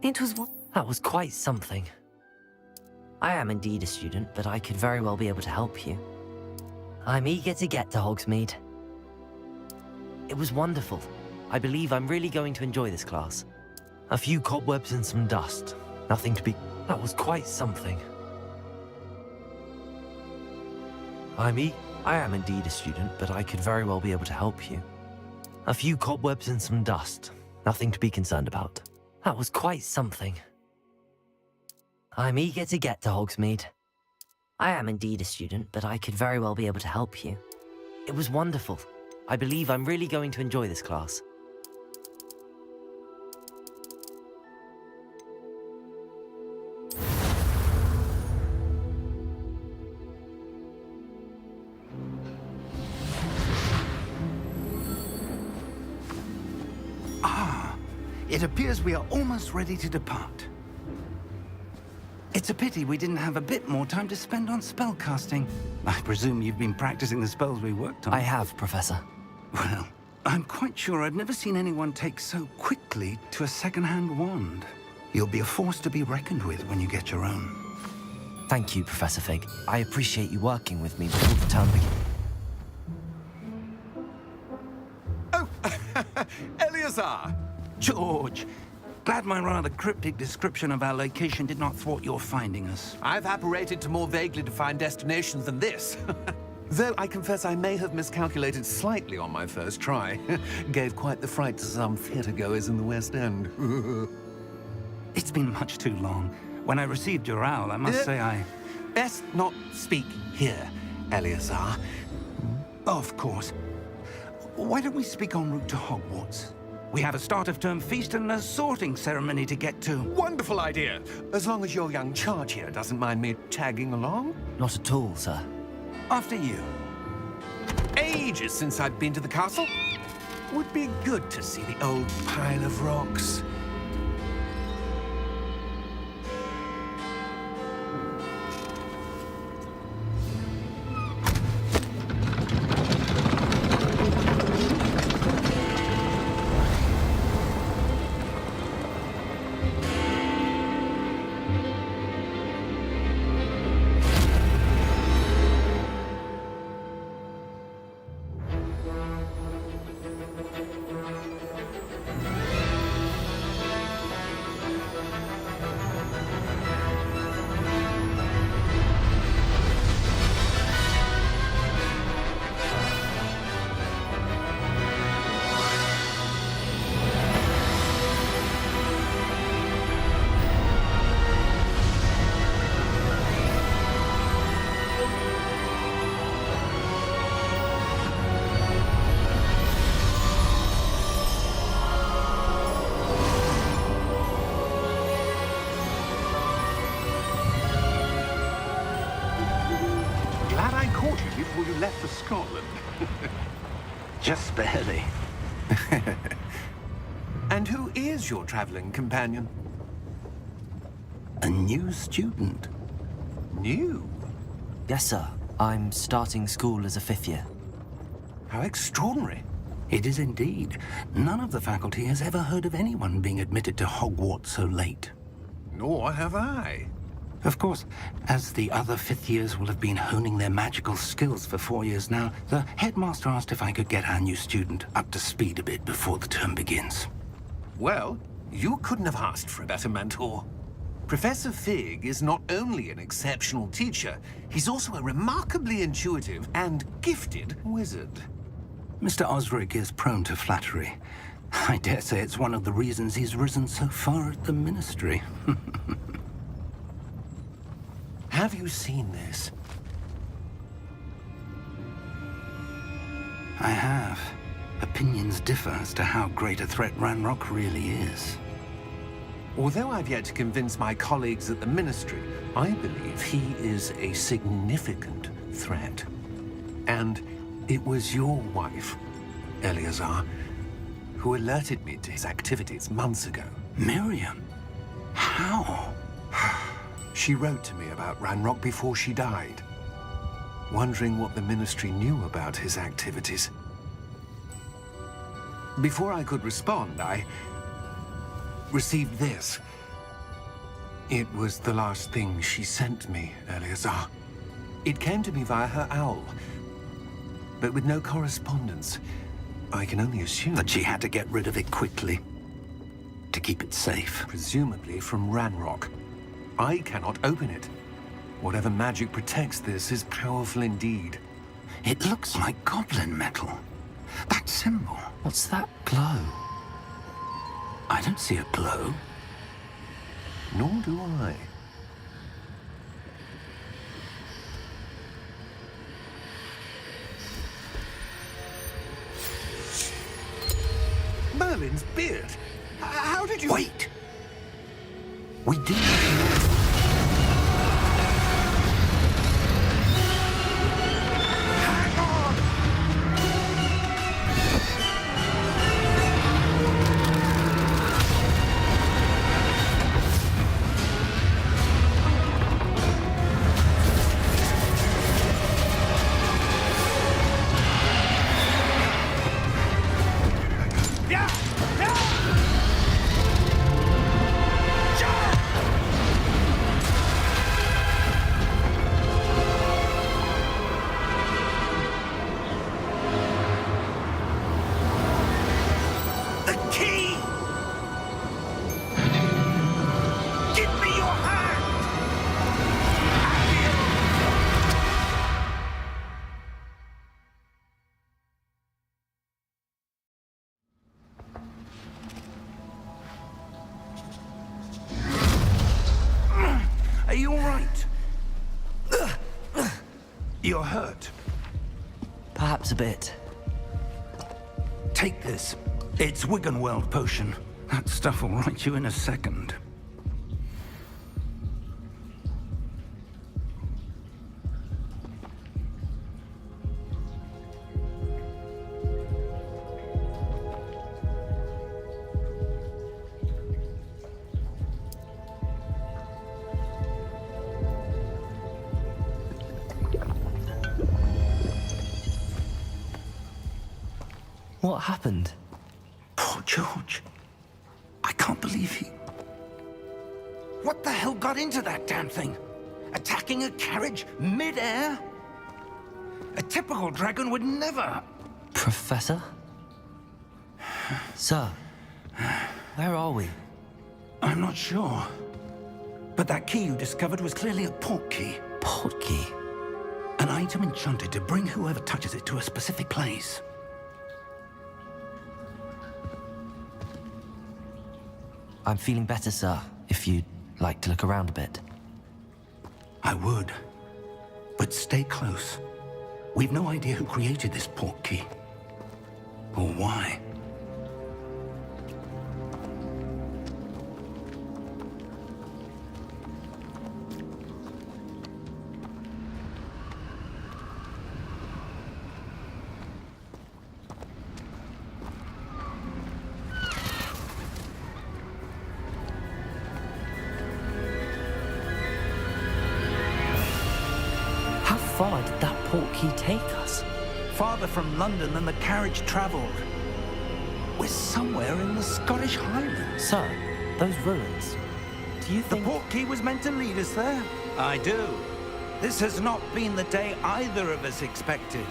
It was one. That was quite something. I am indeed a student, but I could very well be able to help you. I'm eager to get to Hogsmeade. It was wonderful. I believe I'm really going to enjoy this class. A few cobwebs and some dust. Nothing to be... That was quite something. I am indeed a student, but I could very well be able to help you. A few cobwebs and some dust. Nothing to be concerned about. That was quite something. I'm eager to get to Hogsmeade. I am indeed a student, but I could very well be able to help you. It was wonderful. I believe I'm really going to enjoy this class. It appears we are almost ready to depart. It's a pity we didn't have a bit more time to spend on spellcasting. I presume you've been practicing the spells we worked on. I have, Professor. Well, I'm quite sure I've never seen anyone take so quickly to a second-hand wand. You'll be a force to be reckoned with when you get your own. Thank you, Professor Fig. I appreciate you working with me before the term begins. Oh, Eleazar! George, glad my rather cryptic description of our location did not thwart your finding us. I've apparated to more vaguely defined destinations than this. Though I confess I may have miscalculated slightly on my first try. Gave quite the fright to some theatre-goers in the West End. It's been much too long. When I received your owl, I must say I... Best not speak here, Eleazar. Of course. Why don't we speak en route to Hogwarts? We have a start-of-term feast and a sorting ceremony to get to. Wonderful idea! As long as your young charge here doesn't mind me tagging along. Not at all, sir. After you. Ages since I've been to the castle. Would be good to see the old pile of rocks. Before you left for Scotland. Just barely. And who is your traveling companion? A new student. New? Yes, sir. I'm starting school as a 5th year. How extraordinary. It is indeed. None of the faculty has ever heard of anyone being admitted to Hogwarts so late. Nor have I. Of course, as the other 5th years will have been honing their magical skills for 4 years now, the headmaster asked if I could get our new student up to speed a bit before the term begins. Well, you couldn't have asked for a better mentor. Professor Fig is not only an exceptional teacher, he's also a remarkably intuitive and gifted wizard. Mr. Osric is prone to flattery. I dare say it's one of the reasons he's risen so far at the ministry. Have you seen this? I have. Opinions differ as to how great a threat Ranrock really is. Although I've yet to convince my colleagues at the Ministry, I believe he is a significant threat. And it was your wife, Eleazar, who alerted me to his activities months ago. Miriam? How? She wrote to me about Ranrock before she died, wondering what the Ministry knew about his activities. Before I could respond, I received this. It was the last thing she sent me, Eleazar. It came to me via her owl, but with no correspondence. I can only assume That she had to get rid of it quickly to keep it safe. presumably from Ranrock. I cannot open it. Whatever magic protects this is powerful indeed. It looks like goblin metal. That symbol. What's that glow? I don't see a glow. Nor do I. Merlin's beard! How did you... Wait! We do need to know. Hang on! Yeah! Yeah! The key! Give me your hand! Are you all right? You're hurt. Perhaps a bit. Take this. It's Wiggenweld potion. That stuff will right you in a second. What happened? Poor George. I can't believe he... What the hell got into that damn thing? Attacking a carriage mid-air? A typical dragon would never... Professor? Sir, where are we? I'm not sure. But that key you discovered was clearly a port key. Port key? An item enchanted to bring whoever touches it to a specific place. I'm feeling better, sir, if you'd like to look around a bit. I would. But stay close. We've no idea who created this port key. Or why. How far did that port key take us? Farther from London than the carriage traveled. We're somewhere in the Scottish Highlands. Sir, those ruins. Do you The think... port key was meant to lead us there? I do. This has not been the day either of us expected.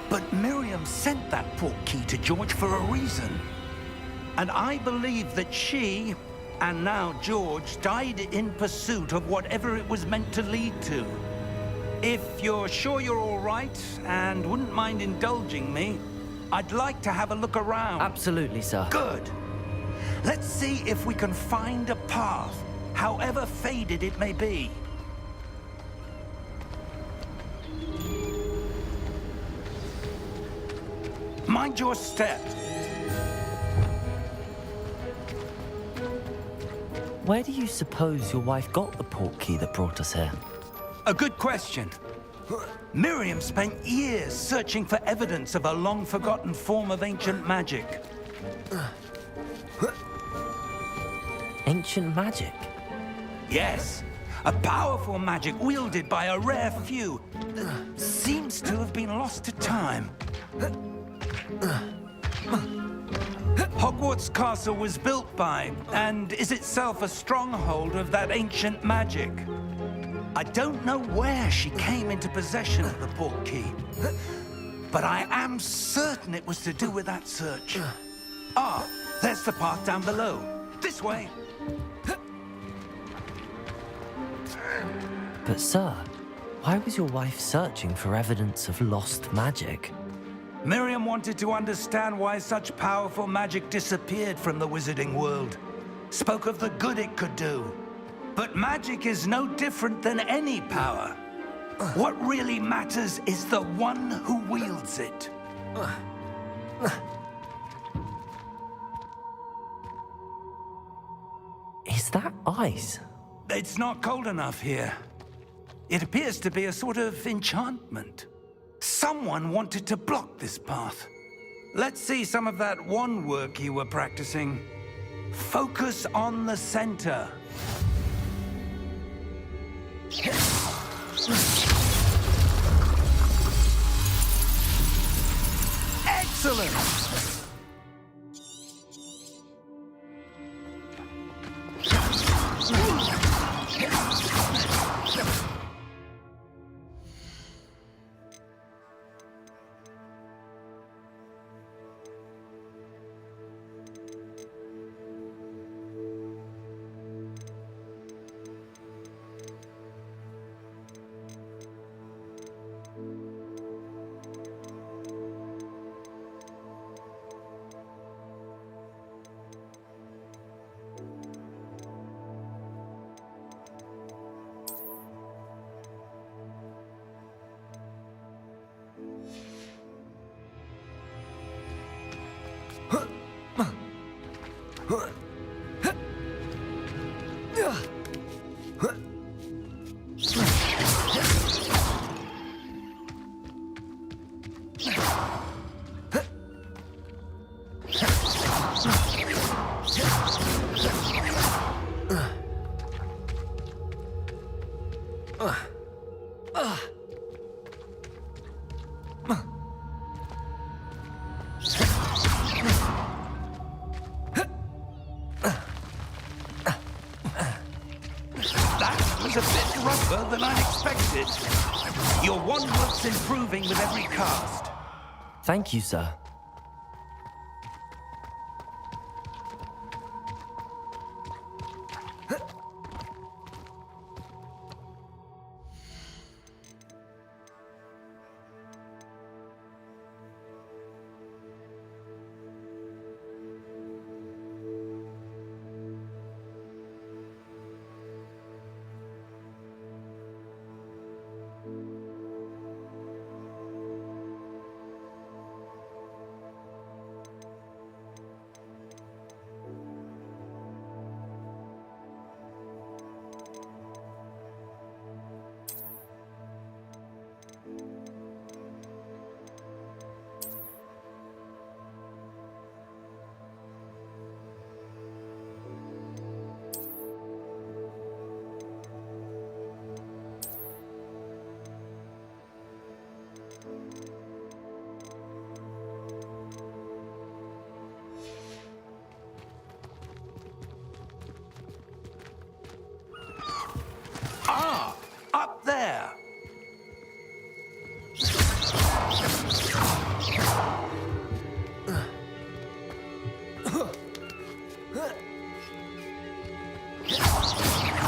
But Miriam sent that port key to George for a reason. And I believe that she, and now George, died in pursuit of whatever it was meant to lead to. If you're sure you're all right and wouldn't mind indulging me, I'd like to have a look around. Absolutely, sir. Good. Let's see if we can find a path, however faded it may be. Mind your step. Where do you suppose your wife got the port key that brought us here? A good question. Miriam spent years searching for evidence of a long-forgotten form of ancient magic. Ancient magic? Yes, a powerful magic wielded by a rare few that seems to have been lost to time. Hogwarts Castle was built by, and is itself a stronghold of that ancient magic. I don't know where she came into possession of the portkey, but I am certain it was to do with that search. Ah, there's the path down below. This way. But sir, why was your wife searching for evidence of lost magic? Miriam wanted to understand why such powerful magic disappeared from the wizarding world. Spoke of the good it could do. But magic is no different than any power. What really matters is the one who wields it. Is that ice? It's not cold enough here. It appears to be a sort of enchantment. Someone wanted to block this path. Let's see some of that wand work you were practicing. Focus on the center. Excellent! Was a bit rougher than I'd expected. Your wand work's improving with every cast. Thank you, sir. Ah, up there.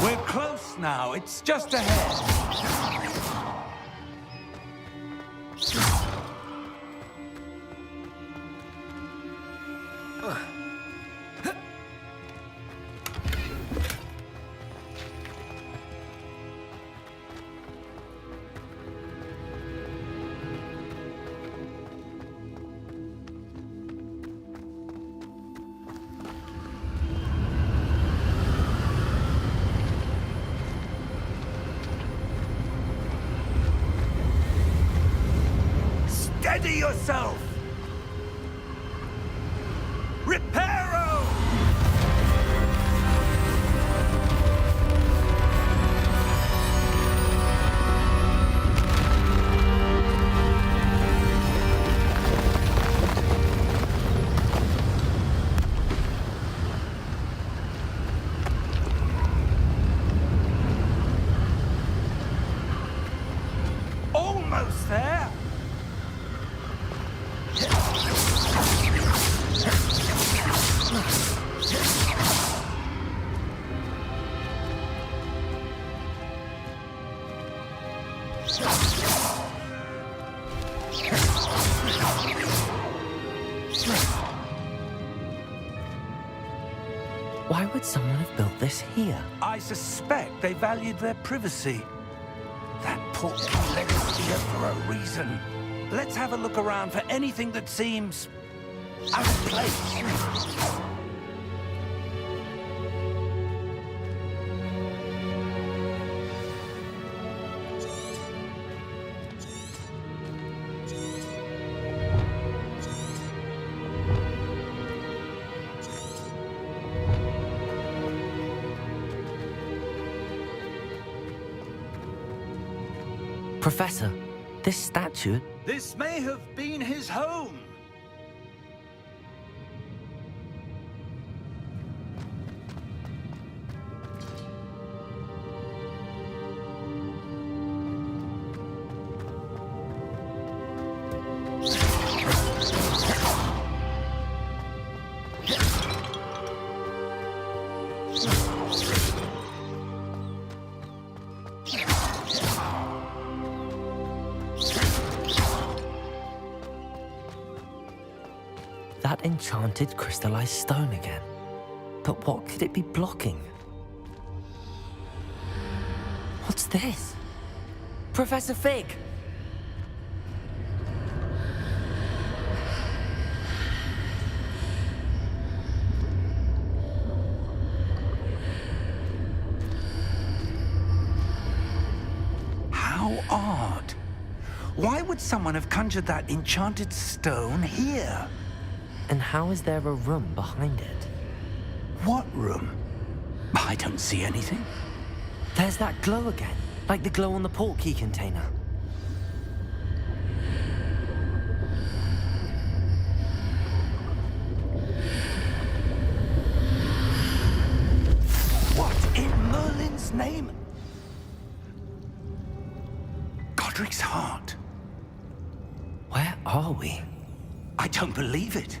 We're close now. It's just ahead. Steady yourself! Reparo! would someone have built this here? I suspect they valued their privacy. That portkey led us here for a reason. Let's have a look around for anything that seems out of place. Professor, this statue... This may have been his home. That enchanted crystallized stone again. But what could it be blocking? What's this? Professor Fig! How odd. Why would someone have conjured that enchanted stone here? And how is there a room behind it? What room? I don't see anything. There's that glow again, like the glow on the portkey container. What in Merlin's name? Godric's heart. Where are we? I don't believe it.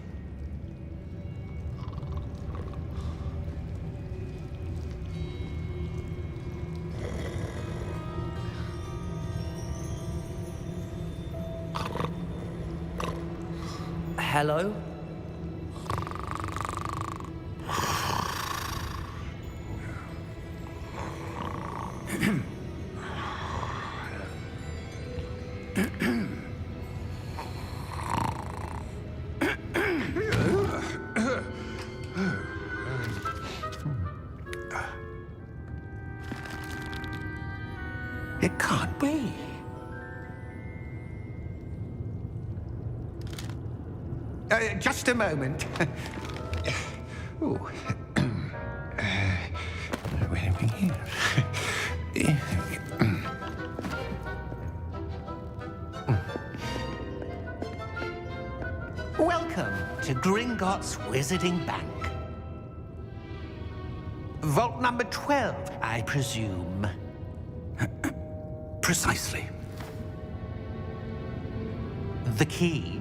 Hello? It can't be. Just a moment. Ooh. Where are we here? Welcome to Gringotts Wizarding Bank. Vault number 12, I presume. Precisely. The key?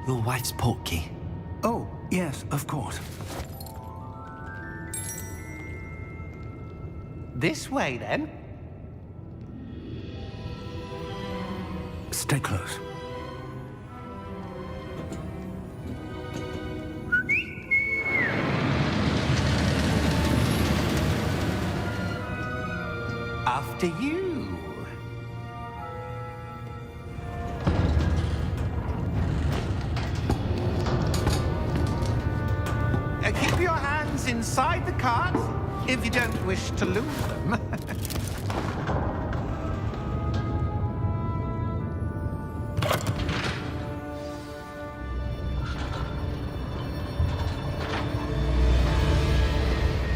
Your wife's portkey. Oh, yes, of course. This way, then. Stay close. After you. Keep your hands inside the cart if you don't wish to lose them.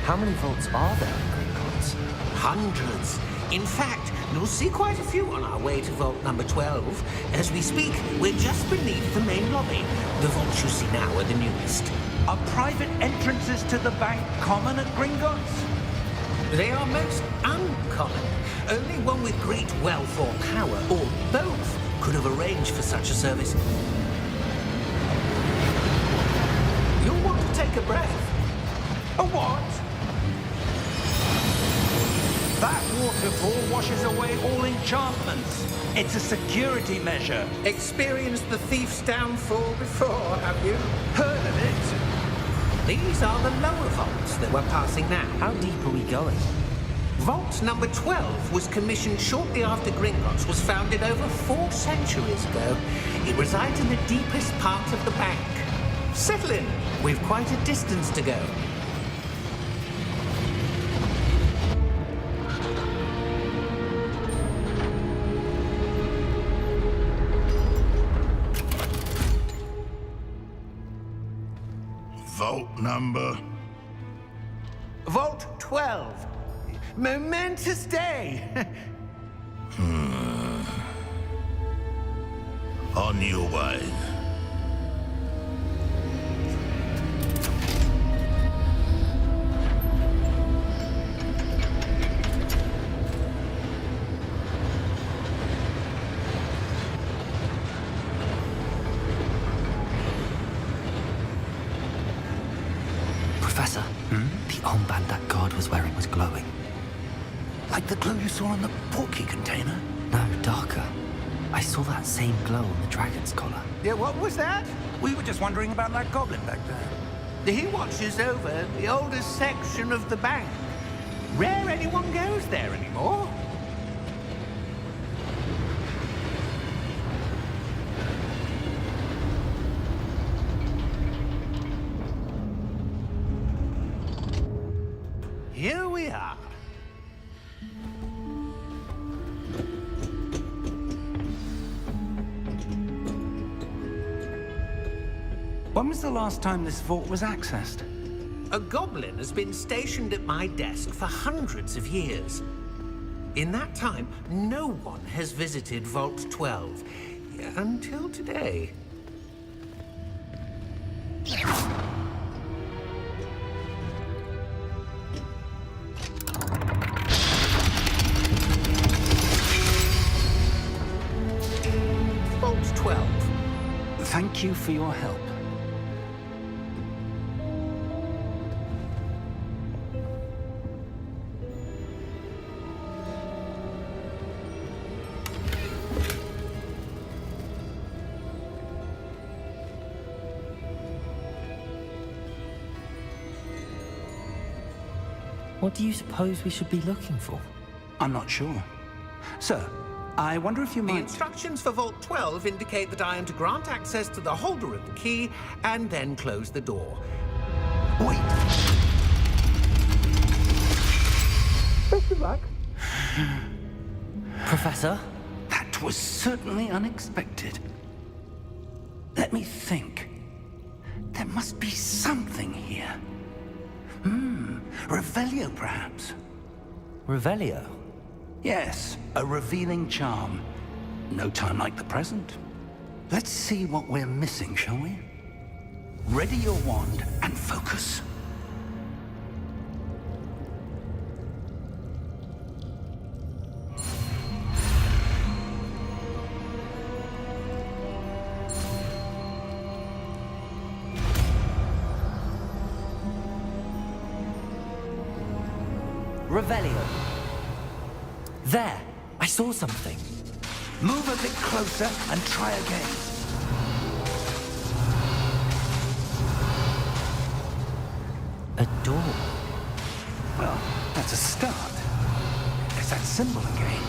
How many vaults are there in Gringotts? Hundreds. In fact, you'll see quite a few on our way to vault number 12. As we speak, we're just beneath the main lobby. The vaults you see now are the newest. Are private entrances to the bank common at Gringotts? They are most uncommon. Only one with great wealth or power, or both, could have arranged for such a service. You'll want to take a breath. A what? That waterfall washes away all enchantments. It's a security measure. Experienced the thief's downfall before, have you? Heard of it? These are the lower vaults that we're passing now. How deep are we going? Vault number 12 was commissioned shortly after Gringotts was founded over 4 centuries ago. It resides in the deepest part of the bank. Settle in. We've quite a distance to go. Vault number? Vault 12. Momentous day. On your way. Professor, the armband that guard was wearing was glowing. Like the glow you saw in the portkey container? No, darker. I saw that same glow on the dragon's collar. Yeah, what was that? We were just wondering about that goblin back there. He watches over the oldest section of the bank. Rare anyone goes there anymore. Here we are. When was the last time this vault was accessed? A goblin has been stationed at my desk for hundreds of years. In that time, no one has visited Vault 12. Until today. Vault 12. Thank you for your help. What do you suppose we should be looking for? I'm not sure. Sir, I wonder if you The might... instructions for Vault 12 indicate that I am to grant access to the holder of the key and then close the door. Wait! Best of luck. Professor? That was certainly unexpected. Let me think. There must be something here. Revelio, perhaps? Revelio? Yes, a revealing charm. No time like the present. Let's see what we're missing, shall we? Ready your wand and focus. Revelio. There! I saw something. Move a bit closer and try again. A door. Well, that's a start. There's that symbol again.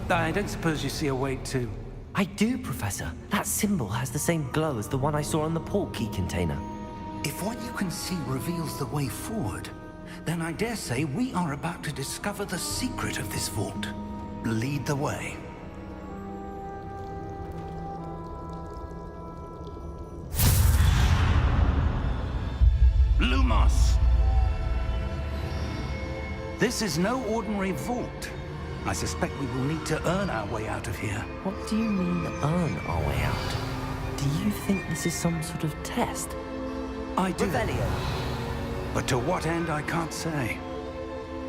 I don't suppose you see a way to... I do, Professor. That symbol has the same glow as the one I saw on the portkey container. If what you can see reveals the way forward, then I dare say we are about to discover the secret of this vault. Lead the way. Lumos! This is no ordinary vault. I suspect we will need to earn our way out of here. What do you mean, earn our way out? Do you think this is some sort of test? I do. Revelio. But to what end, I can't say.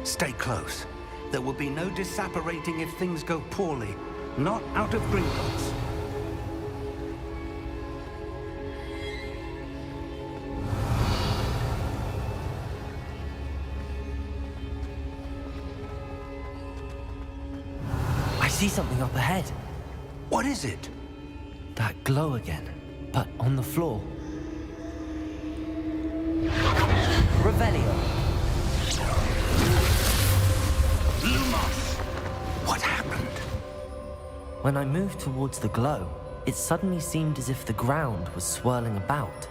Stay close. There will be no disapparating if things go poorly. Not out of Gringotts. I see something up ahead. What is it? That glow again, but on the floor. Revelio. Lumos! What happened? When I moved towards the glow, it suddenly seemed as if the ground was swirling about.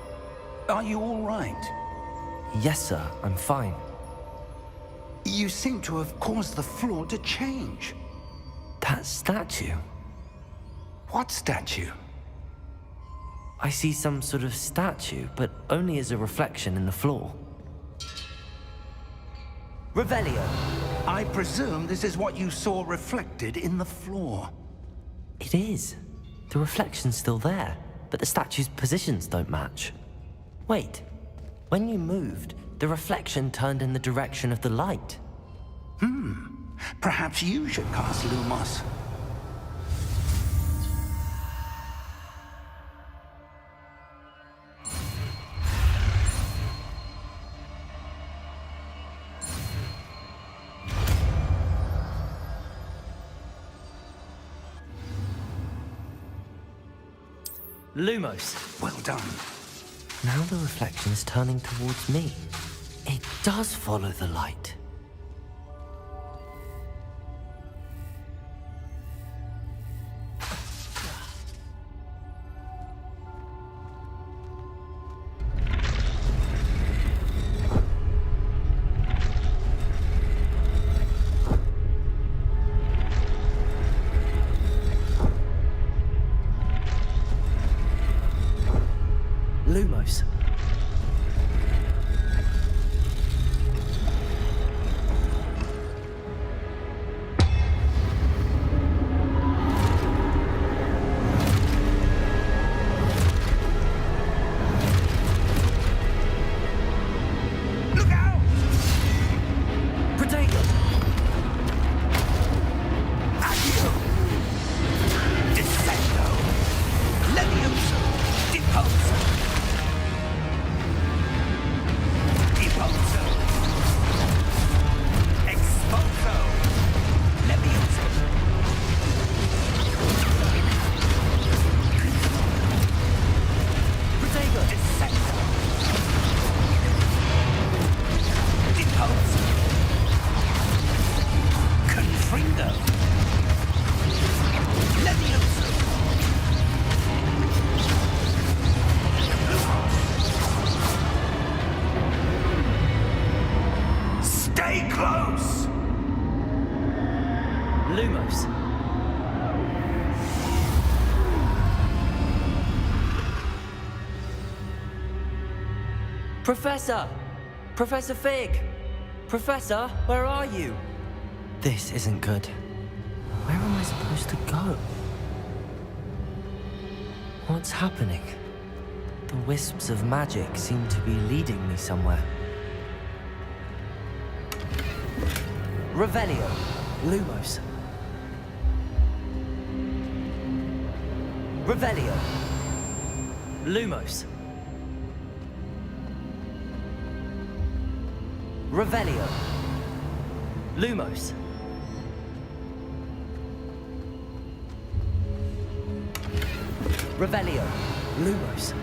Are you all right? Yes, sir, I'm fine. You seem to have caused the floor to change. That statue. What statue? I see some sort of statue, but only as a reflection in the floor. Revelio. I presume this is what you saw reflected in the floor. It is. The reflection's still there, but the statue's positions don't match. Wait. When you moved, the reflection turned in the direction of the light. Perhaps you should cast Lumos. Lumos. Well done. Now the reflection is turning towards me. It does follow the light. Lumos. Look out! Protego! Accio! Descendo! Levioso! Deposo! Deposo! Exposo! Levioso! Protego! Descendo! Deposo! Confringo! Levioso! Stay close! Lumos. Professor! Professor Fig! Professor, where are you? This isn't good. Where am I supposed to go? What's happening? The wisps of magic seem to be leading me somewhere. Revelio. Lumos. Revelio. Lumos. Revelio. Lumos. Revelio. Lumos.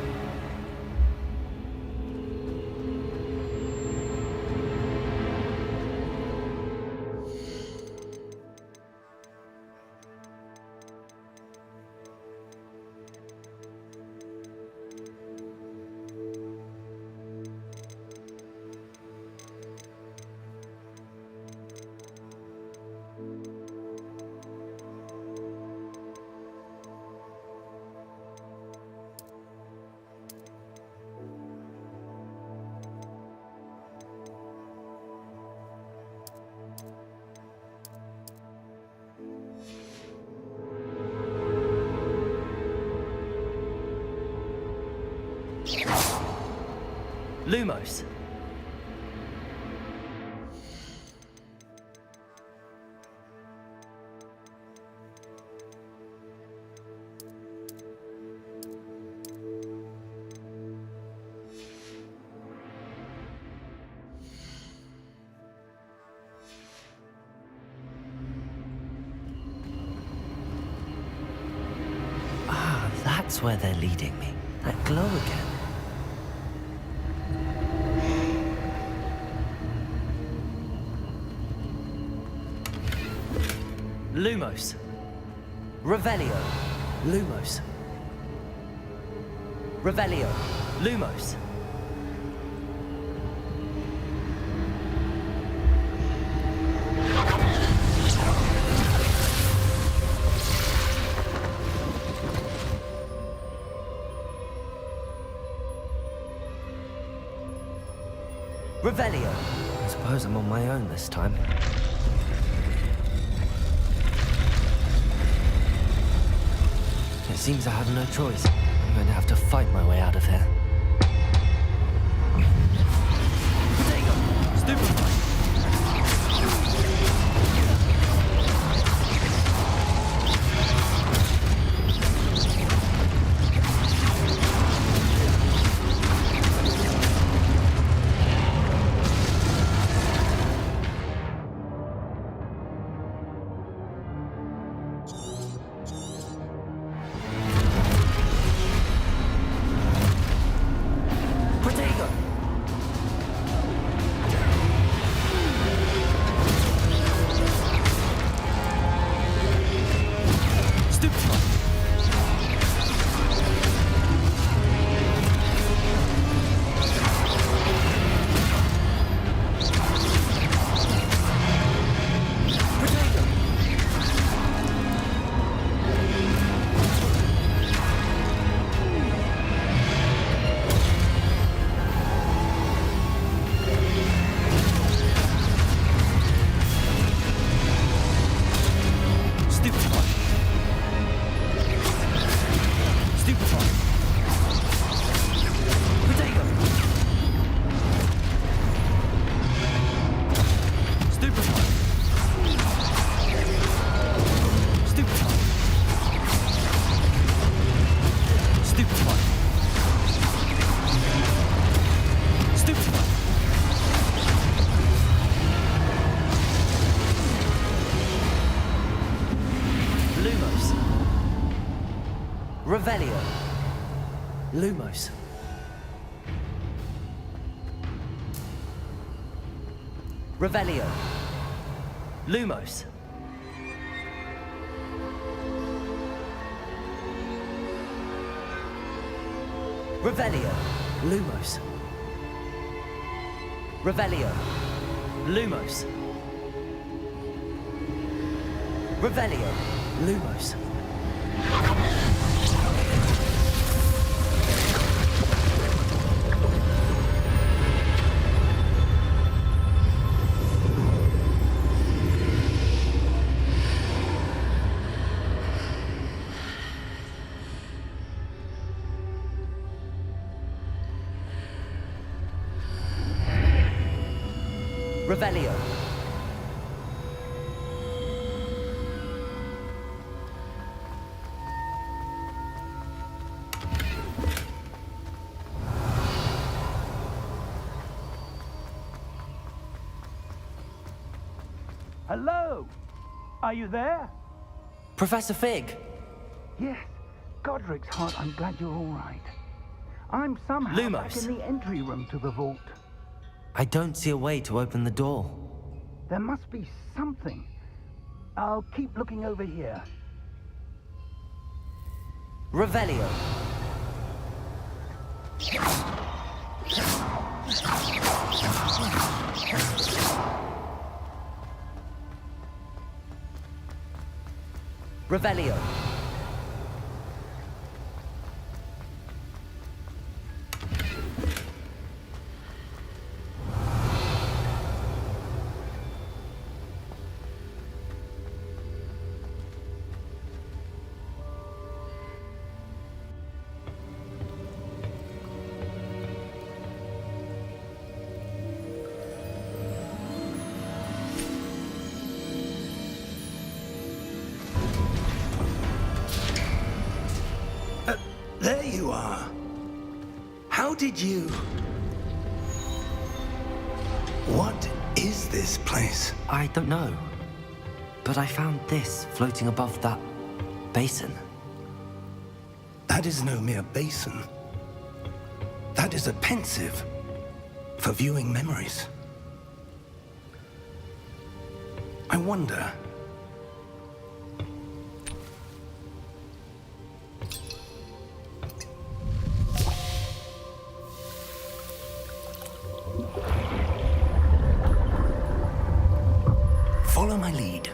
Lumos. Ah, that's where they're leading me. That glow again. Lumos. Revelio. Lumos. Revelio. Lumos. Revelio. I suppose I'm on my own this time. It seems I have no choice. I'm going to have to fight my way out of here. Potato! Stupefy! Revelio. Lumos. Revelio. Lumos. Revelio. Lumos. Revelio. Lumos. Revelio. Lumos. Revelio. Hello? Are you there? Professor Fig. Yes. Godric's heart, I'm glad you're all right. I'm somehow Lumos. back in the entry room to the vault. I don't see a way to open the door. There must be something. I'll keep looking over here. Revelio. Revelio. There you are. How did you... What is this place? I don't know. But I found this floating above that basin. That is no mere basin. That is a pensive for viewing memories. I wonder, Follow my lead.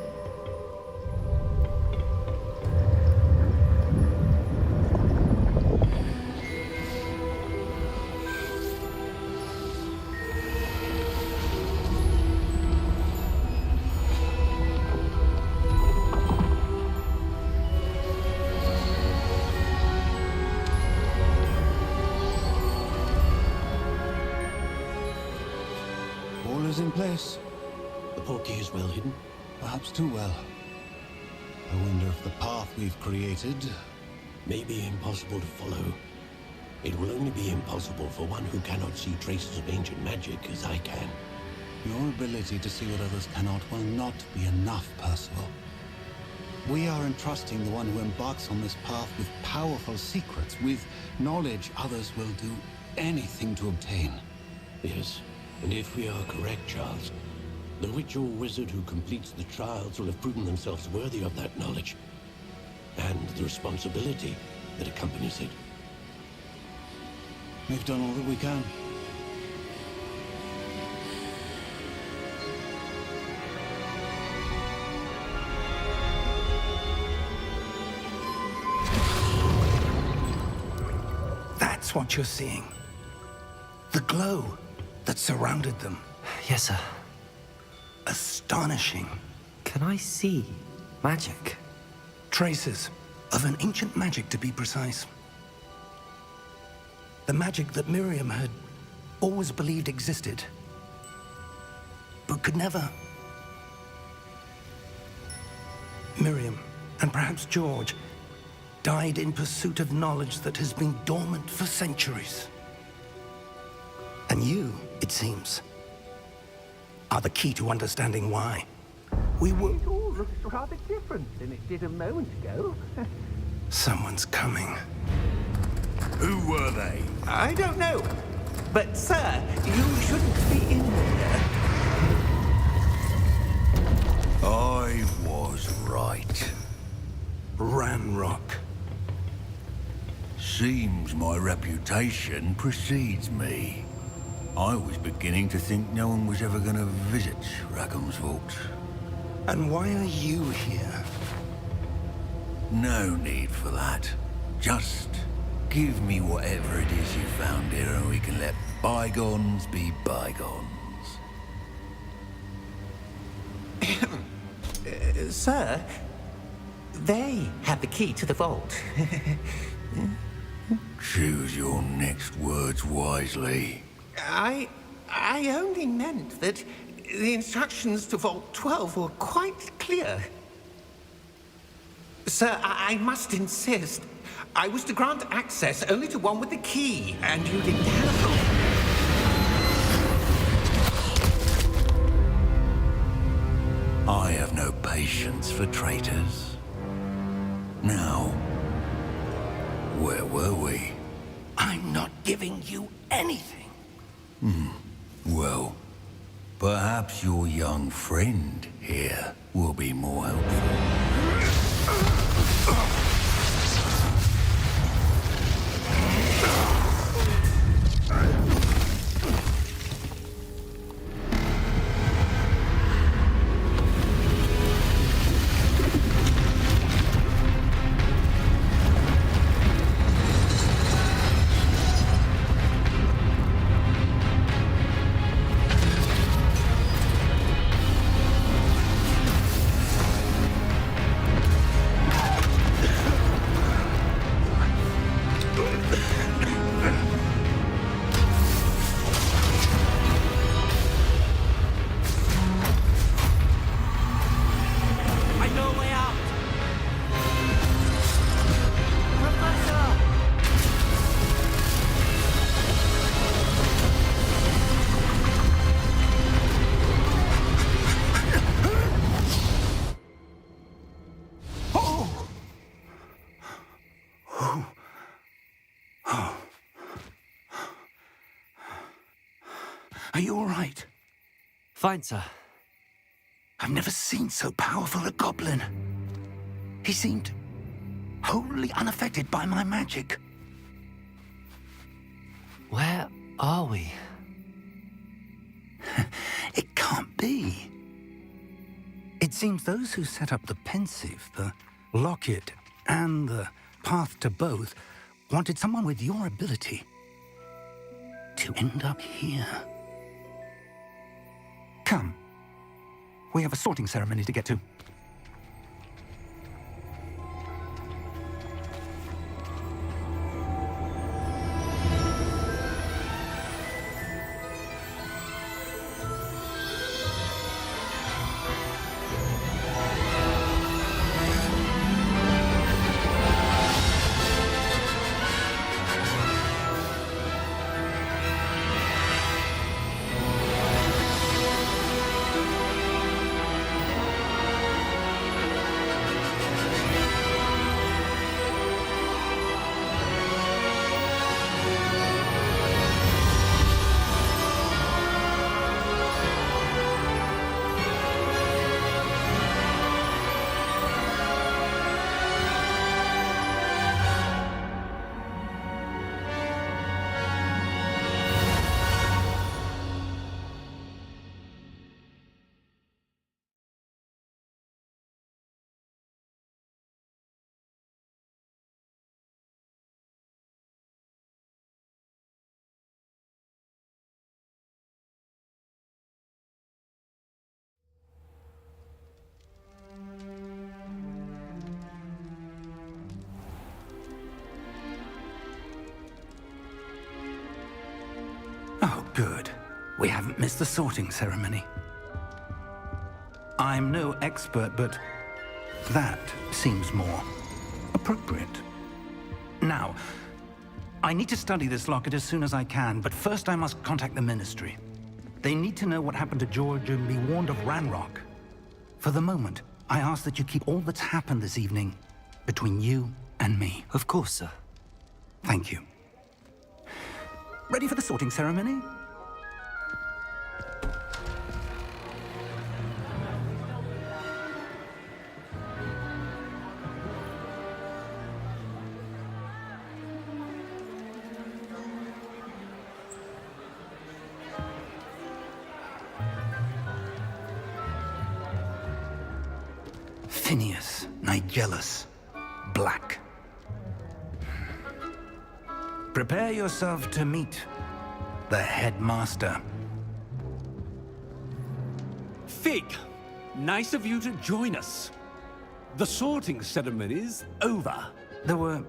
All is in place. The portkey is well hidden. Perhaps too well. I wonder if the path we've created... May be impossible to follow. It will only be impossible for one who cannot see traces of ancient magic as I can. Your ability to see what others cannot will not be enough, Percival. We are entrusting the one who embarks on this path with powerful secrets, with knowledge others will do anything to obtain. Yes, and if we are correct, Charles, the witch or wizard who completes the trials will have proven themselves worthy of that knowledge, and the responsibility that accompanies it. We've done all that we can. That's what you're seeing. The glow that surrounded them. Yes, sir. Astonishing. Can I see magic? Traces of an ancient magic, to be precise. The magic that Miriam had always believed existed, but could never. Miriam, and perhaps George, died in pursuit of knowledge that has been dormant for centuries. And you, it seems, are the key to understanding why. We were... It all looks rather different than it did a moment ago. Someone's coming. Who were they? I don't know. But, sir, you shouldn't be in there. I was right. Ranrock. Seems my reputation precedes me. I was beginning to think no one was ever going to visit Rackham's vault. And why are you here? No need for that. Just give me whatever it is you found here and we can let bygones be bygones. Sir, they have the key to the vault. Choose your next words wisely. I only meant that the instructions to Vault 12 were quite clear. Sir, I must insist. I was to grant access only to one with the key, and you didn't have them. I have no patience for traitors. Now, where were we? I'm not giving you anything. Well, perhaps your young friend here will be more helpful. Are you all right? Fine, sir. I've never seen so powerful a goblin. He seemed wholly unaffected by my magic. Where are we? It can't be. It It seems those who set up the pensive, the locket, and the path to both wanted someone with your ability to end up here. Come. We have a sorting ceremony to get to. Oh, good. We haven't missed the sorting ceremony. I'm no expert, but that seems more appropriate. Now, I need to study this locket as soon as I can, but first I must contact the Ministry. They need to know what happened to George and be warned of Ranrock. For the moment, I ask that you keep all that's happened this evening between you and me. Of course, sir. Thank you. Ready for the sorting ceremony? Phineas, Nigellus, Black. Prepare yourself to meet the headmaster. Fig, nice of you to join us. The sorting ceremony's over. There were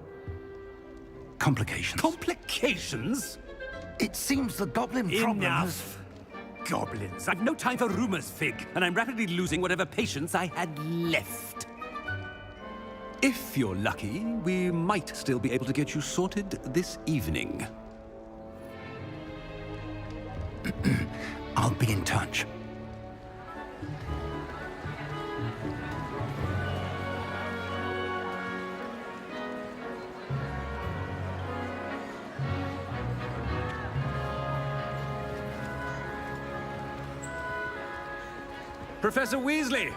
complications. Complications? It seems the goblin problem has... Enough. Goblins. I've no time for rumors, Fig, and I'm rapidly losing whatever patience I had left. If you're lucky, we might still be able to get you sorted this evening. I'll be in touch. Professor Weasley,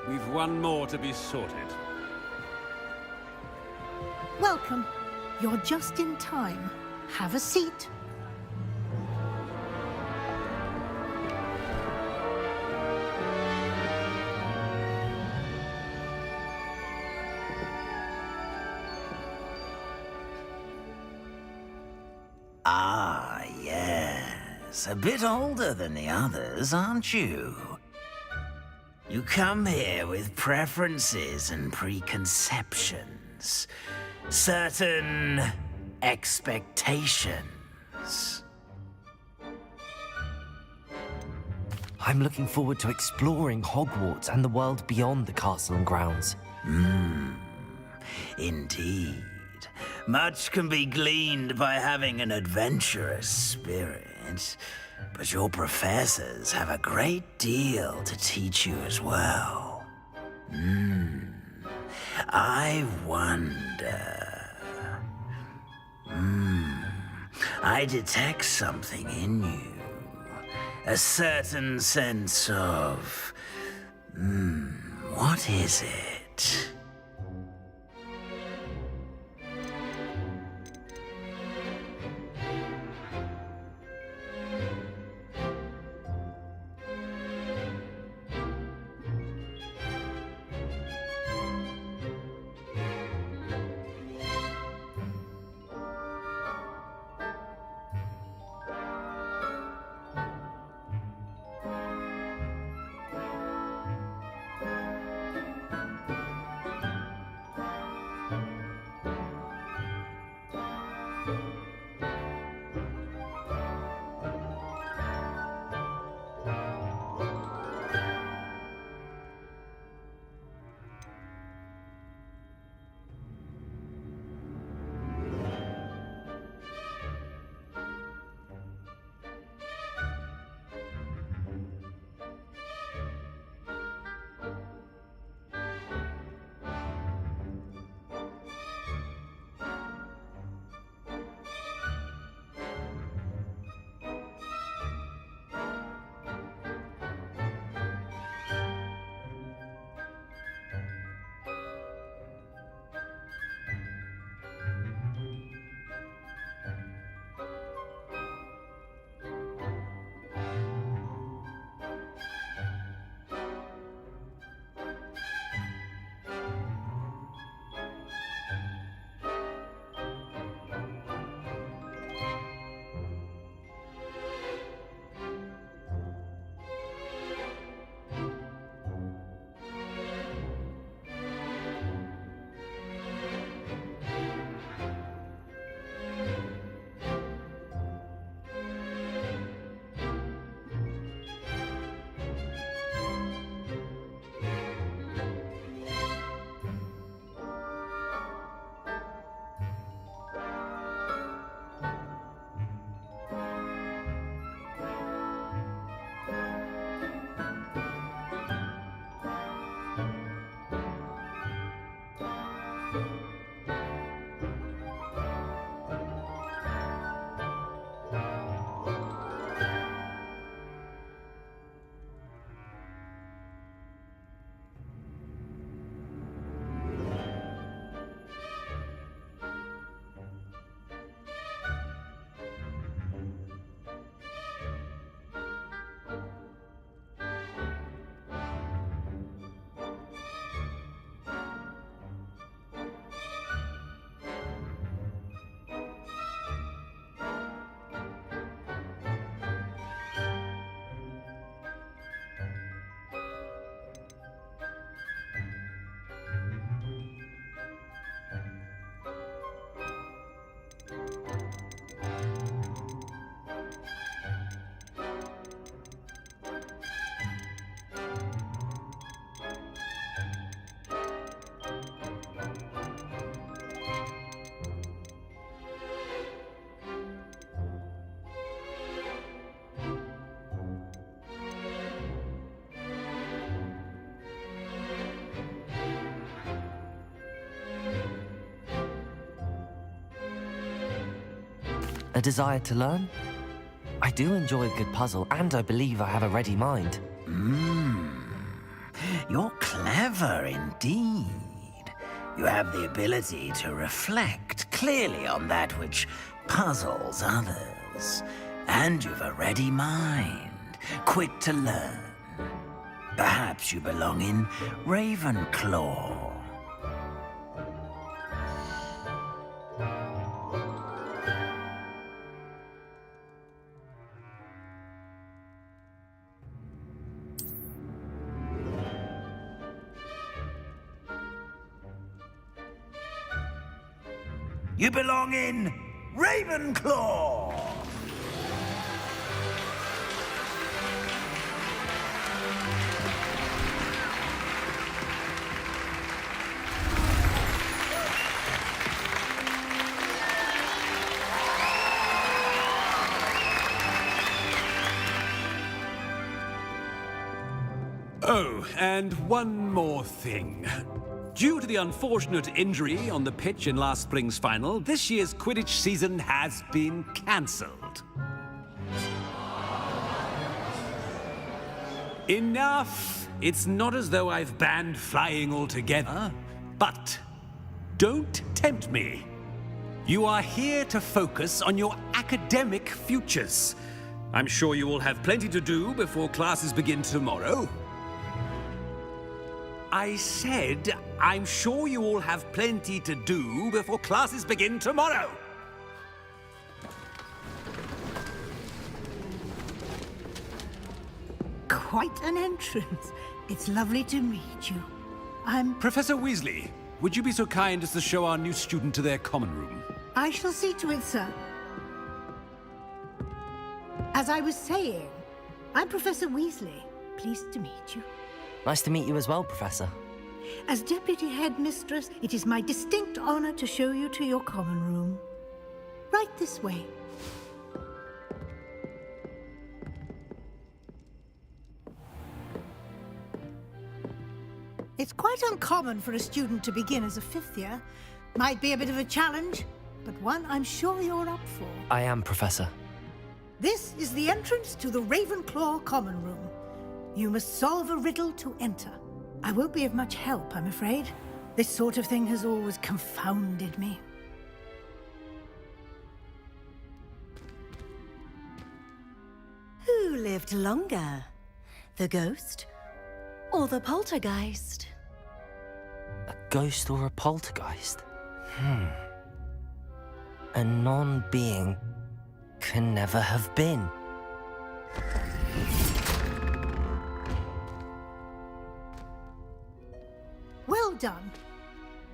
we've one more to be sorted. Welcome. You're just in time. Have a seat. Ah, yes. A bit older than the others, aren't you? You come here with preferences and preconceptions. Certain expectations. I'm looking forward to exploring Hogwarts and the world beyond the castle and grounds. Indeed. Much can be gleaned by having an adventurous spirit, but your professors have a great deal to teach you as well. I wonder... I detect something in you. A certain sense of... what is it? A desire to learn? I do enjoy a good puzzle, and I believe I have a ready mind. You're clever indeed. You have the ability to reflect clearly on that which puzzles others. And you've a ready mind, quick to learn. Perhaps you belong in Ravenclaw. You belong in Ravenclaw! Oh, and one more thing. Due to the unfortunate injury on the pitch in last spring's final, this year's Quidditch season has been cancelled. Enough! It's not as though I've banned flying altogether, but don't tempt me. You are here to focus on your academic futures. I'm sure you will have plenty to do before classes begin tomorrow. I said, I'm sure you all have plenty to do before classes begin tomorrow. Quite an entrance. It's lovely to meet you. Professor Weasley, would you be so kind as to show our new student to their common room? I shall see to it, sir. As I was saying, I'm Professor Weasley. Pleased to meet you. Nice to meet you as well, Professor. As Deputy Headmistress, it is my distinct honor to show you to your common room. Right this way. It's quite uncommon for a student to begin as a fifth year. Might be a bit of a challenge, but one I'm sure you're up for. I am, Professor. This is the entrance to the Ravenclaw common room. You must solve a riddle to enter. I won't be of much help, I'm afraid. This sort of thing has always confounded me. Who lived longer? The ghost or the poltergeist? A ghost or a poltergeist? A non-being can never have been. Well done.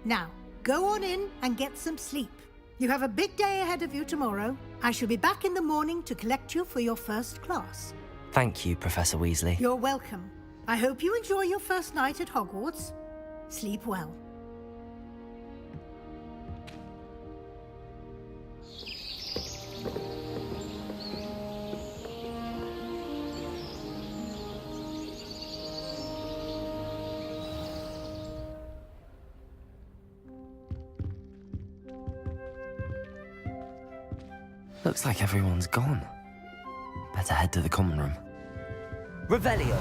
Now, go on in and get some sleep. You have a big day ahead of you tomorrow. I shall be back in the morning to collect you for your first class. Thank you, Professor Weasley. You're welcome. I hope you enjoy your first night at Hogwarts. Sleep well. Looks like everyone's gone. Better head to the common room. Revelio!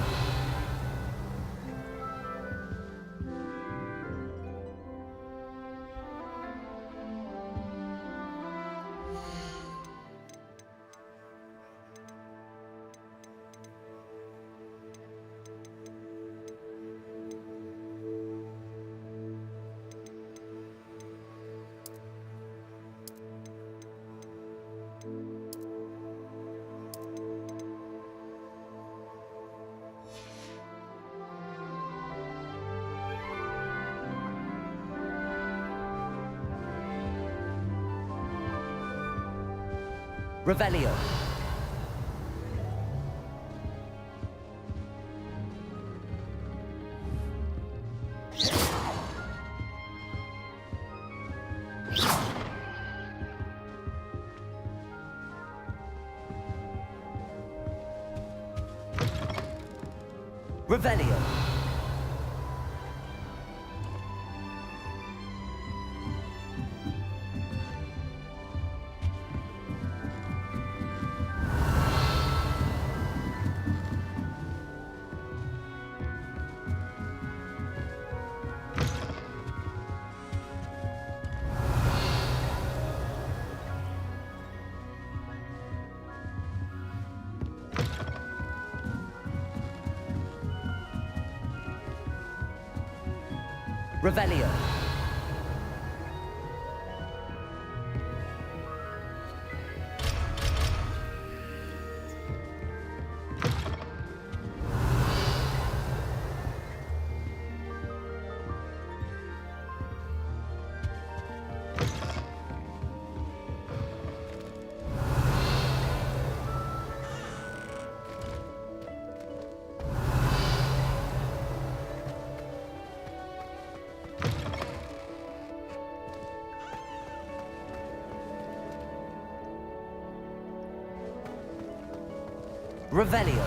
Revelio. Revelio. Revelio. Revelio.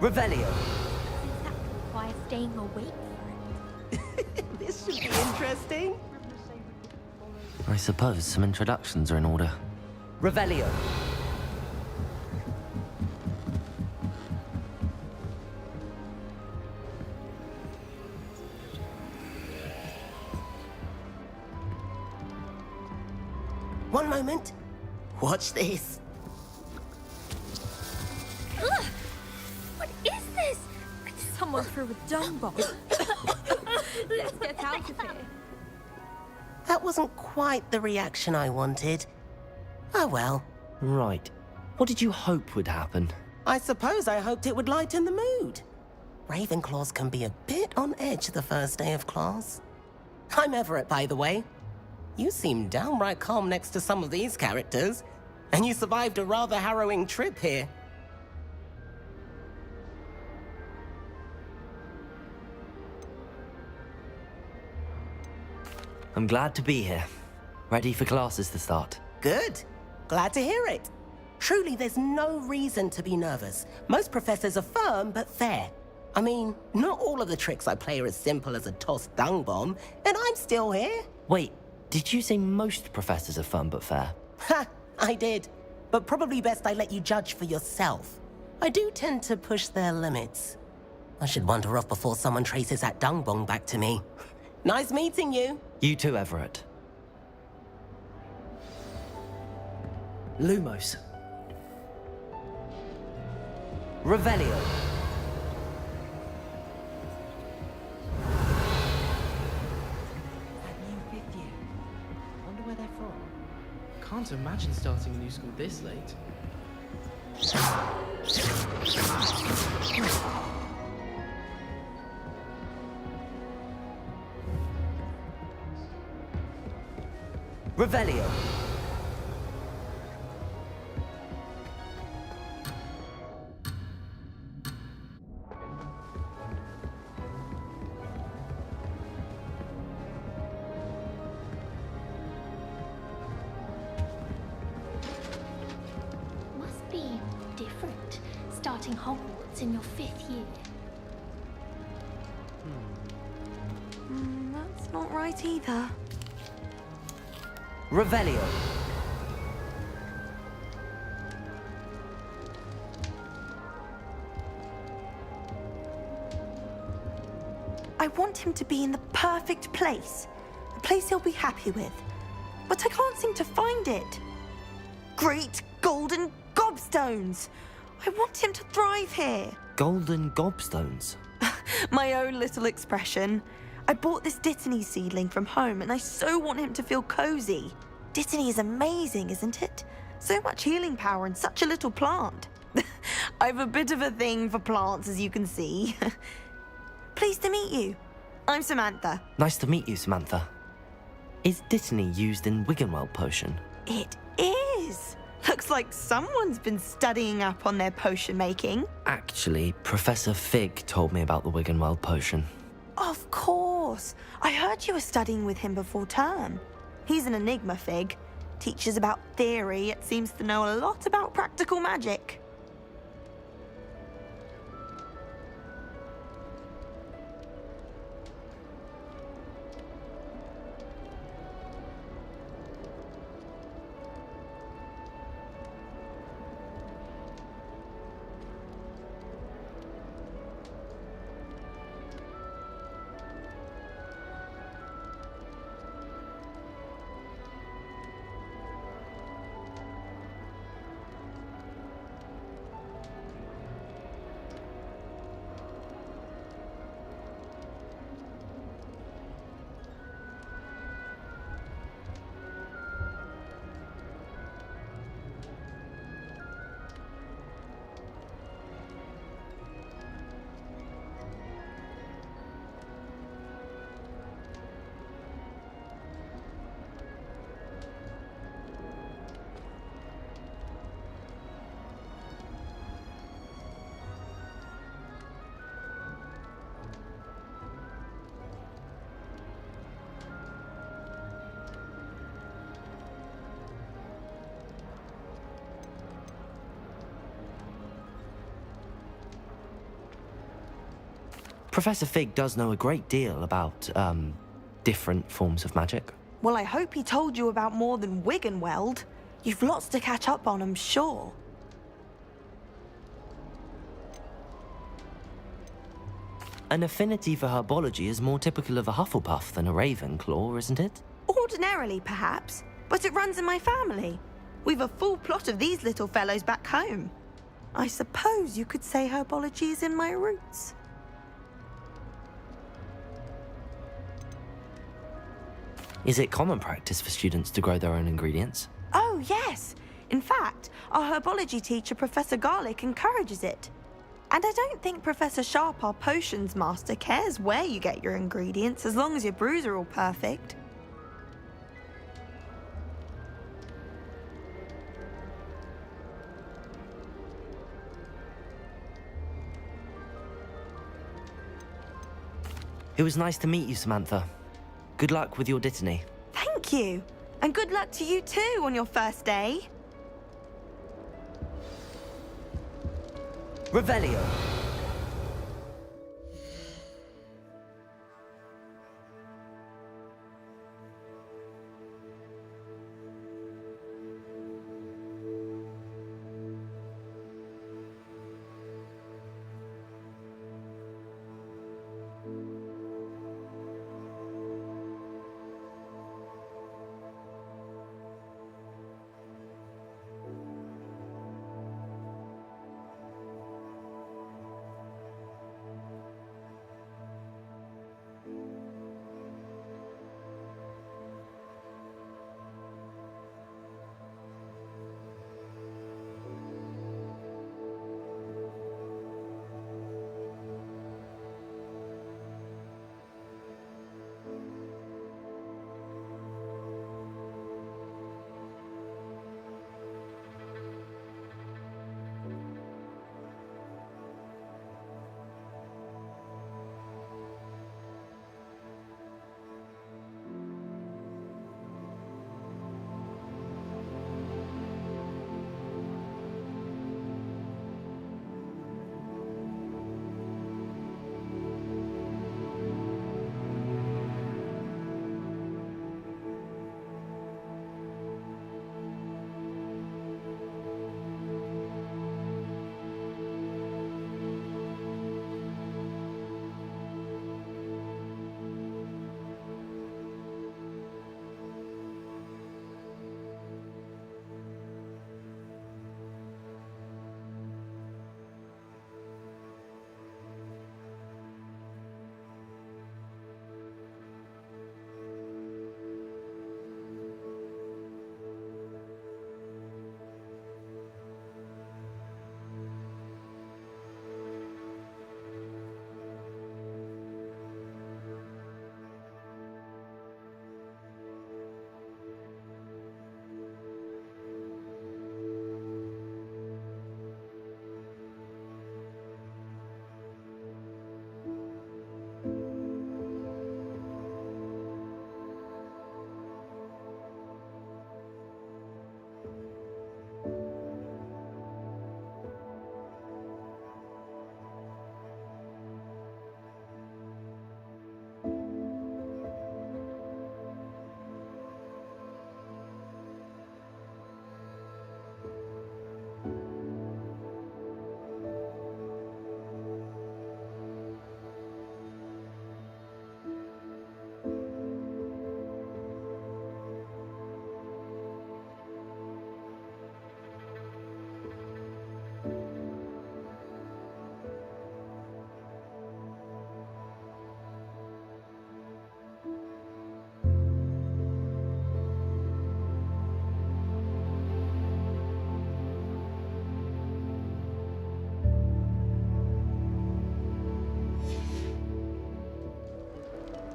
Revelio. Does that require staying awake for it? This should be interesting. I suppose some introductions are in order. Revelio. One moment. Watch this. Ugh! What is this? Someone threw a dung bomb. Let's get out of here. That wasn't quite the reaction I wanted. Oh well. Right. What did you hope would happen? I suppose I hoped it would lighten the mood. Ravenclaws can be a bit on edge the first day of class. I'm Everett, by the way. You seem downright calm next to some of these characters, and you survived a rather harrowing trip here. I'm glad to be here. Ready for classes to start. Good. Glad to hear it. Truly, there's no reason to be nervous. Most professors are firm but fair. I mean, not all of the tricks I play are as simple as a tossed dung bomb, and I'm still here. Wait, did you say most professors are fun but fair? Ha! I did. But probably best I let you judge for yourself. I do tend to push their limits. I should wander off before someone traces that dung bomb back to me. Nice meeting you. You too, Everett. Lumos. Revelio. Wonder where they're from. Can't imagine starting a new school this late. Revelio. Must be different, starting Hogwarts in your 5th year. That's not right either. Revelio. I want him to be in the perfect place. A place he'll be happy with. But I can't seem to find it. Great golden gobstones! I want him to thrive here. Golden gobstones. My own little expression. I bought this Dittany seedling from home and I so want him to feel cozy. Dittany is amazing, isn't it? So much healing power in such a little plant. I've a bit of a thing for plants, as you can see. Pleased to meet you. I'm Samantha. Nice to meet you, Samantha. Is Dittany used in Wiggenweld potion? It is. Looks like someone's been studying up on their potion making. Actually, Professor Fig told me about the Wiggenweld potion. Of course. I heard you were studying with him before term. He's an enigma, Fig. Teaches about theory, yet seems to know a lot about practical magic. Professor Fig does know a great deal about, different forms of magic. Well, I hope he told you about more than Wiggenweld. You've lots to catch up on, I'm sure. An affinity for herbology is more typical of a Hufflepuff than a Ravenclaw, isn't it? Ordinarily, perhaps, but it runs in my family. We've a full plot of these little fellows back home. I suppose you could say herbology is in my roots. Is it common practice for students to grow their own ingredients? Oh, yes. In fact, our herbology teacher, Professor Garlick, encourages it. And I don't think Professor Sharp, our potions master, cares where you get your ingredients as long as your brews are all perfect. It was nice to meet you, Samantha. Good luck with your dittany. Thank you. And good luck to you too on your first day. Revelio.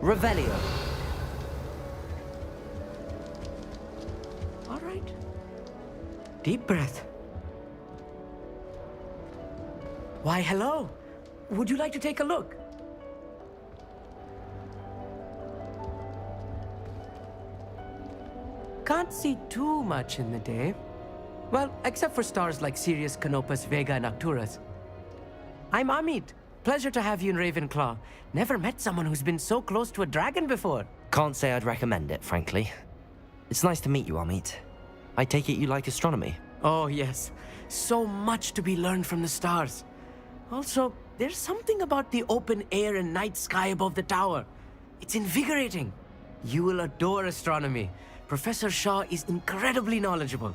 Revelio. All right. Deep breath. Why, hello. Would you like to take a look? Can't see too much in the day. Well, except for stars like Sirius, Canopus, Vega, and Arcturus. I'm Amit. Pleasure to have you in Ravenclaw. Never met someone who's been so close to a dragon before. Can't say I'd recommend it, frankly. It's nice to meet you, Amit. I take it you like astronomy? Oh, yes. So much to be learned from the stars. Also, there's something about the open air and night sky above the tower. It's invigorating. You will adore astronomy. Professor Shaw is incredibly knowledgeable.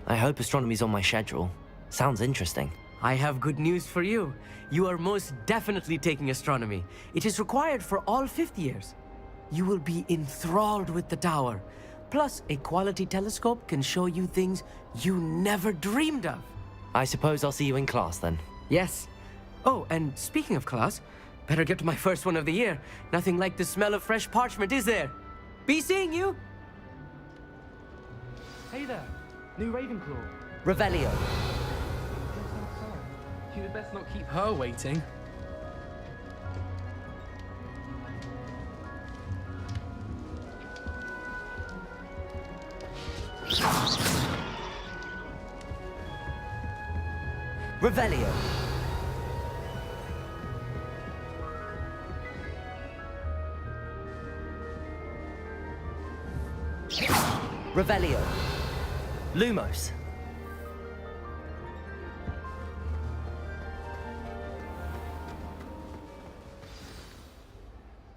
I hope astronomy's on my schedule. Sounds interesting. I have good news for you. You are most definitely taking astronomy. It is required for all 5th years. You will be enthralled with the tower. Plus, a quality telescope can show you things you never dreamed of. I suppose I'll see you in class then. Yes. Oh, and speaking of class, better get to my first one of the year. Nothing like the smell of fresh parchment, is there? Be seeing you! Hey there. New Ravenclaw. Revelio. Yes, I'm sorry. You had best not keep her waiting. Revelio. Revelio. Lumos.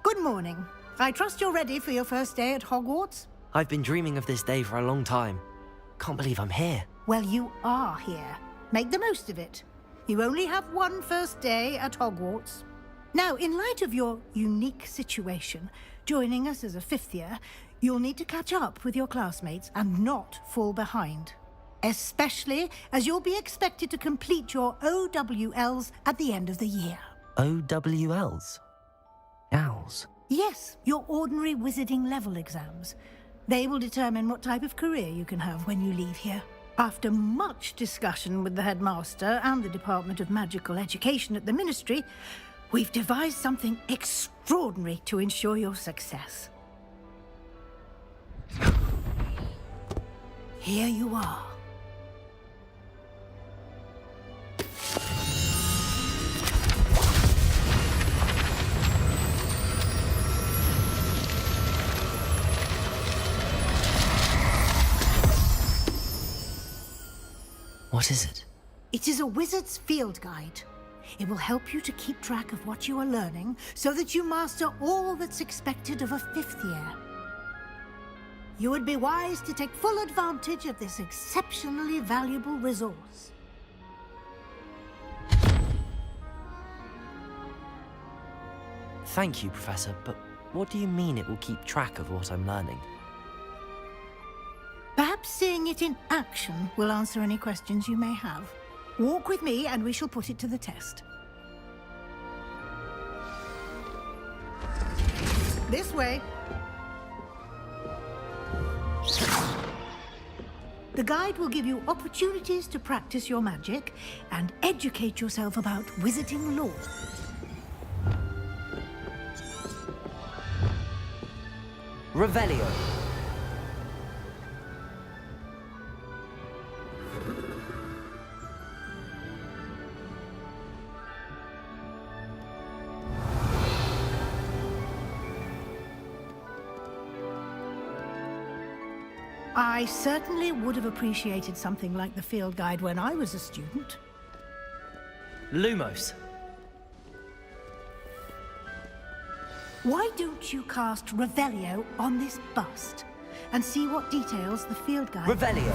Good morning. I trust you're ready for your first day at Hogwarts? I've been dreaming of this day for a long time. Can't believe I'm here. Well, you are here. Make the most of it. You only have one first day at Hogwarts. Now, in light of your unique situation, joining us as a 5th year, you'll need to catch up with your classmates and not fall behind. Especially as you'll be expected to complete your OWLs at the end of the year. OWLs? Owls? Yes, your ordinary wizarding level exams. They will determine what type of career you can have when you leave here. After much discussion with the headmaster and the Department of Magical Education at the Ministry, we've devised something extraordinary to ensure your success. Here you are. What is it? It is a wizard's field guide. It will help you to keep track of what you are learning so that you master all that's expected of a 5th year. You would be wise to take full advantage of this exceptionally valuable resource. Thank you, Professor, but what do you mean it will keep track of what I'm learning? Perhaps seeing it in action will answer any questions you may have. Walk with me and we shall put it to the test. This way. The guide will give you opportunities to practice your magic and educate yourself about wizarding lore. Revelio. I certainly would have appreciated something like the field guide when I was a student. Lumos. Why don't you cast Revelio on this bust and see what details the field guide... Revelio.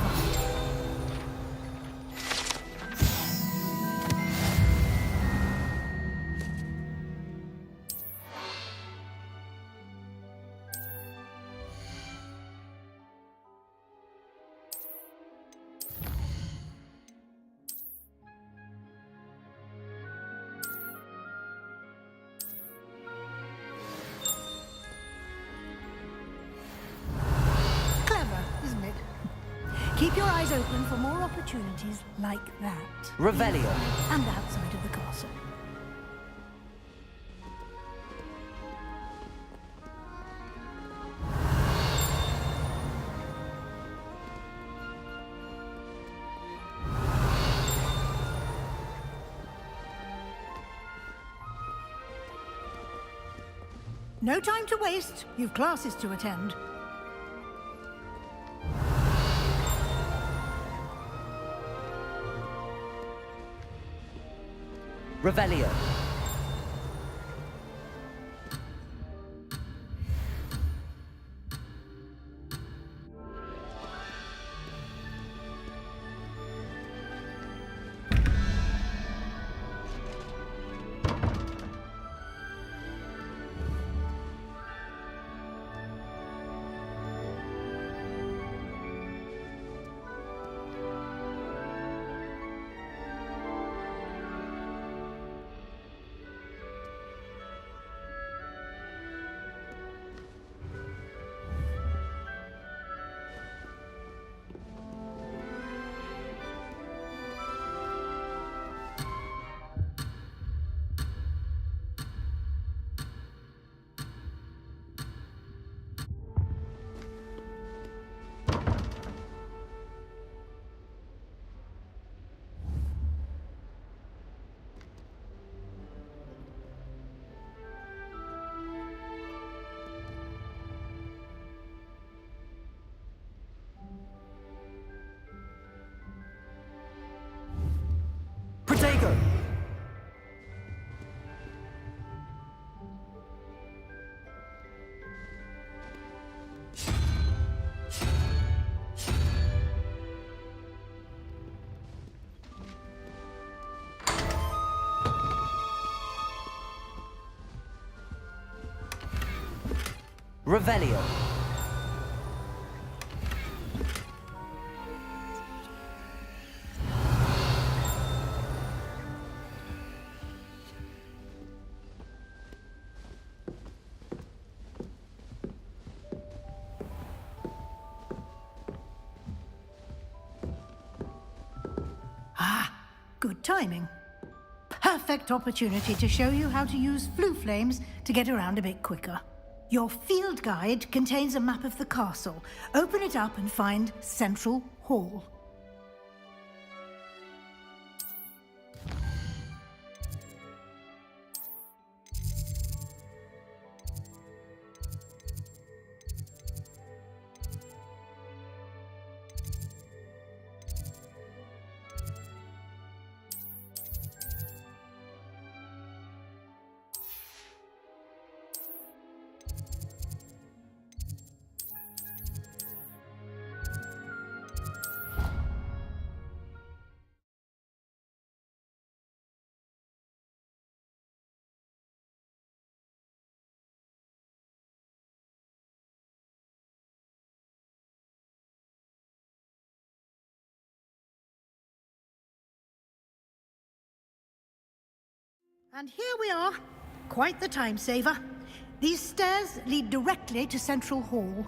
Keep your eyes open for more opportunities like that. Revelio. And outside of the castle. No time to waste. You've classes to attend. Revelio. Protego! Revelio. Good timing. Perfect opportunity to show you how to use flue flames to get around a bit quicker. Your field guide contains a map of the castle. Open it up and find Central Hall. And here we are. Quite the time saver. These stairs lead directly to Central Hall.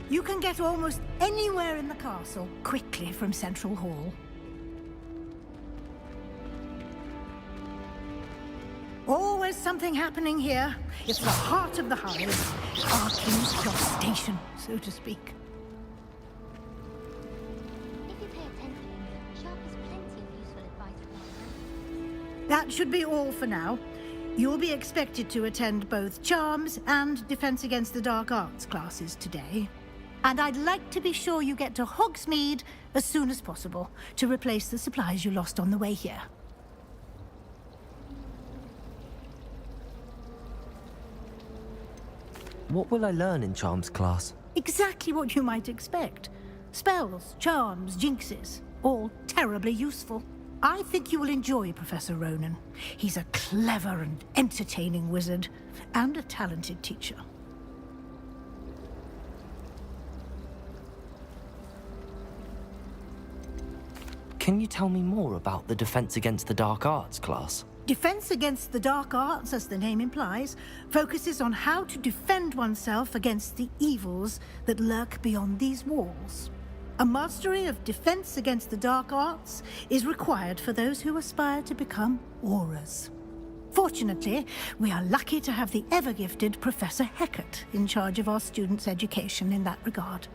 You can get almost anywhere in the castle quickly from Central Hall. Always something happening here. It's the heart of the hive. Our King's Cross station, so to speak. If you pay attention, Sharp has plenty of useful advice for you. That should be all for now. You'll be expected to attend both Charms and Defense Against the Dark Arts classes today. And I'd like to be sure you get to Hogsmeade as soon as possible to replace the supplies you lost on the way here. What will I learn in Charms class? Exactly what you might expect. Spells, charms, jinxes, all terribly useful. I think you will enjoy Professor Ronan. He's a clever and entertaining wizard, and a talented teacher. Can you tell me more about the Defense Against the Dark Arts class? Defense Against the Dark Arts, as the name implies, focuses on how to defend oneself against the evils that lurk beyond these walls. A mastery of Defense Against the Dark Arts is required for those who aspire to become Aurors. Fortunately, we are lucky to have the ever-gifted Professor Heckert in charge of our students' education in that regard.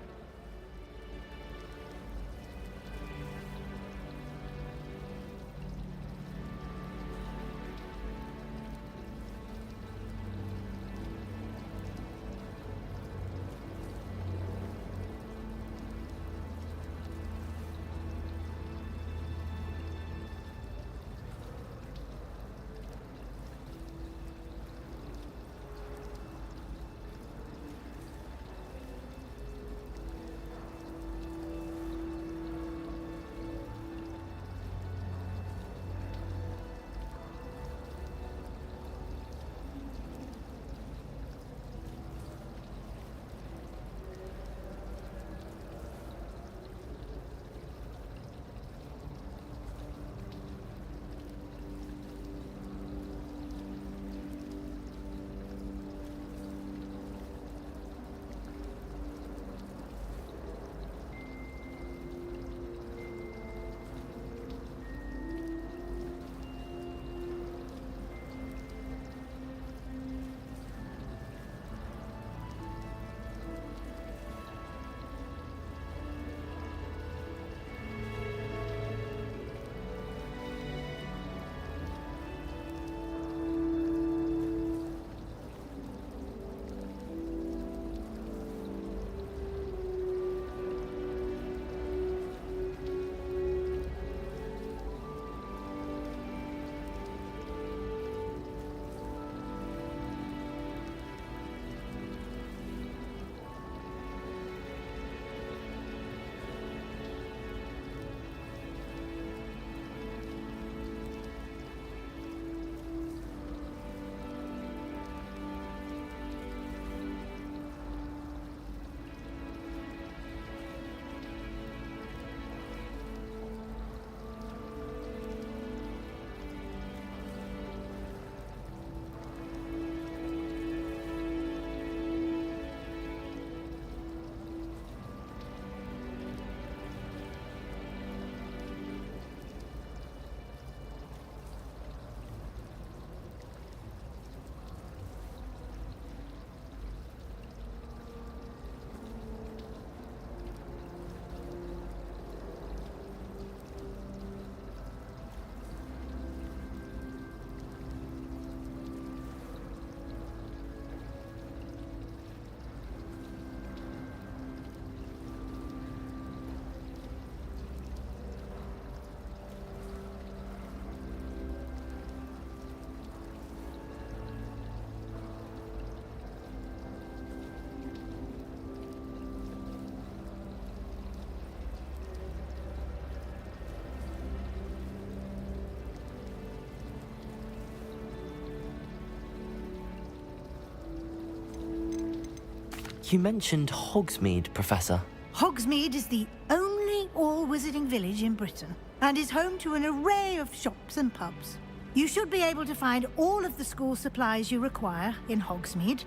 You mentioned Hogsmeade, Professor. Hogsmeade is the only all-wizarding village in Britain, and is home to an array of shops and pubs. You should be able to find all of the school supplies you require in Hogsmeade.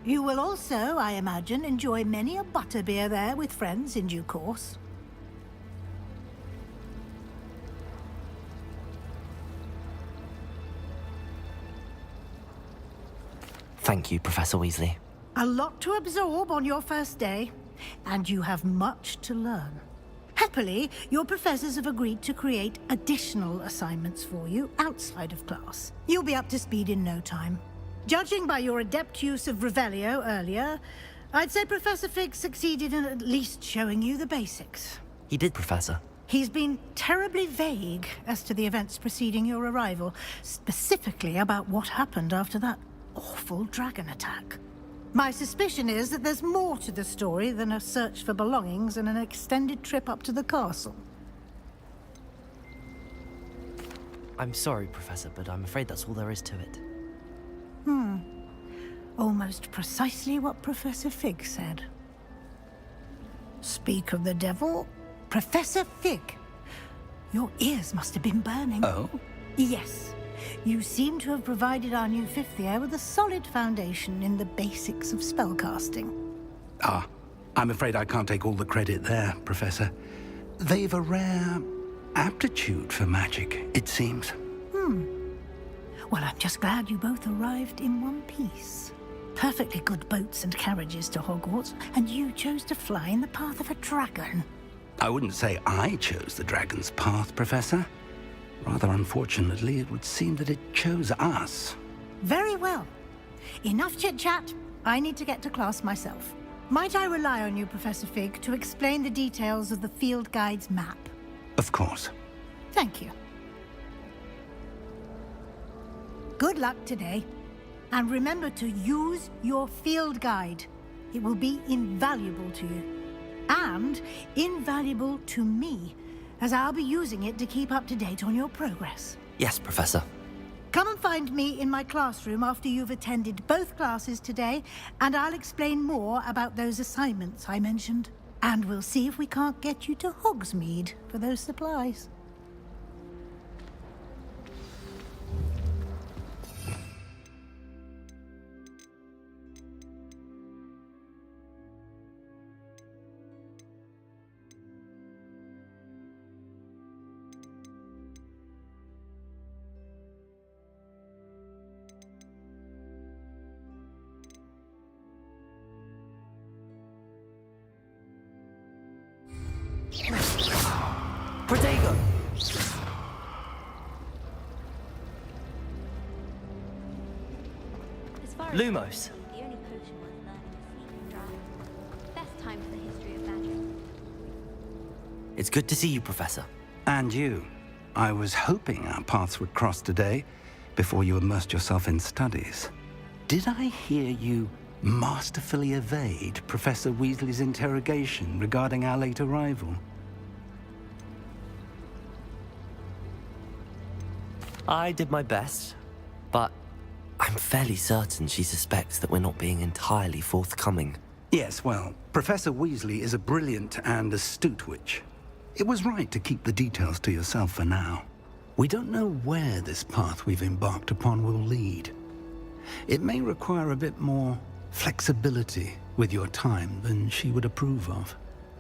You will also, I imagine, enjoy many a butterbeer there with friends in due course. Thank you, Professor Weasley. A lot to absorb on your first day, and you have much to learn. Happily, your professors have agreed to create additional assignments for you outside of class. You'll be up to speed in no time. Judging by your adept use of Revelio earlier, I'd say Professor Fig succeeded in at least showing you the basics. He did, Professor. He's been terribly vague as to the events preceding your arrival, specifically about what happened after that awful dragon attack. My suspicion is that there's more to the story than a search for belongings and an extended trip up to the castle. I'm sorry, Professor, but I'm afraid that's all there is to it. Almost precisely what Professor Fig said. Speak of the devil, Professor Fig. Your ears must have been burning. Oh? Yes. You seem to have provided our new fifth year with a solid foundation in the basics of spellcasting. Ah, I'm afraid I can't take all the credit there, Professor. They've a rare aptitude for magic, it seems. Well, I'm just glad you both arrived in one piece. Perfectly good boats and carriages to Hogwarts, and you chose to fly in the path of a dragon. I wouldn't say I chose the dragon's path, Professor. Rather unfortunately, it would seem that it chose us. Very well. Enough chit-chat. I need to get to class myself. Might I rely on you, Professor Fig, to explain the details of the field guide's map? Of course. Thank you. Good luck today. And remember to use your field guide. It will be invaluable to you. And invaluable to me, as I'll be using it to keep up to date on your progress. Yes, Professor. Come and find me in my classroom after you've attended both classes today, and I'll explain more about those assignments I mentioned. And we'll see if we can't get you to Hogsmeade for those supplies. Protego! As far Lumos. the only potion worth learning is Secret Draft. Best time for the history of magic. It's good to see you, Professor. And you. I was hoping our paths would cross today, before you immersed yourself in studies. Did I hear you masterfully evade Professor Weasley's interrogation regarding our late arrival? I did my best, but I'm fairly certain she suspects that we're not being entirely forthcoming. Yes, well, Professor Weasley is a brilliant and astute witch. It was right to keep the details to yourself for now. We don't know where this path we've embarked upon will lead. It may require a bit more flexibility with your time than she would approve of.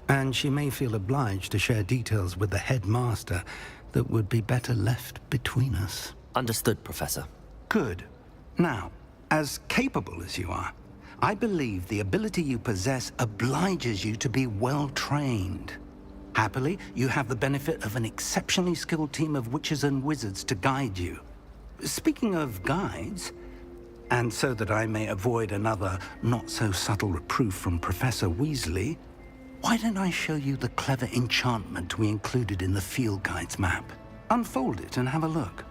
And she may feel obliged to share details with the headmaster that would be better left between us. Understood, Professor. Good. Now, as capable as you are, I believe the ability you possess obliges you to be well-trained. Happily, you have the benefit of an exceptionally skilled team of witches and wizards to guide you. Speaking of guides, and so that I may avoid another not-so-subtle reproof from Professor Weasley, why don't I show you the clever enchantment we included in the field guide's map? Unfold it and have a look.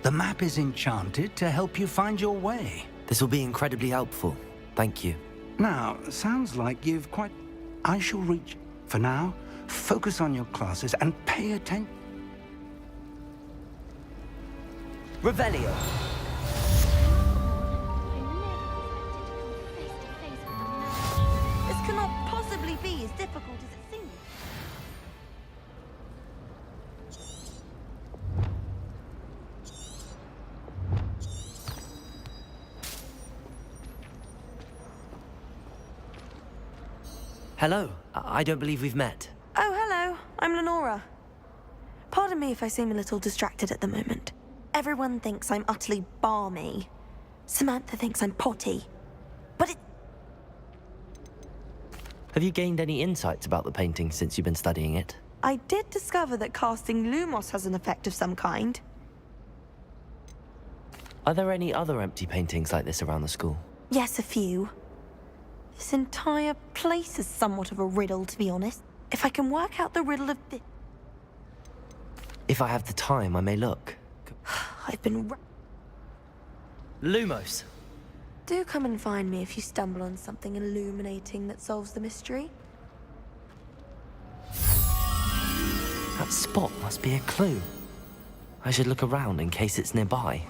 The map is enchanted to help you find your way. This will be incredibly helpful. Thank you. Now, sounds like you've quite... I shall reach... For now, focus on your classes and pay attention. Revelio. This cannot possibly be as difficult as it seems. Hello. I don't believe we've met. Oh, hello. I'm Lenora. Pardon me if I seem a little distracted at the moment. Everyone thinks I'm utterly balmy. Samantha thinks I'm potty. But it... Have you gained any insights about the painting since you've been studying it? I did discover that casting Lumos has an effect of some kind. Are there any other empty paintings like this around the school? Yes, a few. This entire place is somewhat of a riddle, to be honest. If I can work out the riddle of this... If I have the time, I may look. I've been... Lumos! Do come and find me if you stumble on something illuminating that solves the mystery. That spot must be a clue. I should look around in case it's nearby.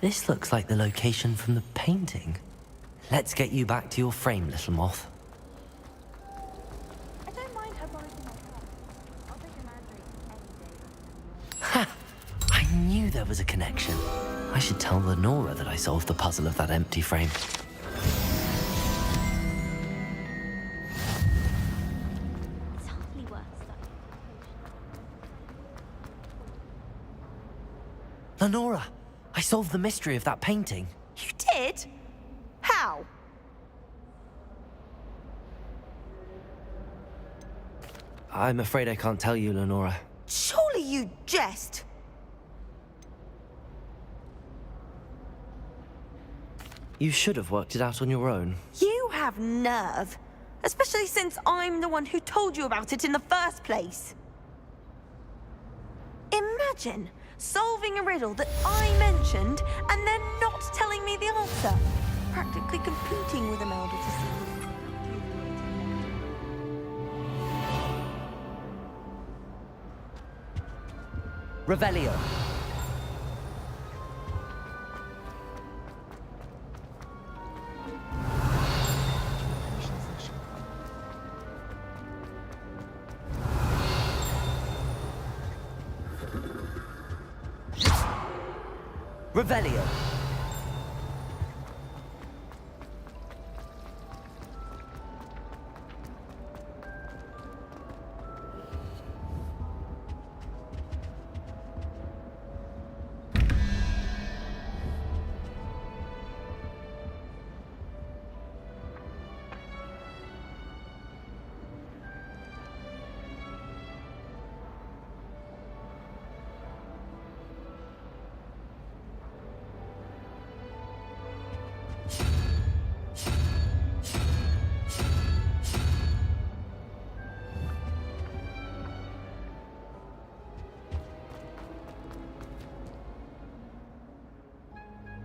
This looks like the location from the painting. Let's get you back to your frame, little moth. I don't mind her borrowing my car. I'll take a mandrake any day. Ha! I knew there was a connection. I should tell Lenora that I solved the puzzle of that empty frame. It's hardly worth studying. Lenora! I solved the mystery of that painting. You did? How? I'm afraid I can't tell you, Lenora. Surely you jest. You should have worked it out on your own. You have nerve. Especially since I'm the one who told you about it in the first place. Imagine solving a riddle that I mentioned and then not telling me the answer. Practically competing with Imelda to see who... Revelio. Revelio.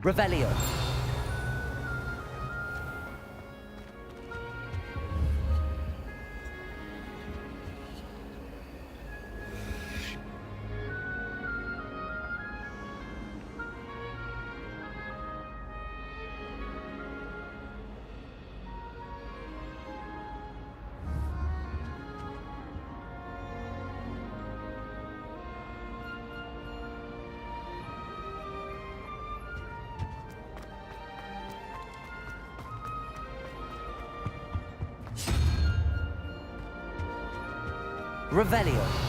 Revelio. Revelio.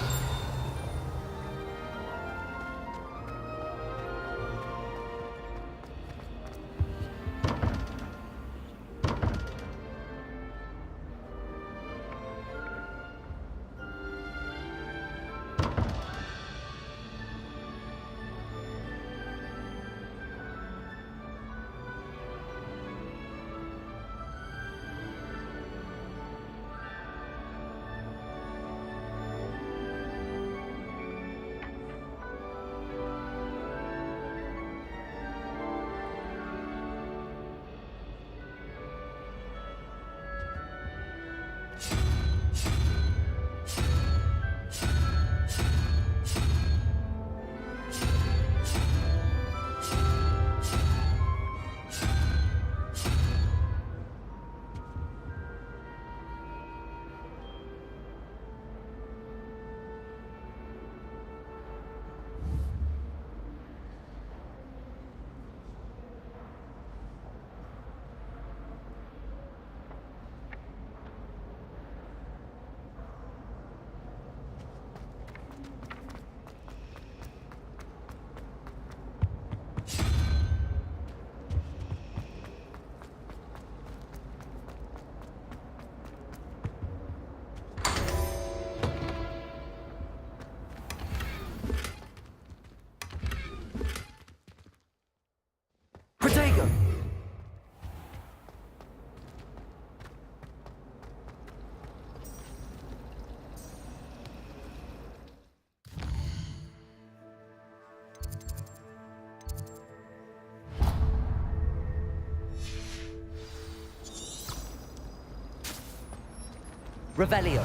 Revelio.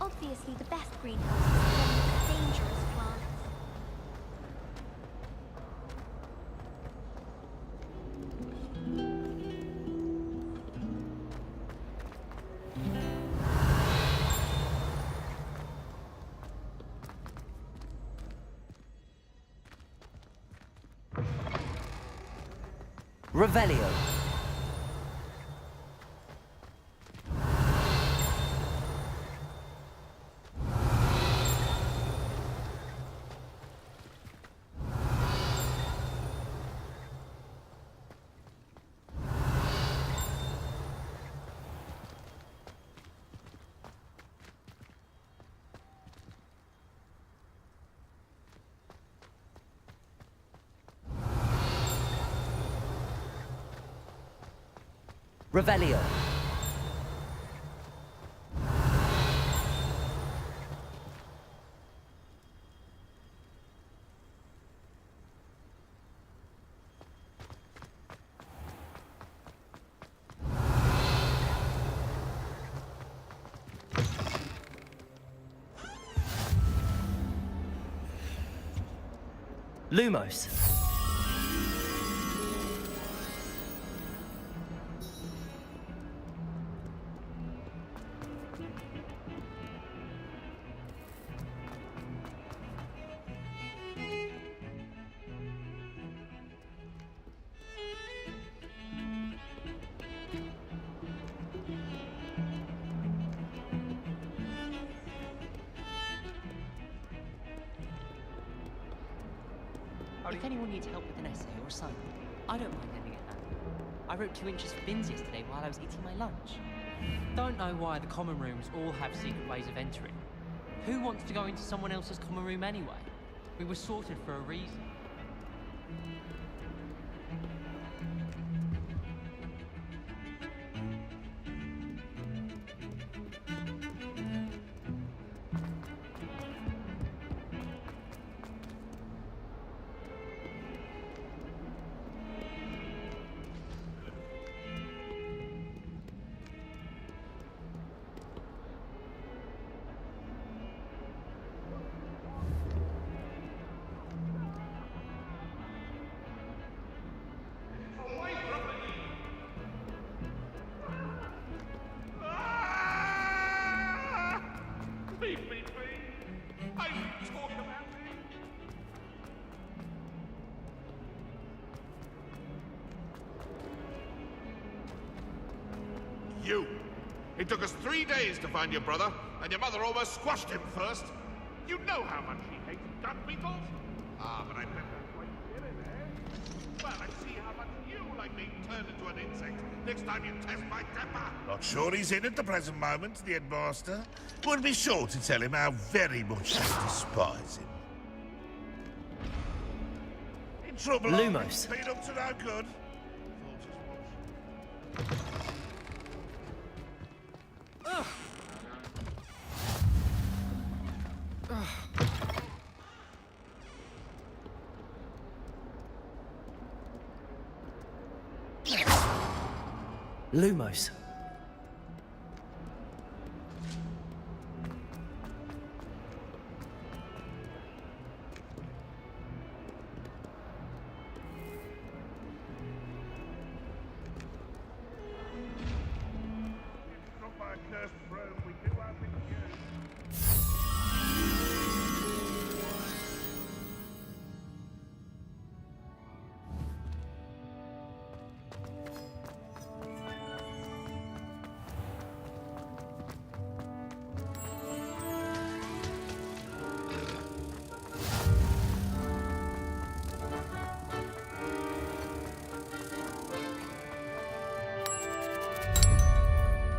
Obviously, the best greenhouse is for dangerous plants. Revelio. Revelio. Lumos. If anyone needs help with an essay or assignment, I don't mind lending a hand. I wrote 2 inches for bins yesterday while I was eating my lunch. Don't know why the common rooms all have secret ways of entering. Who wants to go into someone else's common room anyway? We were sorted for a reason. You! It took us 3 days to find your brother, and your mother almost squashed him first. You know how much he hates dung beetles? Ah, but I bet that's why you did it, eh? Well, let's see how much you like being turned into an insect next time you test my temper. Not sure he's in at the present moment, the headmaster. Would be sure to tell him how very much I despise him. In trouble, Lumos. Been up to no good. Lumos. Struck by a cursed throne, we do our bit here.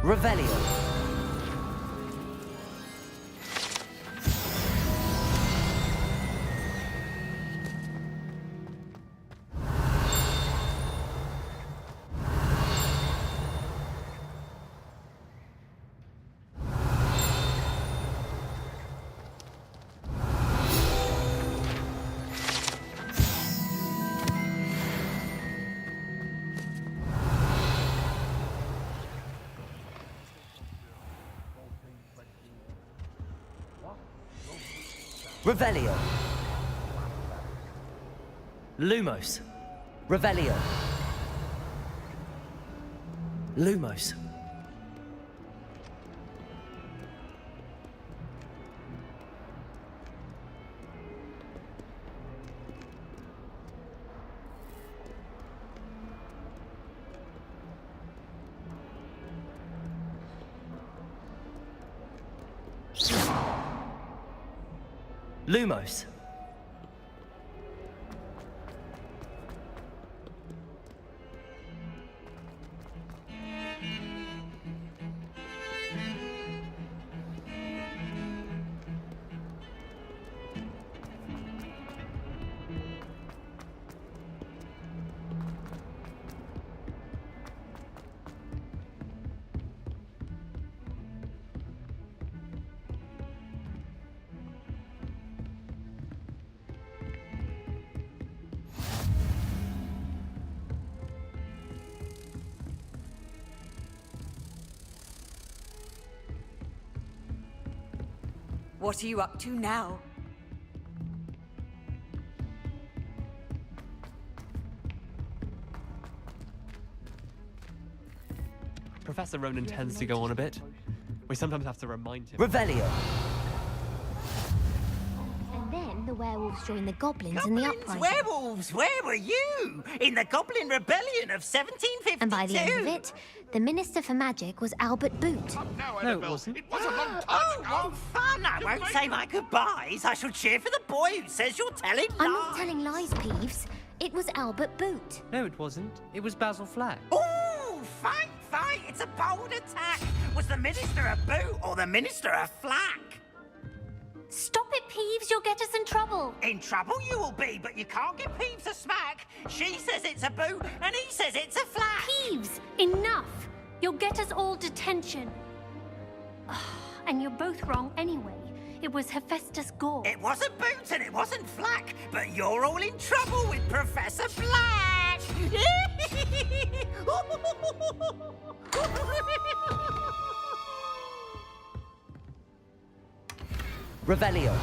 Revelio. Revelio. Lumos. Revelio. Lumos. Lumos. What are you up to now? Professor Ronan tends to go on a bit. We sometimes have to remind him. Revelio. And then the werewolves joined the goblins in the uprising. Werewolves, where were you? In the Goblin Rebellion of 1752? And by the end of it, the Minister for Magic was Albert Boot. No, it wasn't. It was a long time ago. What fun! I won't say my goodbyes. I shall cheer for the boy who says you're telling lies. I'm not telling lies, Peeves. It was Albert Boot. No, it wasn't. It was Basil Flack. Ooh, fight! It's a bold attack. Was the Minister a Boot or the Minister a Flack? Stop it, Peeves. You'll get us in trouble. In trouble you will be, but you can't give Peeves a smack. She says it's a Boot and he says it's a Flack. Peeves, enough. You'll get us all detention. And you're both wrong anyway. It was Hephaestus Gore. It wasn't Boot and it wasn't Flack, but you're all in trouble with Professor Black. Revelio.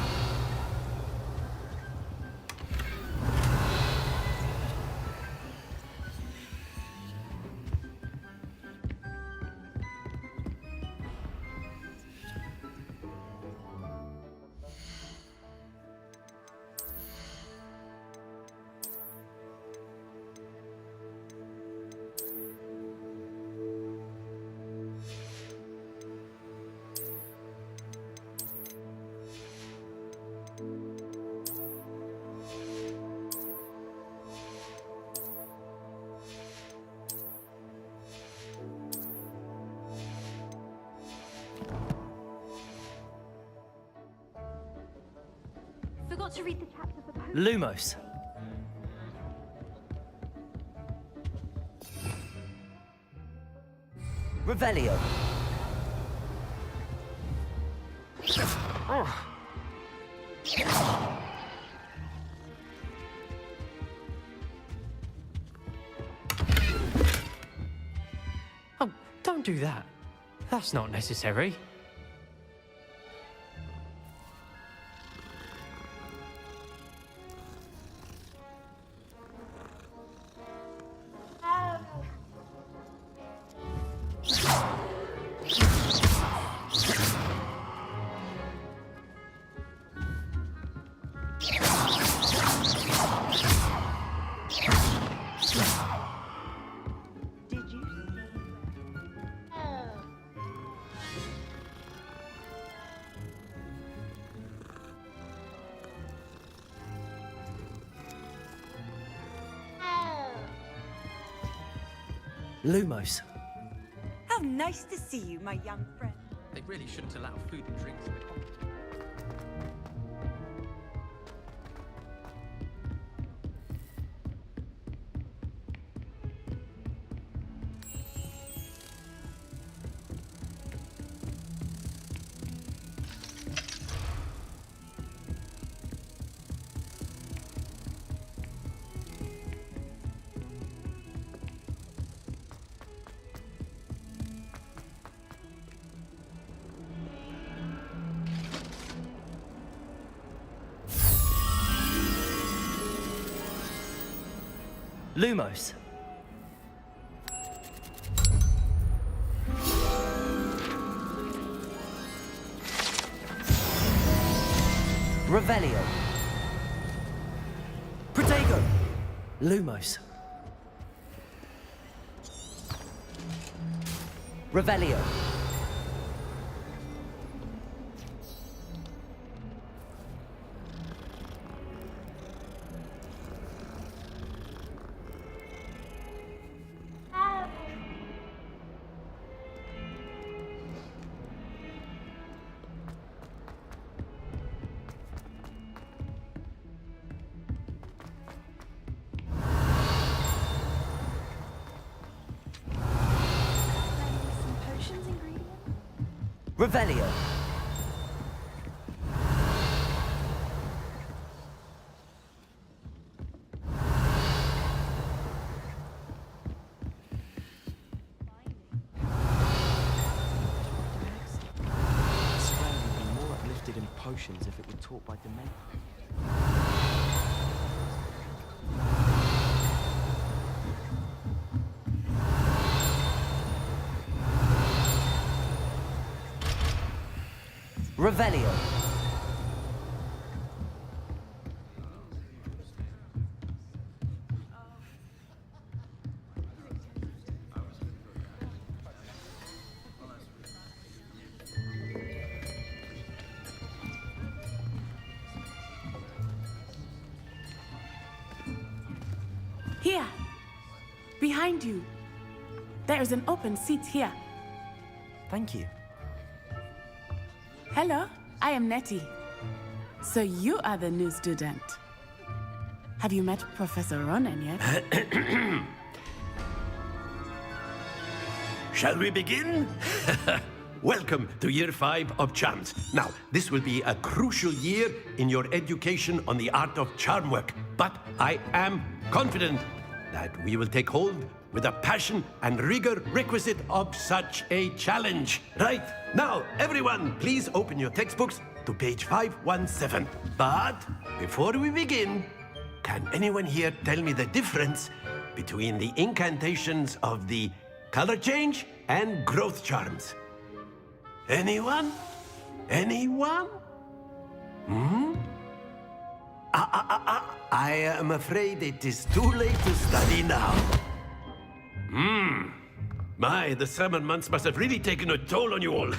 Forgot to read the chapter for post. Lumos. Revelio. Oh, don't do that. That's not necessary. Lumos. How nice to see you, my young friend. They really shouldn't allow food and drinks in the common. Lumos. Revelio. Protego. Lumos. Revelio. Revelio. In potions if it were taught by Dementor. Revelio. Here, behind you. There is an open seat here. Thank you. Hello, I am Nettie. So you are the new student. Have you met Professor Ronan yet? Shall we begin? Welcome to Year 5 of Charms. Now, this will be a crucial year in your education on the art of charm work. But I am confident that we will take hold with the passion and rigor requisite of such a challenge. Right, now, everyone, please open your textbooks to page 517. But before we begin, can anyone here tell me the difference between the incantations of the color change and growth charms? Anyone? Anyone? Hmm? I am afraid it is too late to study now. My, the summer months must have really taken a toll on you all.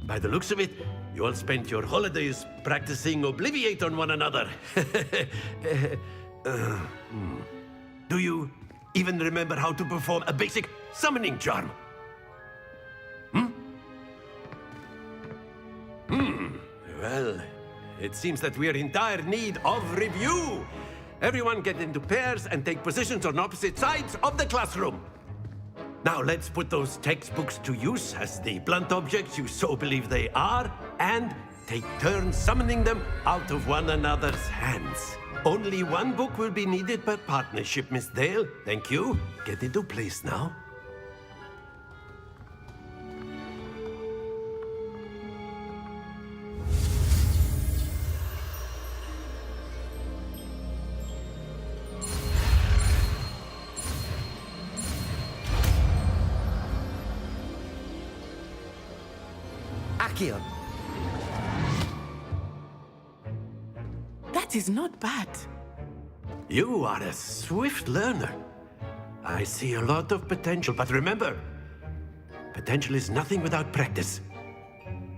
By the looks of it, you all spent your holidays practicing Obliviate on one another. Do you even remember how to perform a basic summoning charm? Well, it seems that we are in dire need of review. Everyone get into pairs and take positions on opposite sides of the classroom. Now let's put those textbooks to use as the blunt objects you so believe they are, and take turns summoning them out of one another's hands. Only one book will be needed per partnership, Miss Dale. Thank you. Get into place now. Accio. That is not bad. You are a swift learner. I see a lot of potential, but remember, potential is nothing without practice.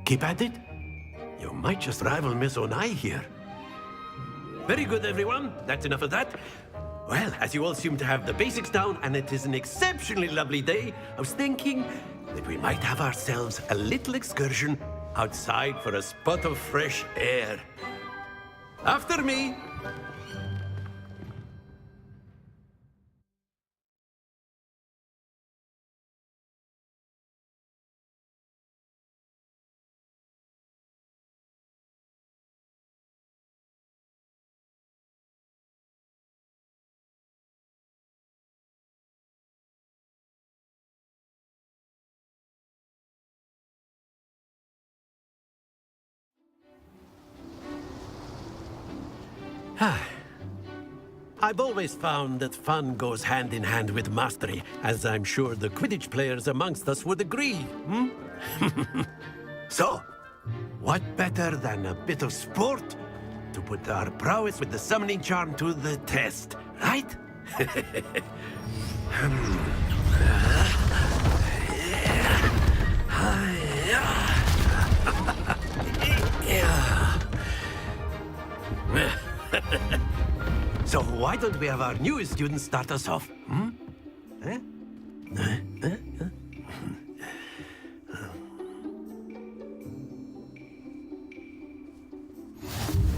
Keep at it. You might just rival Miss Onai here. Very good, everyone. That's enough of that. Well, as you all seem to have the basics down, and it is an exceptionally lovely day, I was thinking that we might have ourselves a little excursion outside for a spot of fresh air. After me. I've always found that fun goes hand in hand with mastery, as I'm sure the Quidditch players amongst us would agree, hmm? So, what better than a bit of sport to put our prowess with the summoning charm to the test, right? So why don't we have our newest student start us off? Hmm? Eh?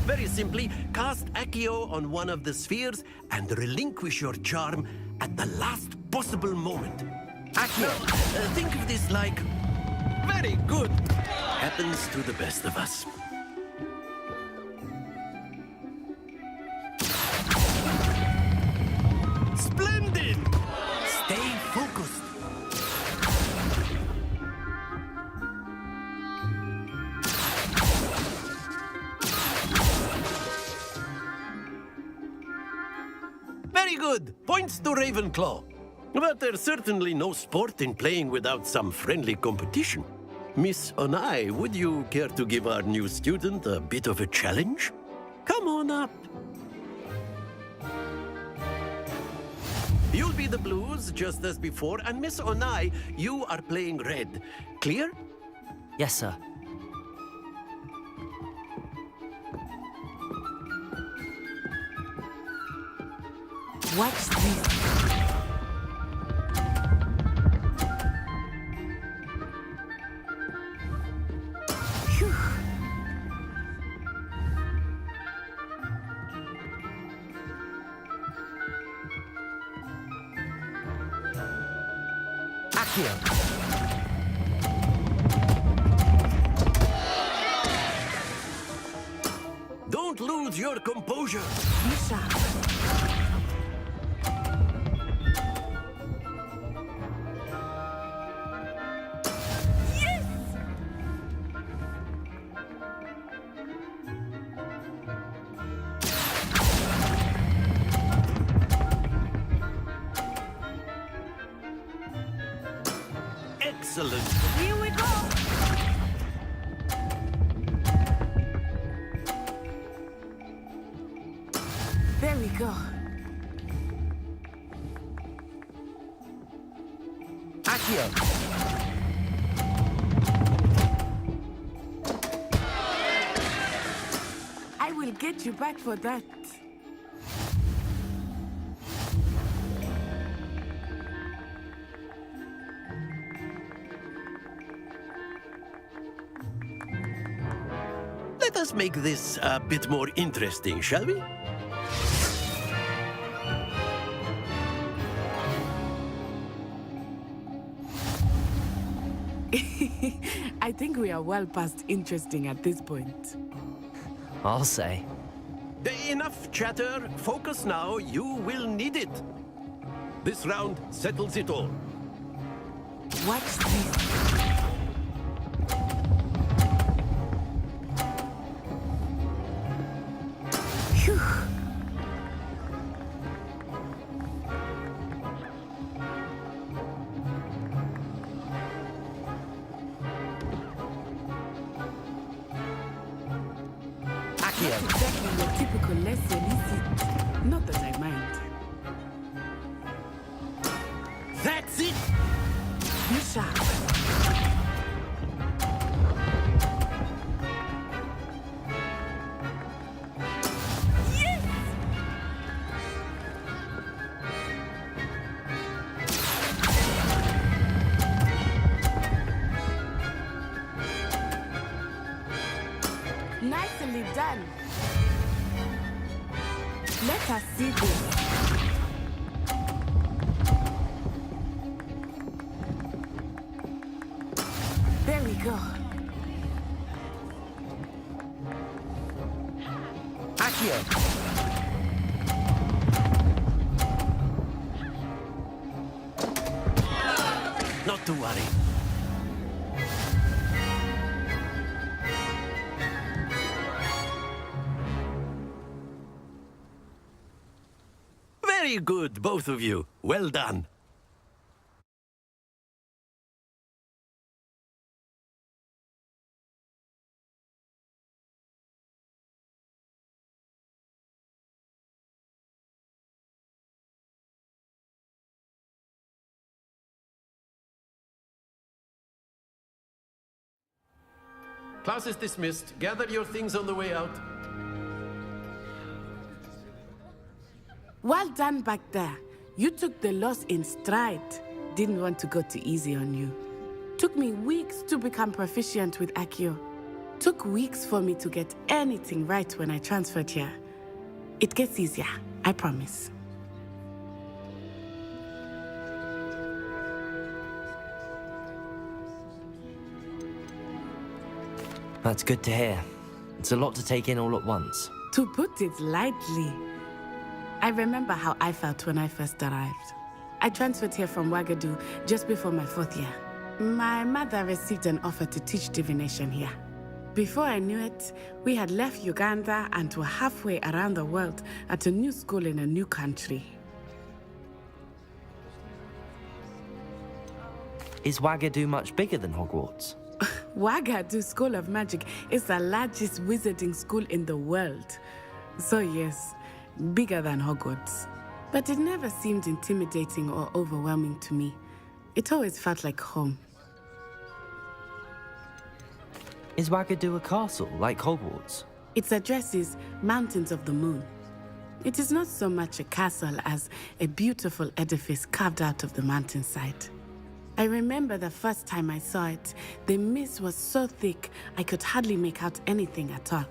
Very simply, cast Accio on one of the spheres and relinquish your charm at the last possible moment. Accio, think of this like... Very good. Happens to the best of us. Splendid! Stay focused. Very good. Points to Ravenclaw. But there's certainly no sport in playing without some friendly competition. Miss Onai, would you care to give our new student a bit of a challenge? Come on up. You'll be the blues, just as before, and Miss Onai, you are playing red. Clear? Yes, sir. Watch this. Phew. Accio. Don't lose your composure. Misha. Excellent. Here we go. There we go. Accio. I will get you back for that. Let us make this a bit more interesting, shall we? I think we are well past interesting at this point. I'll say. Enough chatter. Focus now. You will need it. This round settles it all. Watch this. Phew. Accio. Exactly your typical lesson, is it? Not that I mind. That's it. Be sharp. Nicely done. Let us see this. There we go. Accio. Not to worry. Very good, both of you. Well done. Class is dismissed. Gather your things on the way out. Well done back there. You took the loss in stride. Didn't want to go too easy on you. Took me weeks to become proficient with Accio. Took weeks for me to get anything right when I transferred here. It gets easier, I promise. That's good to hear. It's a lot to take in all at once. To put it lightly, I remember how I felt when I first arrived. I transferred here from Ouagadougou just before my 4th year. My mother received an offer to teach divination here. Before I knew it, we had left Uganda and were halfway around the world at a new school in a new country. Is Ouagadougou much bigger than Hogwarts? Ouagadougou School of Magic is the largest wizarding school in the world. So yes, bigger than Hogwarts. But it never seemed intimidating or overwhelming to me. It always felt like home. Is Ouagadougou a castle, like Hogwarts? Its address is Mountains of the Moon. It is not so much a castle as a beautiful edifice carved out of the mountainside. I remember the first time I saw it, the mist was so thick I could hardly make out anything at all.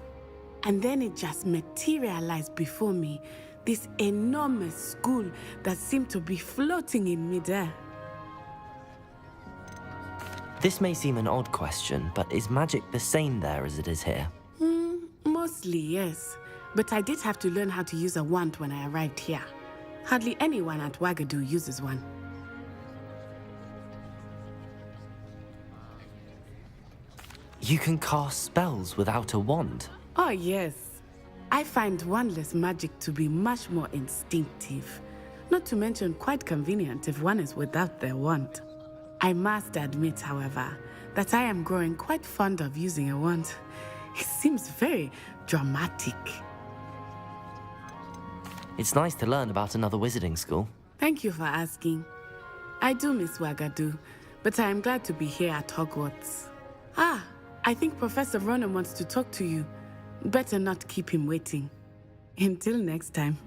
And then it just materialized before me, this enormous school that seemed to be floating in midair. This may seem an odd question, but is magic the same there as it is here? Mostly, yes. But I did have to learn how to use a wand when I arrived here. Hardly anyone at Ouagadougou uses one. You can cast spells without a wand? Oh, yes. I find wandless magic to be much more instinctive. Not to mention quite convenient if one is without their wand. I must admit, however, that I am growing quite fond of using a wand. It seems very dramatic. It's nice to learn about another wizarding school. Thank you for asking. I do miss Ouagadougou, but I am glad to be here at Hogwarts. Ah, I think Professor Ronan wants to talk to you. Better not keep him waiting. Until next time.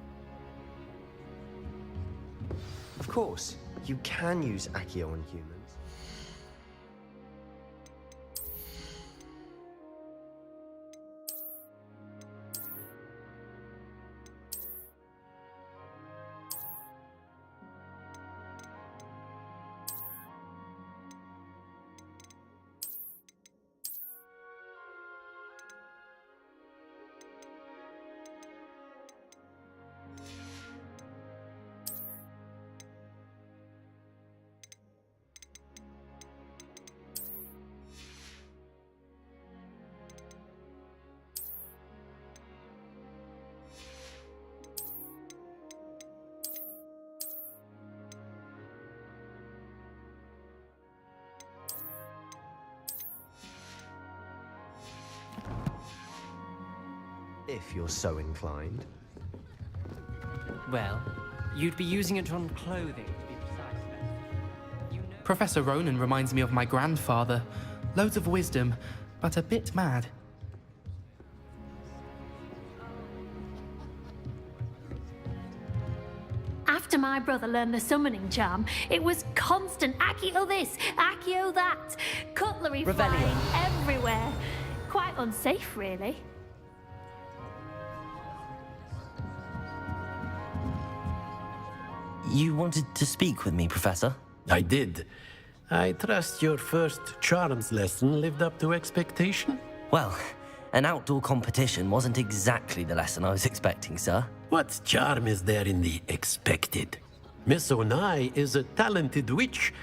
Of course, you can use Accio on humans. If you're so inclined. Well, you'd be using it on clothing, to be precise. You know Professor Ronan reminds me of my grandfather. Loads of wisdom, but a bit mad. After my brother learned the summoning charm, it was constant Accio this, Accio that, cutlery flying everywhere. Quite unsafe, really. You wanted to speak with me, Professor? I did. I trust your first charms lesson lived up to expectation? Well, an outdoor competition wasn't exactly the lesson I was expecting, sir. What charm is there in the expected? Miss Onai is a talented witch.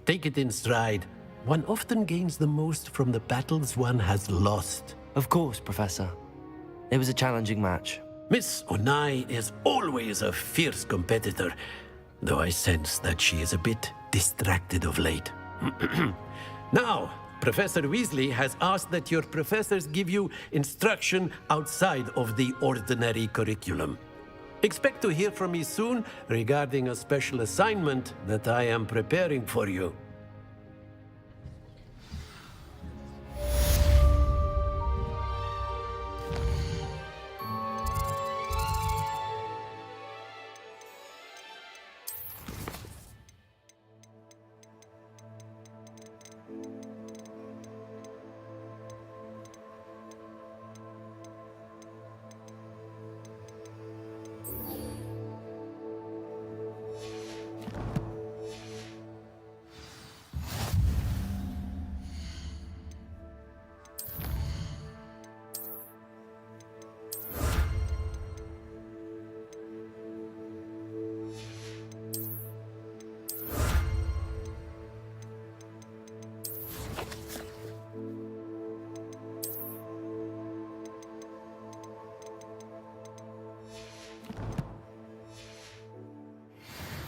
Take it in stride. One often gains the most from the battles one has lost. Of course, Professor. It was a challenging match. Miss Onai is always a fierce competitor, though I sense that she is a bit distracted of late. Now, Professor Weasley has asked that your professors give you instruction outside of the ordinary curriculum. Expect to hear from me soon regarding a special assignment that I am preparing for you.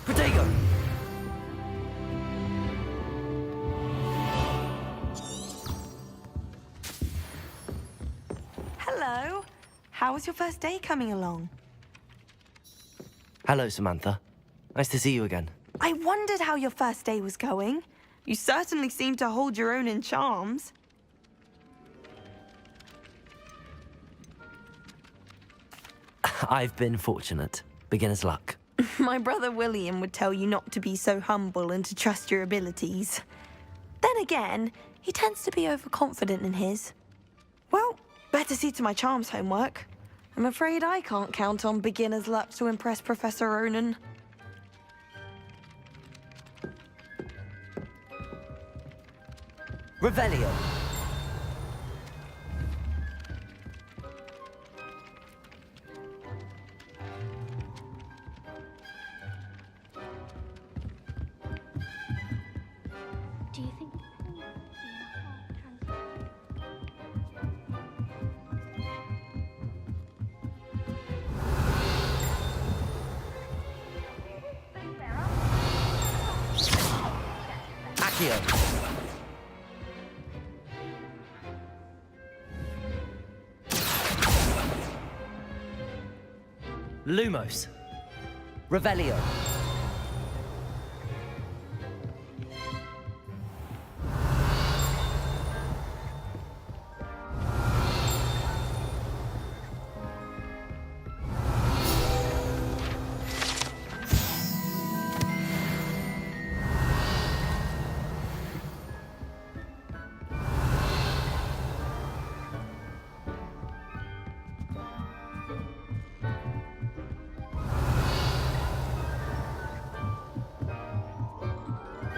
Protego! Hello. How was your first day coming along? Hello, Samantha. Nice to see you again. I wondered how your first day was going. You certainly seem to hold your own in charms. I've been fortunate. Beginner's luck. My brother William would tell you not to be so humble and to trust your abilities. Then again, he tends to be overconfident in his. Well, better see to my charms homework. I'm afraid I can't count on beginner's luck to impress Professor Ronan. Revelio. Do you think Accio. Lumos. Revelio.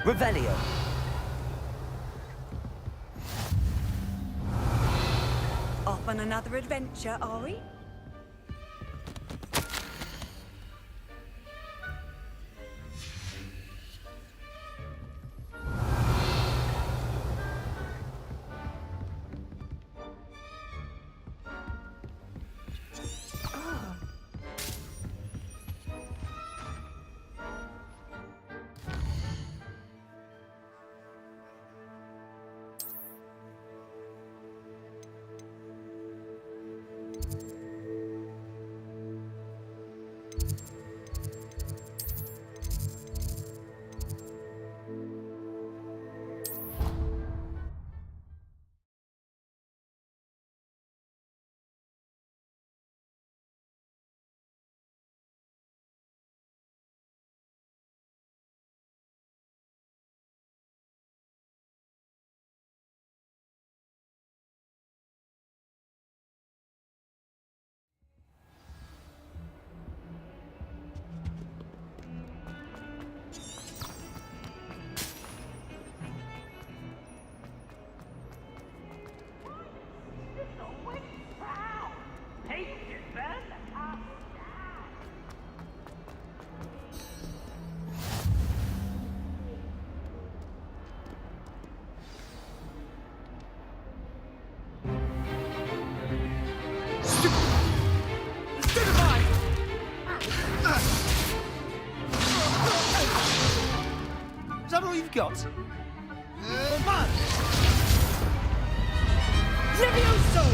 Revelio. Off on another adventure, are we? we've got. Levioso!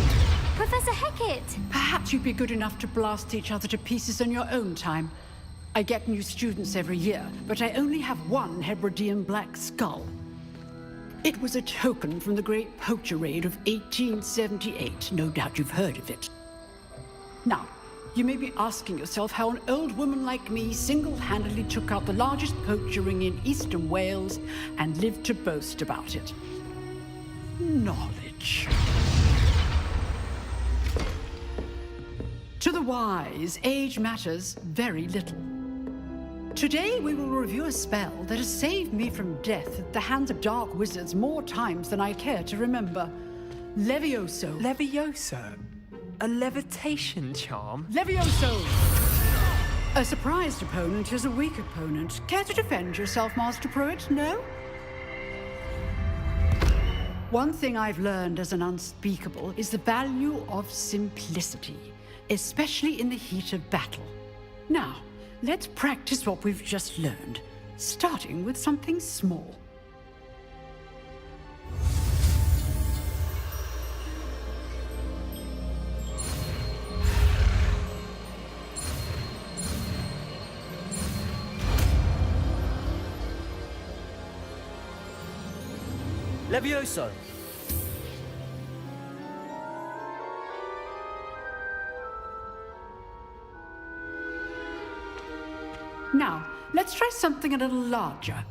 Professor Hecat! Perhaps you'd be good enough to blast each other to pieces in your own time. I get new students every year, but I only have one Hebridean black skull. It was a token from the Great Poacher Raid of 1878. No doubt you've heard of it. Now, you may be asking yourself how an old woman like me single-handedly took out the largest poacher ring in eastern Wales and lived to boast about it. Knowledge. To the wise, age matters very little. Today we will review a spell that has saved me from death at the hands of dark wizards more times than I care to remember. Levioso. Levioso? A levitation charm? Levioso! A surprised opponent is a weak opponent. Care to defend yourself, Master Pruitt? No? One thing I've learned as an unspeakable is the value of simplicity, especially in the heat of battle. Now, let's practice what we've just learned, starting with something small. Levioso! Now, let's try something a little larger.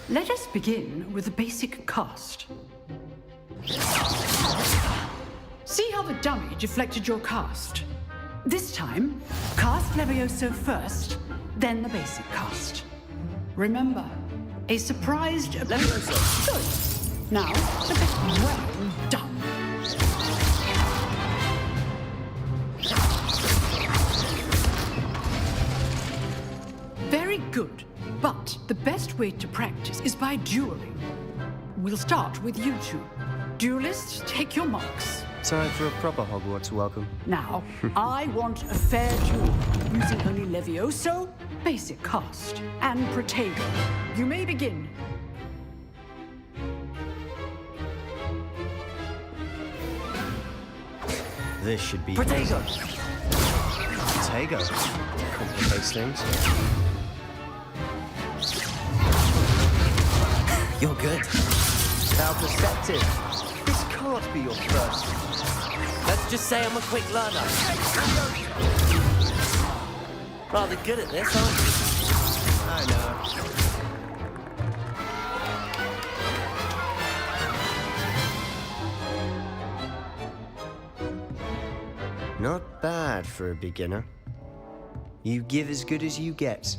Let us begin with the basic cast. See how the dummy deflected your cast? This time, cast Levioso first, then the basic cast. Remember, a surprised Levioso. Good. Now, the best. Well done. Very good. But the best way to practice is by dueling. We'll start with you two. Duelists, take your marks. Time for a proper Hogwarts welcome. Now, I want a fair duel, using only Levioso, basic cast, and Protego. You may begin. This should be... Protego! Protego. Complicates things. You're good. How perceptive. This can't be your first. Let's just say I'm a quick learner. Rather good at this, aren't you? I know. Not bad for a beginner. You give as good as you get.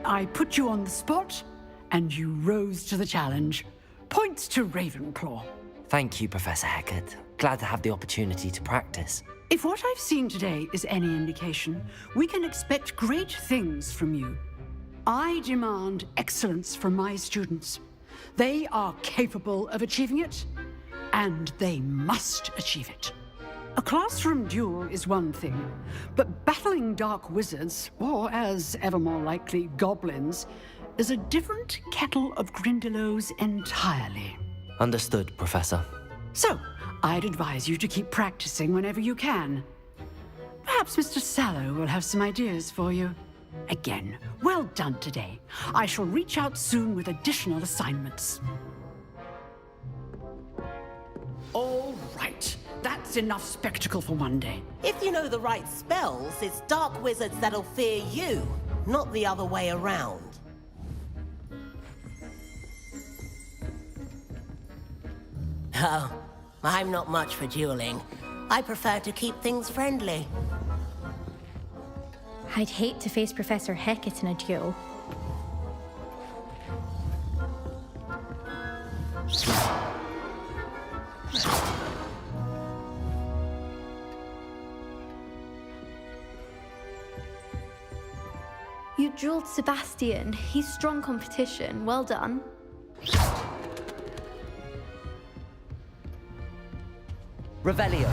I put you on the spot, and you rose to the challenge. Points to Ravenclaw. Thank you, Professor Hecat. Glad to have the opportunity to practice. If what I've seen today is any indication, we can expect great things from you. I demand excellence from my students. They are capable of achieving it, and they must achieve it. A classroom duel is one thing, but battling dark wizards, or as ever more likely, goblins, is a different kettle of Grindylows entirely. Understood, Professor. So, I'd advise you to keep practicing whenever you can. Perhaps Mr. Sallow will have some ideas for you. Again, well done today. I shall reach out soon with additional assignments. All right. That's enough spectacle for one day. If you know the right spells, it's dark wizards that'll fear you, not the other way around. Oh, I'm not much for dueling. I prefer to keep things friendly. I'd hate to face Professor Hecat in a duel. drilled Sebastian. He's strong competition. Well done. Revelio.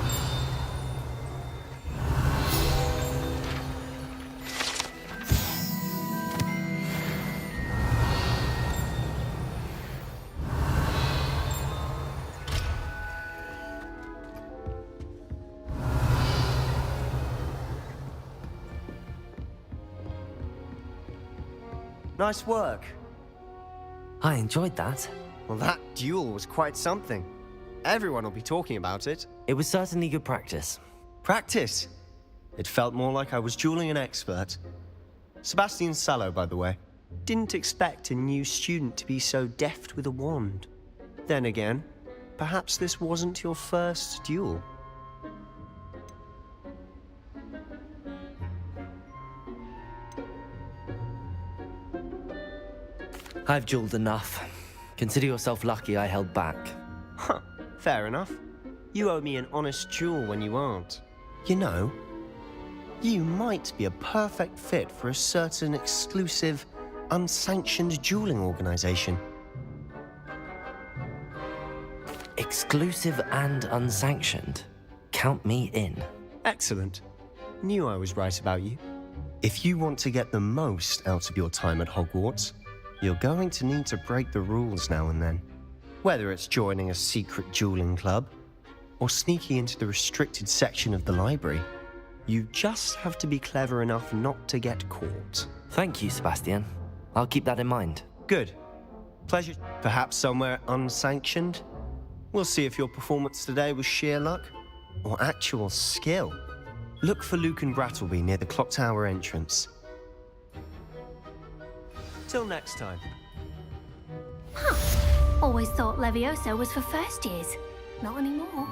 Nice work. I enjoyed that. Well, that duel was quite something. Everyone will be talking about it. It was certainly good practice. Practice? It felt more like I was dueling an expert. Sebastian Sallow, by the way. Didn't expect a new student to be so deft with a wand. Then again, perhaps this wasn't your first duel. I've dueled enough. Consider yourself lucky I held back. Huh, fair enough. You owe me an honest duel when you aren't. You know, you might be a perfect fit for a certain exclusive, unsanctioned dueling organization. Exclusive and unsanctioned? Count me in. Excellent. Knew I was right about you. If you want to get the most out of your time at Hogwarts, you're going to need to break the rules now and then. Whether it's joining a secret dueling club, or sneaking into the restricted section of the library, you just have to be clever enough not to get caught. Thank you, Sebastian. I'll keep that in mind. Good. Pleasure. Perhaps somewhere unsanctioned? We'll see if your performance today was sheer luck, or actual skill. Look for Luke and Brattleby near the clock tower entrance. Till next time. Huh. Always thought Levioso was for first years. Not anymore.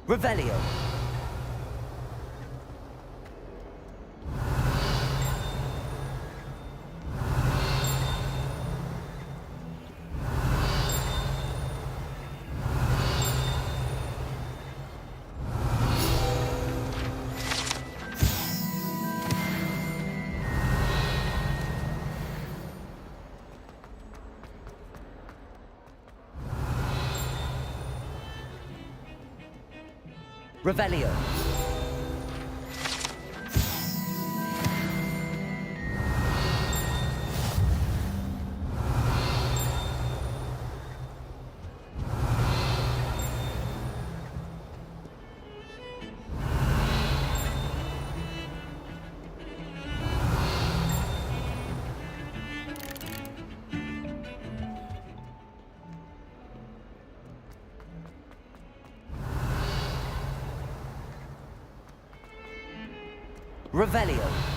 Revelio. Revelio. Revelio.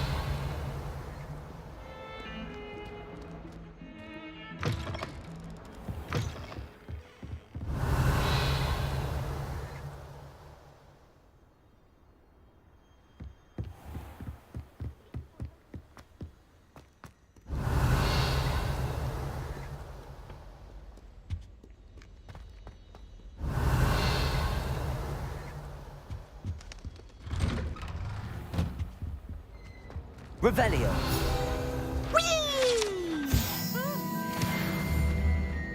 Revelio.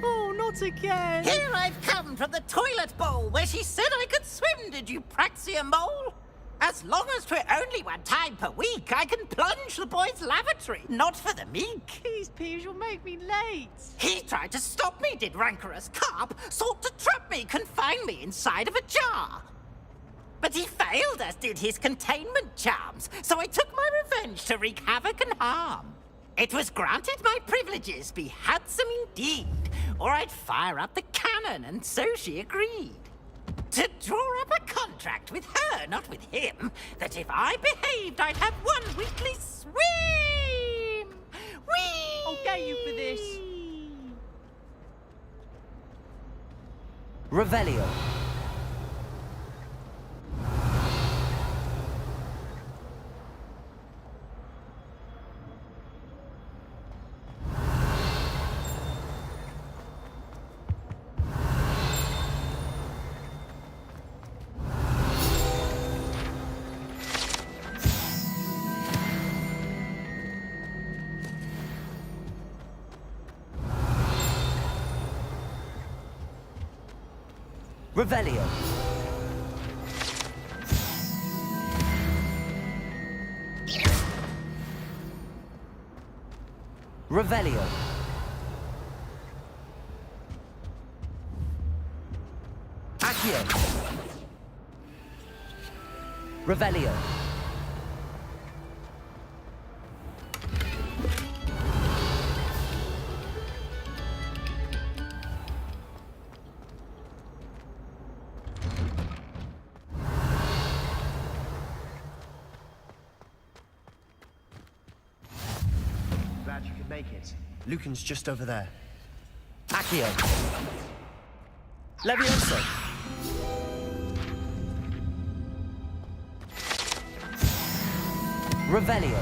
Oh, not again! Here I've come from the toilet bowl where she said I could swim, did you praxia mole? As long as 'twere only one time per week, I can plunge the boy's lavatory, not for the meek. These peeves will make me late. He tried to stop me, did rancorous carp, sought to trap me, confine me inside of a jar. But he failed, as did his containment charms, so I took my revenge to wreak havoc and harm. It was granted my privileges be handsome indeed, or I'd fire up the cannon, and so she agreed. To draw up a contract with her, not with him, that if I behaved, I'd have one weekly swim! Whee! I'll get you for this. Revelio. Revelio. Revelio. Accio. Revelio. Glad you could make it. Lucan's just over there. Accio. Levioso. Revelio.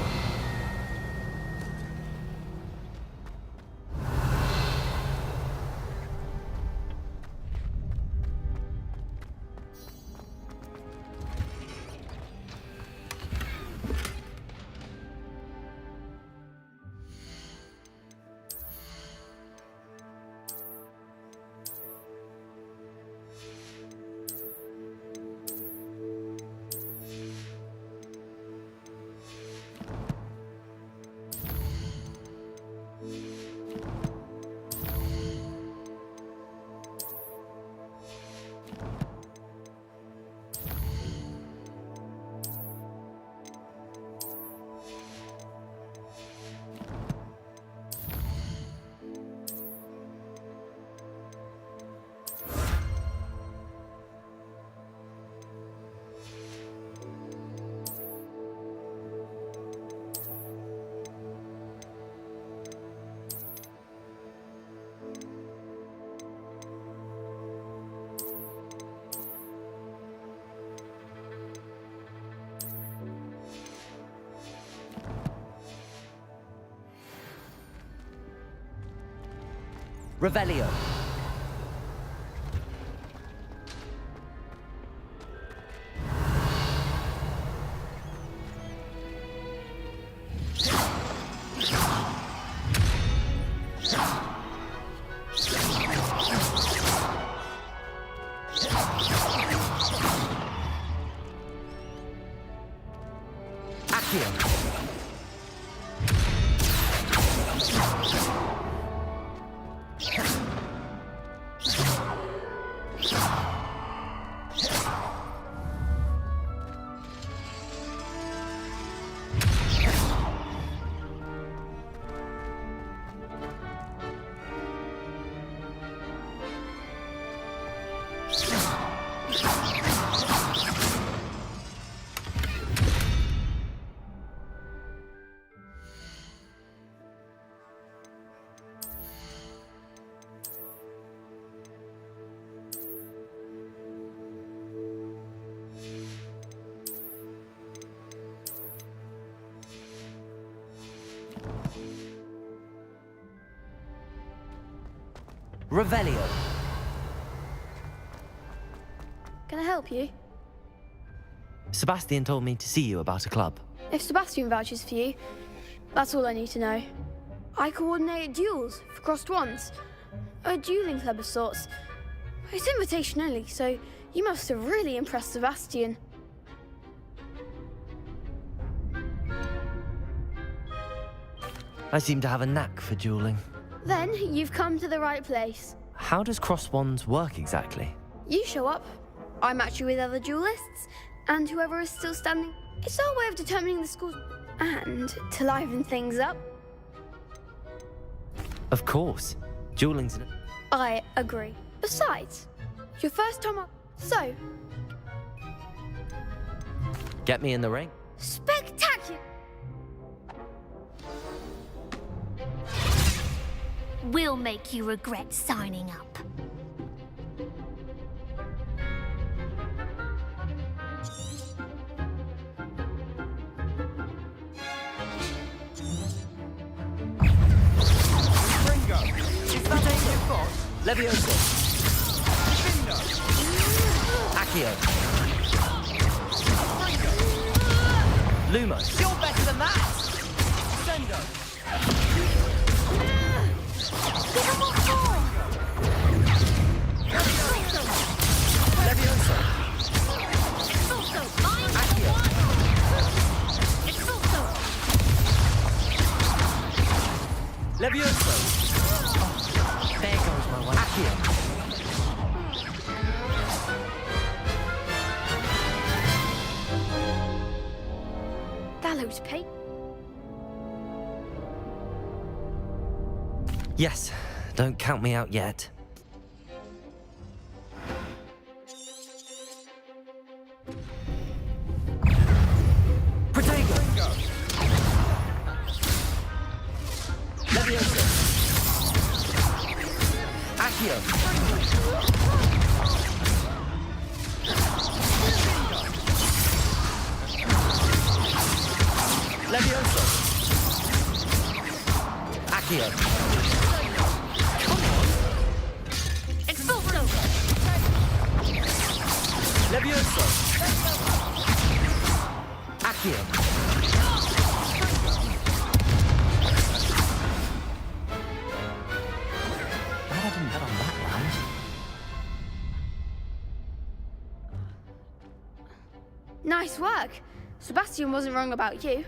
Revelio. Revelio. Can I help you? Sebastian told me to see you about a club. If Sebastian vouches for you, that's all I need to know. I coordinate duels for crossed ones. A dueling club of sorts. It's invitation only, so you must have really impressed Sebastian. I seem to have a knack for dueling. Then you've come to the right place. How does cross wands work exactly? You show up, I match you with other duelists, and whoever is still standing. It's our way of determining the scores. And to liven things up, Of course. Dueling's an... I agree. Besides, your first time up, so Get me in the ring? spectacular. We'll make you regret signing up. Is that aim you've got? Levioso. Accio. Lumos. You're better than that! Sendo. Levioso. Accio. Levioso. There goes my one. Accio. That looks pain. Yes, don't count me out yet. Protego! Levioso! Accio! Levioso! Accio! Expulso! Levioso! Accio! Glad I didn't bet on that round. Nice work. Sebastian wasn't wrong about you.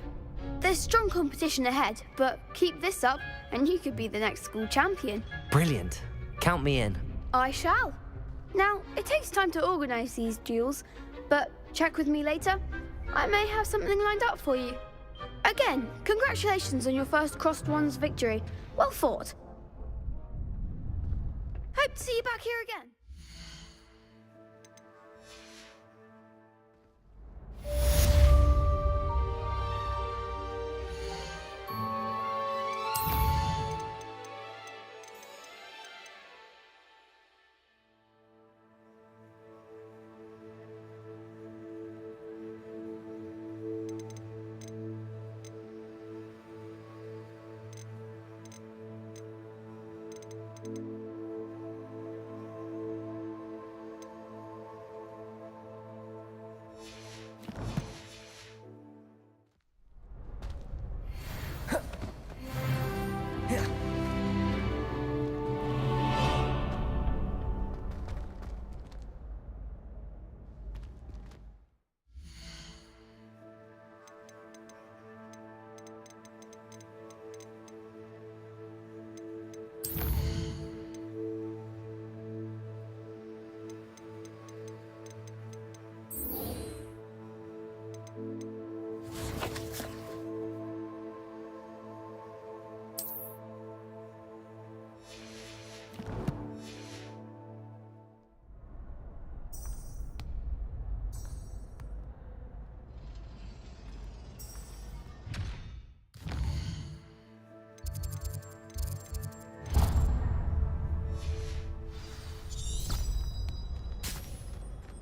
There's strong competition ahead, but keep this up and you could be the next school champion. Brilliant. Count me in. I shall. Now, it takes time to organise these duels, but check with me later. I may have something lined up for you. Again, congratulations on your first Crossed Wands victory. Well fought. Hope to see you back here again.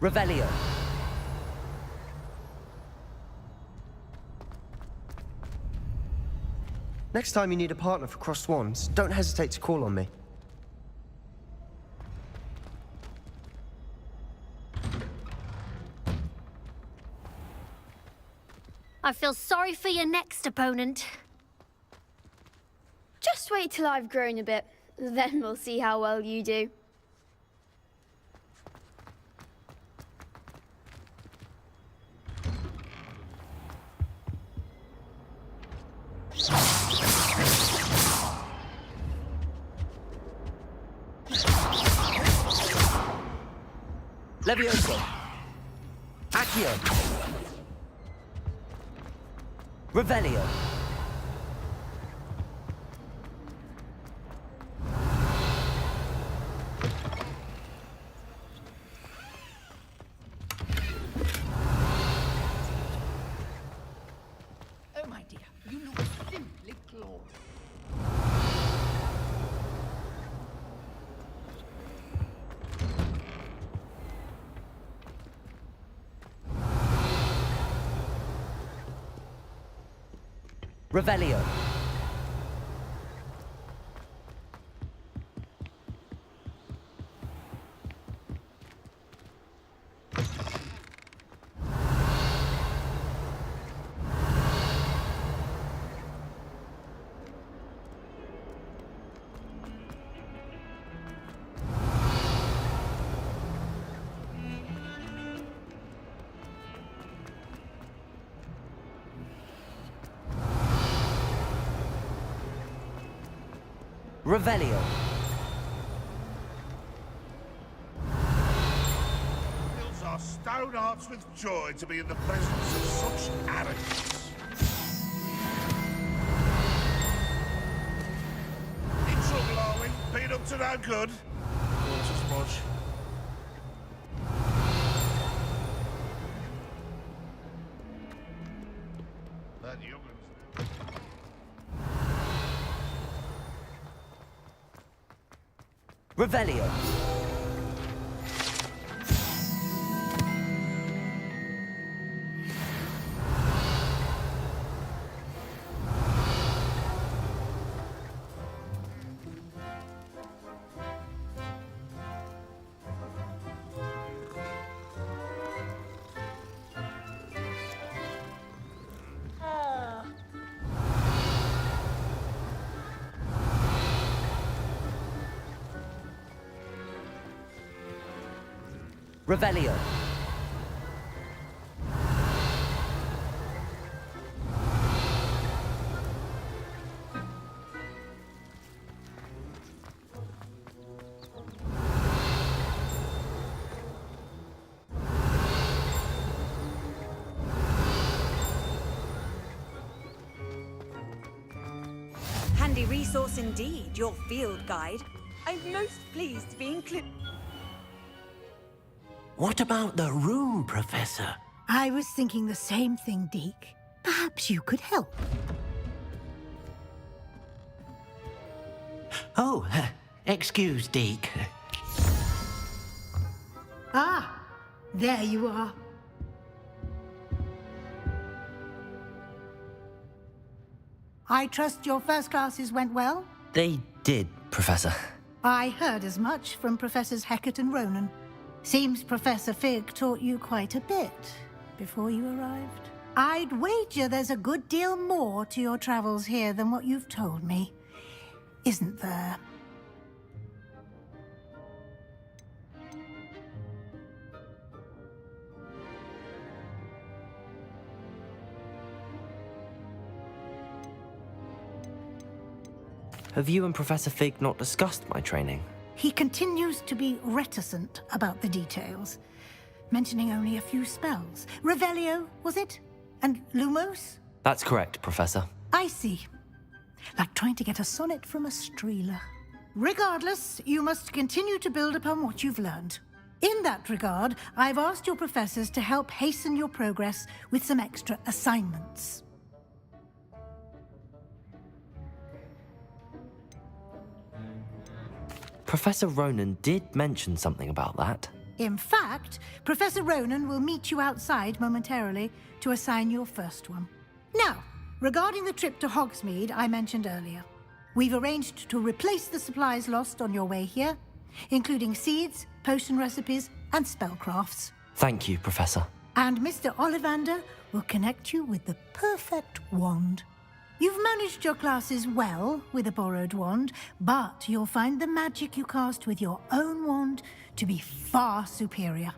Revelio. Next time you need a partner for Crossed Wands, don't hesitate to call on me. I feel sorry for your next opponent. Just wait till I've grown a bit, then we'll see how well you do. Levioso. Accio. Revelio. Oh, my dear, you look simply glorious. Revelio. Revelio. Hills are stone hearts with joy to be in the presence of such arrogance. In trouble, are we? Been up to no good? Not as much. That young'un's... Revelio. Revelio. Handy resource indeed, your field guide. I'm most pleased to be included. What about the room, Professor? I was thinking the same thing, Deke. Perhaps you could help. Oh, excuse, Deke. Ah, there you are. I trust your first classes went well? They did, Professor. I heard as much from Professors Hecat and Ronan. Seems Professor Fig taught you quite a bit before you arrived. I'd wager there's a good deal more to your travels here than what you've told me. Isn't there? Have you and Professor Fig not discussed my training? He continues to be reticent about the details, mentioning only a few spells. Revelio, was it? And Lumos? That's correct, Professor. I see. Like trying to get a sonnet from a streeler. Regardless, you must continue to build upon what you've learned. In that regard, I've asked your professors to help hasten your progress with some extra assignments. Professor Ronan did mention something about that. In fact, Professor Ronan will meet you outside momentarily to assign your first one. Now, regarding the trip to Hogsmeade I mentioned earlier, we've arranged to replace the supplies lost on your way here, including seeds, potion recipes, and spellcrafts. Thank you, Professor. And Mr. Ollivander will connect you with the perfect wand. You've managed your classes well with a borrowed wand, but you'll find the magic you cast with your own wand to be far superior.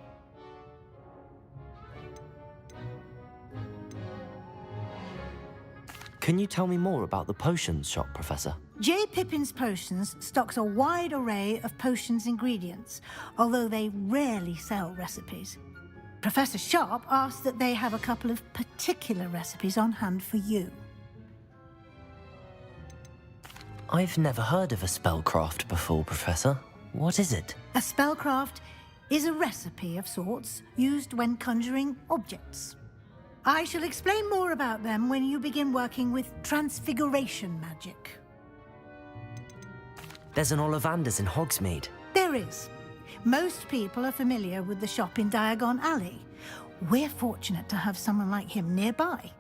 Can you tell me more about the potions shop, Professor? J. Pippin's Potions stocks a wide array of potions ingredients, although they rarely sell recipes. Professor Sharp asks that they have a couple of particular recipes on hand for you. I've never heard of a spellcraft before, Professor. What is it? A spellcraft is a recipe of sorts used when conjuring objects. I shall explain more about them when you begin working with transfiguration magic. There's an Ollivander's in Hogsmeade. There is. Most people are familiar with the shop in Diagon Alley. We're fortunate to have someone like him nearby.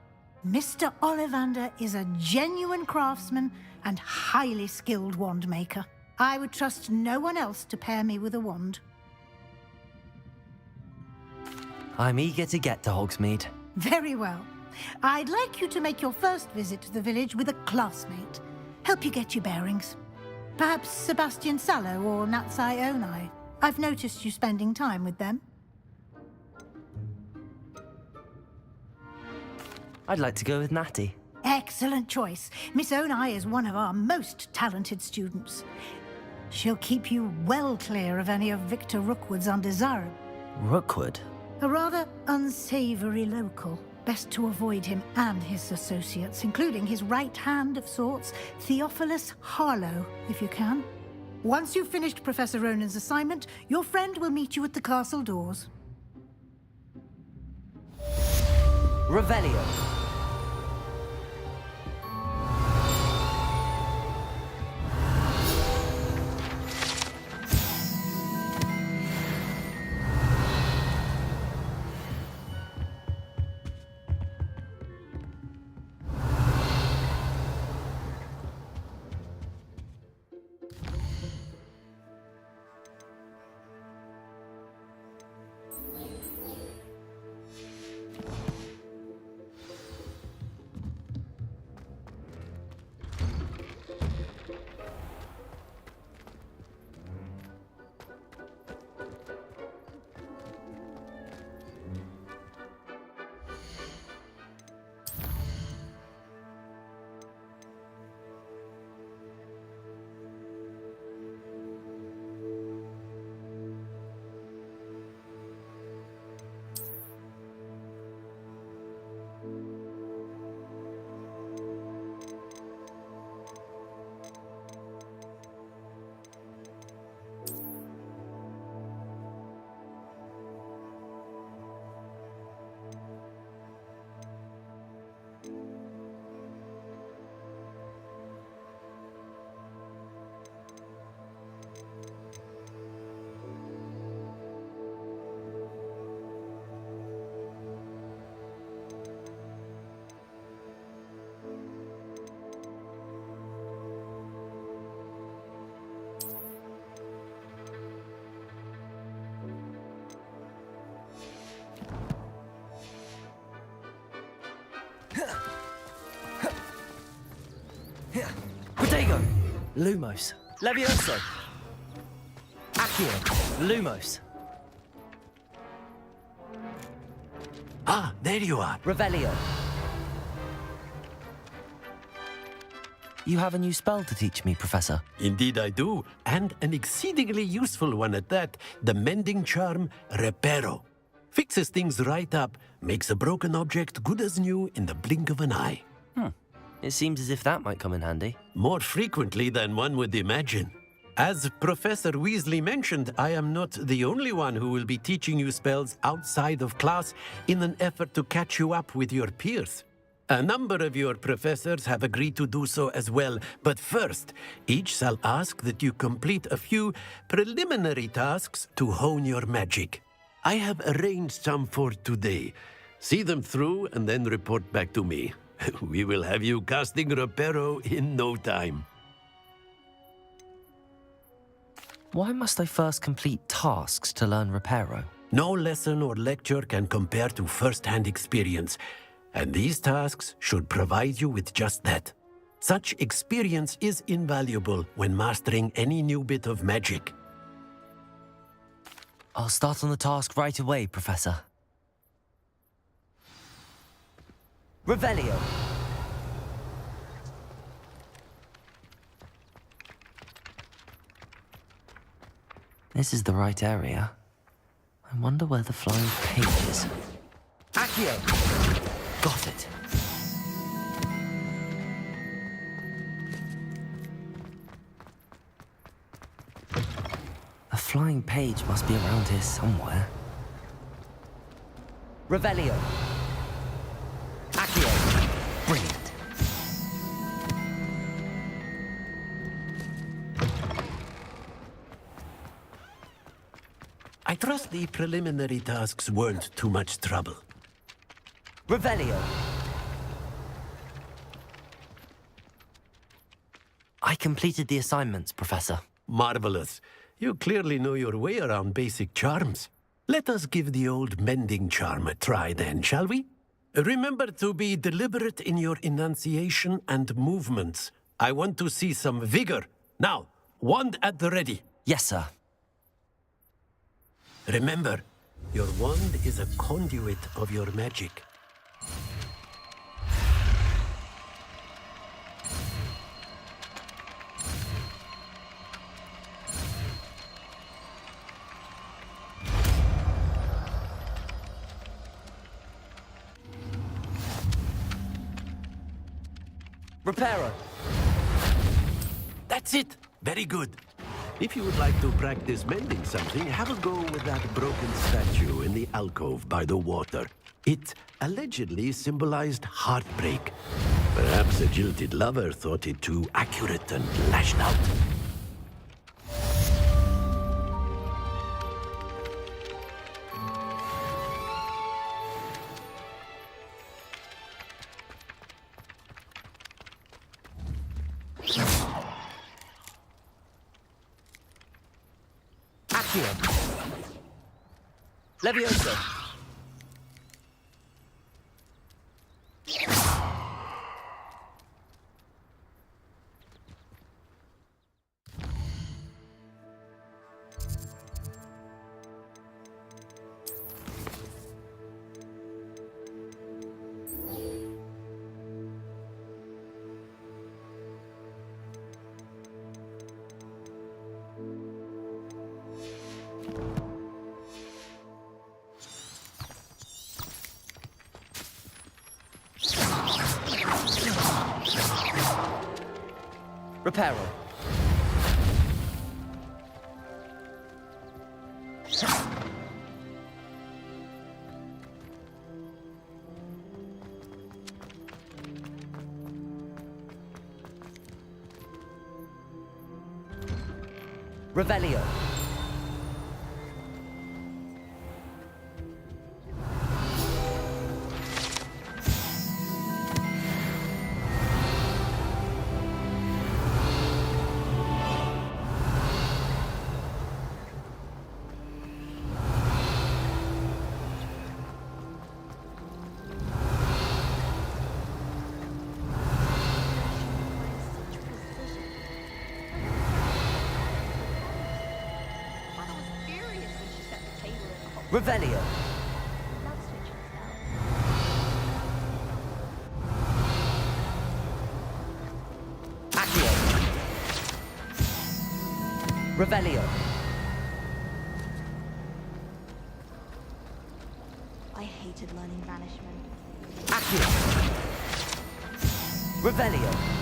Mr. Ollivander is a genuine craftsman and highly skilled wand maker. I would trust no one else to pair me with a wand. I'm eager to get to Hogsmeade. Very well. I'd like you to make your first visit to the village with a classmate. Help you get your bearings. Perhaps Sebastian Sallow or Natsai Onai. I've noticed you spending time with them. I'd like to go with Natty. Excellent choice. Miss Onai is one of our most talented students. She'll keep you well clear of any of Victor Rookwood's undesirables. Rookwood? A rather unsavory local. Best to avoid him and his associates, including his right hand of sorts, Theophilus Harlow, if you can. Once you've finished Professor Ronan's assignment, your friend will meet you at the castle doors. Revelio. Protego! Lumos. Levioso. Accio. Lumos. Ah, there you are. Revelio. You have a new spell to teach me, Professor. Indeed I do, and an exceedingly useful one at that. The mending charm, Reparo. Fixes things right up, makes a broken object good as new in the blink of an eye. It seems as if that might come in handy. More frequently than one would imagine. As Professor Weasley mentioned, I am not the only one who will be teaching you spells outside of class in an effort to catch you up with your peers. A number of your professors have agreed to do so as well, but first, each shall ask that you complete a few preliminary tasks to hone your magic. I have arranged some for today. See them through and then report back to me. We will have you casting Reparo in no time. Why must I first complete tasks to learn Reparo? No lesson or lecture can compare to first-hand experience, and these tasks should provide you with just that. Such experience is invaluable when mastering any new bit of magic. I'll start on the task right away, Professor. Revelio. This is the right area. I wonder where the flying page is. Accio! Got it. A flying page must be around here somewhere. Revelio. Accio. Brilliant. I trust the preliminary tasks weren't too much trouble. Revelio. I completed the assignments, Professor. Marvelous. You clearly know your way around basic charms. Let us give the old mending charm a try then, shall we? Remember to be deliberate in your enunciation and movements. I want to see some vigor. Now, wand at the ready. Yes, sir. Remember, your wand is a conduit of your magic. Reparo. That's it. Very good. If you would like to practice mending something, have a go with that broken statue in the alcove by the water. It allegedly symbolized heartbreak. Perhaps a jilted lover thought it too accurate and lashed out. Leviosa. Reparo. Revelio. Revelio. Accio. Revelio. I hated learning banishment. Accio. Revelio.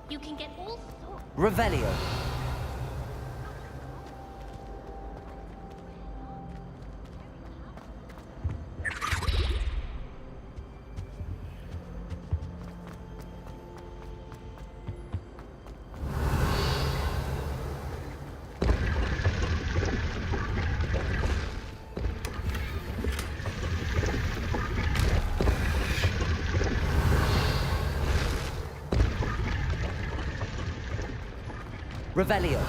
You can get all sorts. Revelio. Revelio.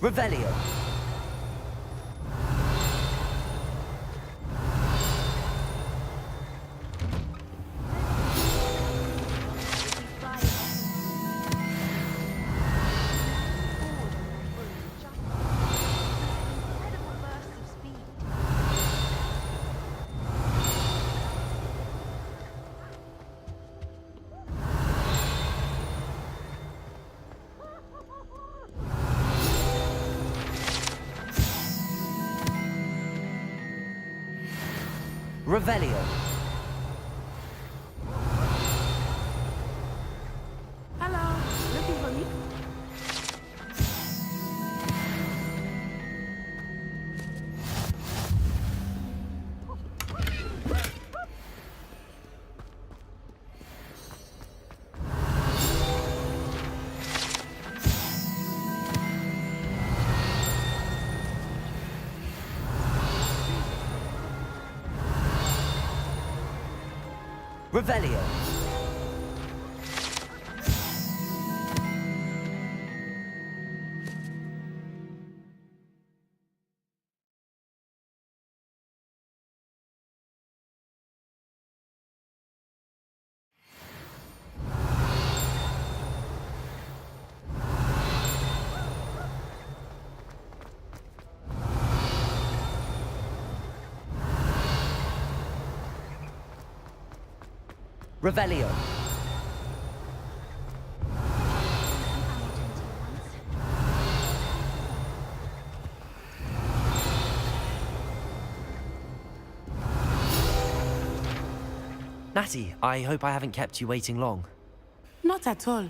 Revelio. Revelio. Hello, looking for me? Revelio. Revelio. Natty, I hope I haven't kept you waiting long. Not at all.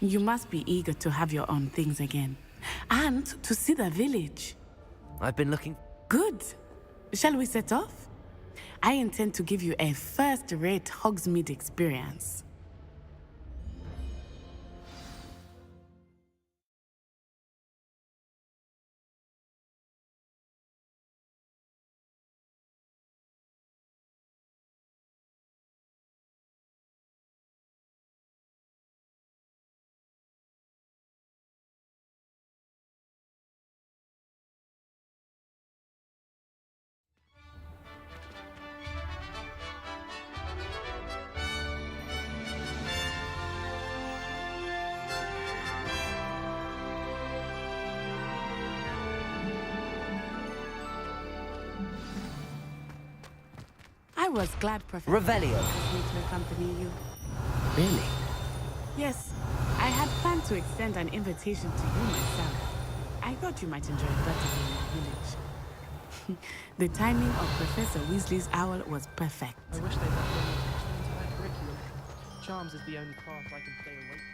You must be eager to have your own things again. And to see the village. I've been looking... Good. Shall we set off? I intend to give you a first-rate Hogsmeade experience. I was glad Professor Revelio. asked me to accompany you. Really? Yes, I had planned to extend an invitation to you myself. I thought you might enjoy it better than the village. The timing of Professor Weasley's owl was perfect. I wish they'd let me teach the entire curriculum. Charms is the only class I can stay awake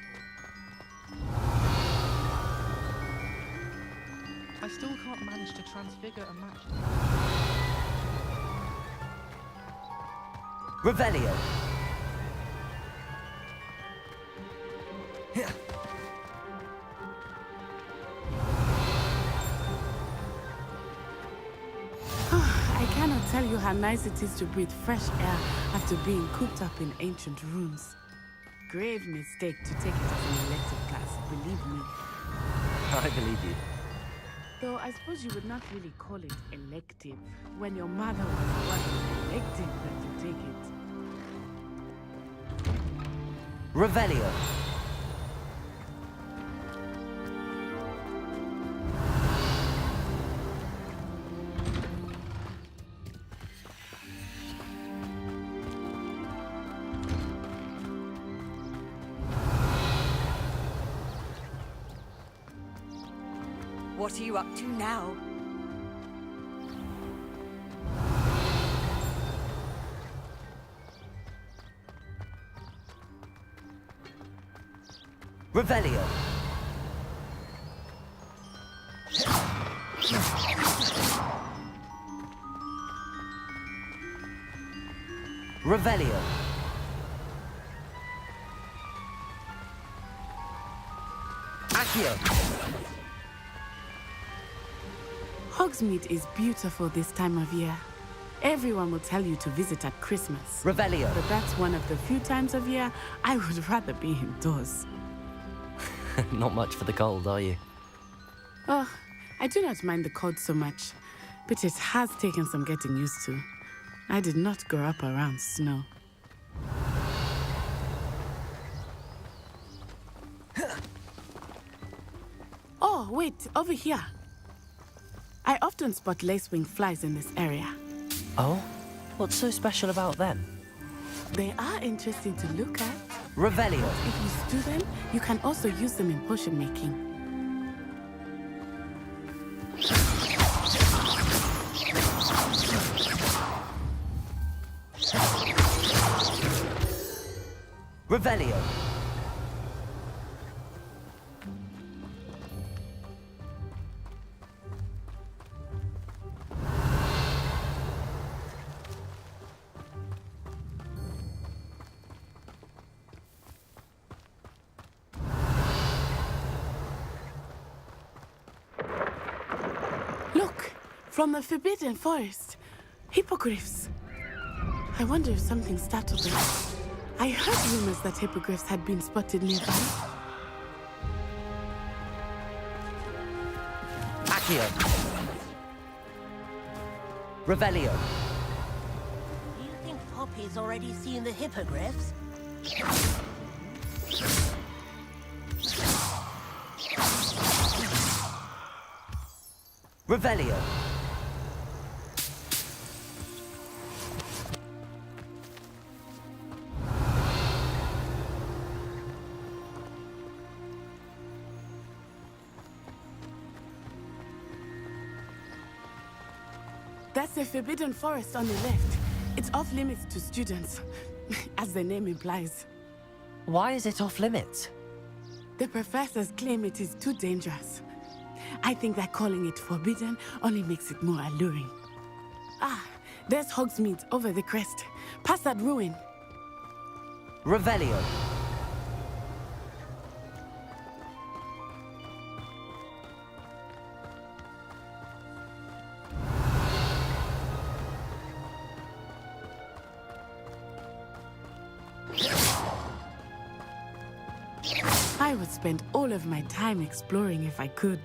for. I still can't manage to transfigure a match. Revelio. I cannot tell you how nice it is to breathe fresh air after being cooped up in ancient rooms. Grave mistake to take it as an elective class, believe me. I believe you. Though I suppose you would not really call it elective when your mother was the one electing that you take it. Revelio. What are you up to now? Revelio. Revelio. Accio. Hogsmeade is beautiful this time of year. Everyone will tell you to visit at Christmas. Revelio. But that's one of the few times of year I would rather be indoors. Not much for the cold, are you? Oh, I do not mind the cold so much, but it has taken some getting used to. I did not grow up around snow. Oh, wait, over here. I often spot lacewing flies in this area. Oh? What's so special about them? They are interesting to look at. Revelio. If you stew them, you can also use them in potion making. Revelio. Look, from the Forbidden Forest. Hippogriffs. I wonder if something startled them. I heard rumors that hippogriffs had been spotted nearby. Accio. Revelio. Do you think Poppy's already seen the hippogriffs? Revelio. That's the Forbidden Forest on the left. It's off limits to students, as the name implies. Why is it off limits? The professors claim it is too dangerous. I think that calling it forbidden only makes it more alluring. Ah, there's Hogsmeade over the crest. Past that ruin. Revelio. I would spend all of my time exploring if I could.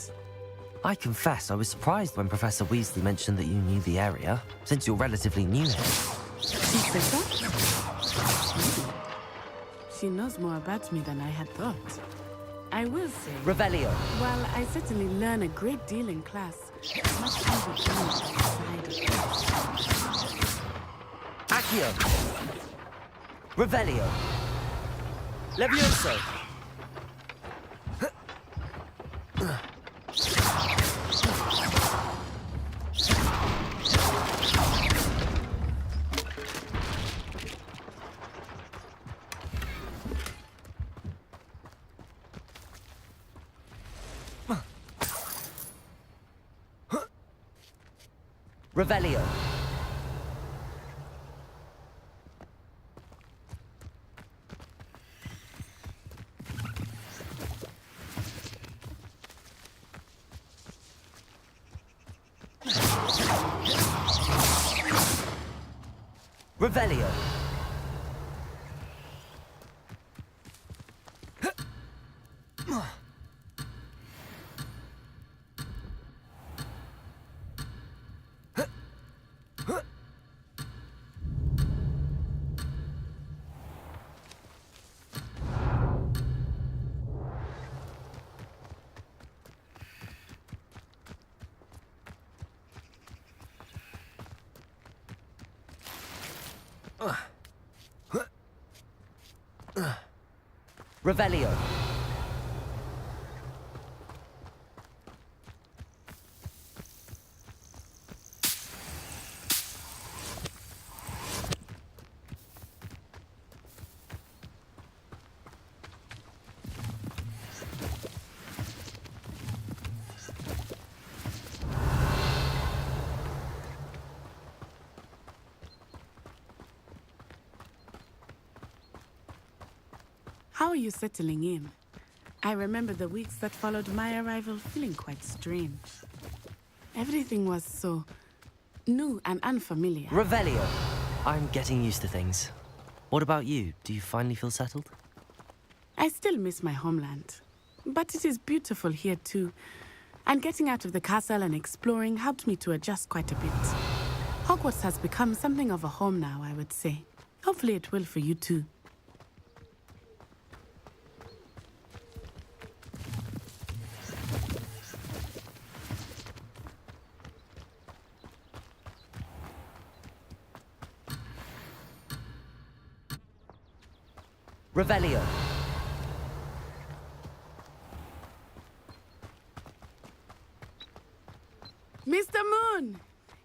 I confess I was surprised when Professor Weasley mentioned that you knew the area, since you're relatively new here. She said that? She knows more about me than I had thought. I will say... Revelio. While I certainly learn a great deal in class, much can be done outside of class. Accio. Revelio. Levioso. Revelio. Revelio. Revelio. How are you settling in? I remember the weeks that followed my arrival feeling quite strange. Everything was so new and unfamiliar. Revelio. I'm getting used to things. What about you? Do you finally feel settled? I still miss my homeland, but it is beautiful here too. And getting out of the castle and exploring helped me to adjust quite a bit. Hogwarts has become something of a home now, I would say. Hopefully it will for you too. Revelio. Mr. Moon!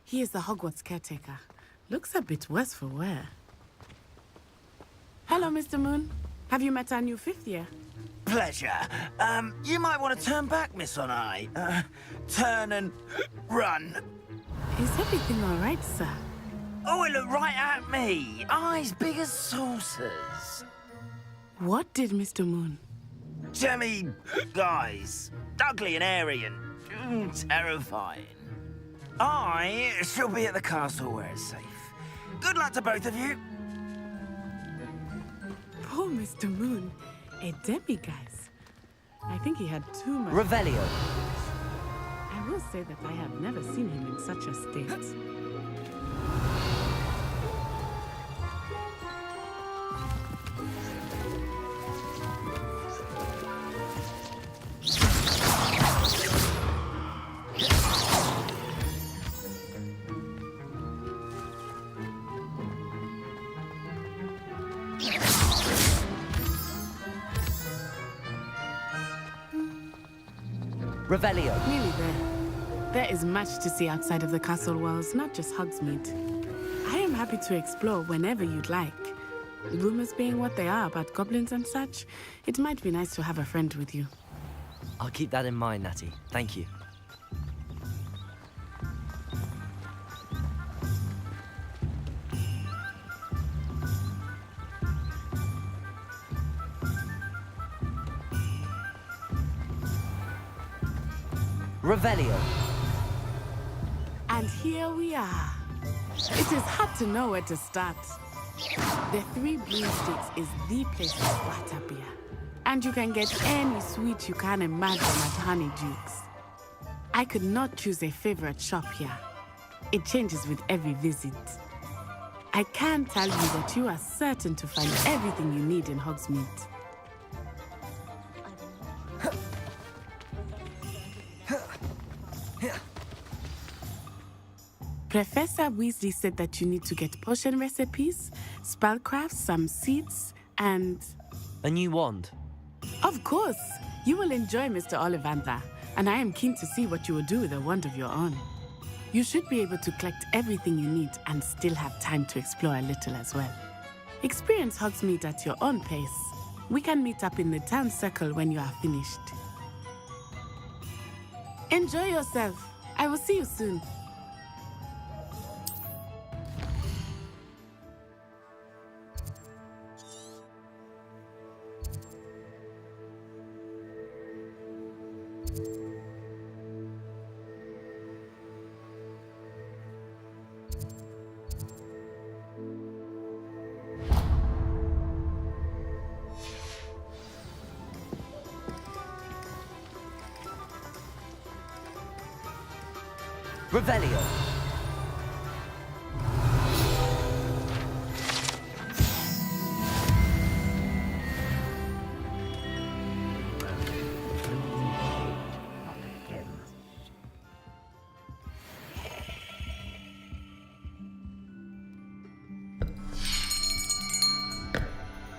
He is the Hogwarts caretaker. Looks a bit worse for wear. Hello, Mr. Moon. Have you met our new 5th year? Pleasure. You might want to turn back, Miss Onai. Turn and run. Is everything all right, sir? Oh, it looked right at me. Eyes big as saucers. What did Mr. Moon? Jemmy guys. Ugly and airy and terrifying. I shall be at the castle where it's safe. Good luck to both of you. Poor Mr. Moon. A demiguise. I think he had too much... Revelio. I will say that I have never seen him in such a state. Revelio. Nearly there. There is much to see outside of the castle walls, not just Hogsmeade. I am happy to explore whenever you'd like. Rumors being what they are about goblins and such, it might be nice to have a friend with you. I'll keep that in mind, Natty. Thank you. Revelio. And here we are. It is hard to know where to start. The Three Broomsticks is the place to start up here. And you can get any sweet you can imagine at Honeyduke's. I could not choose a favorite shop here. It changes with every visit. I can tell you that you are certain to find everything you need in Hogsmeade. Professor Weasley said that you need to get potion recipes, spellcrafts, some seeds, and... A new wand. Of course! You will enjoy Mr. Ollivander, and I am keen to see what you will do with a wand of your own. You should be able to collect everything you need and still have time to explore a little as well. Experience Hogsmeade at your own pace. We can meet up in the town circle when you are finished. Enjoy yourself. I will see you soon. Revelio.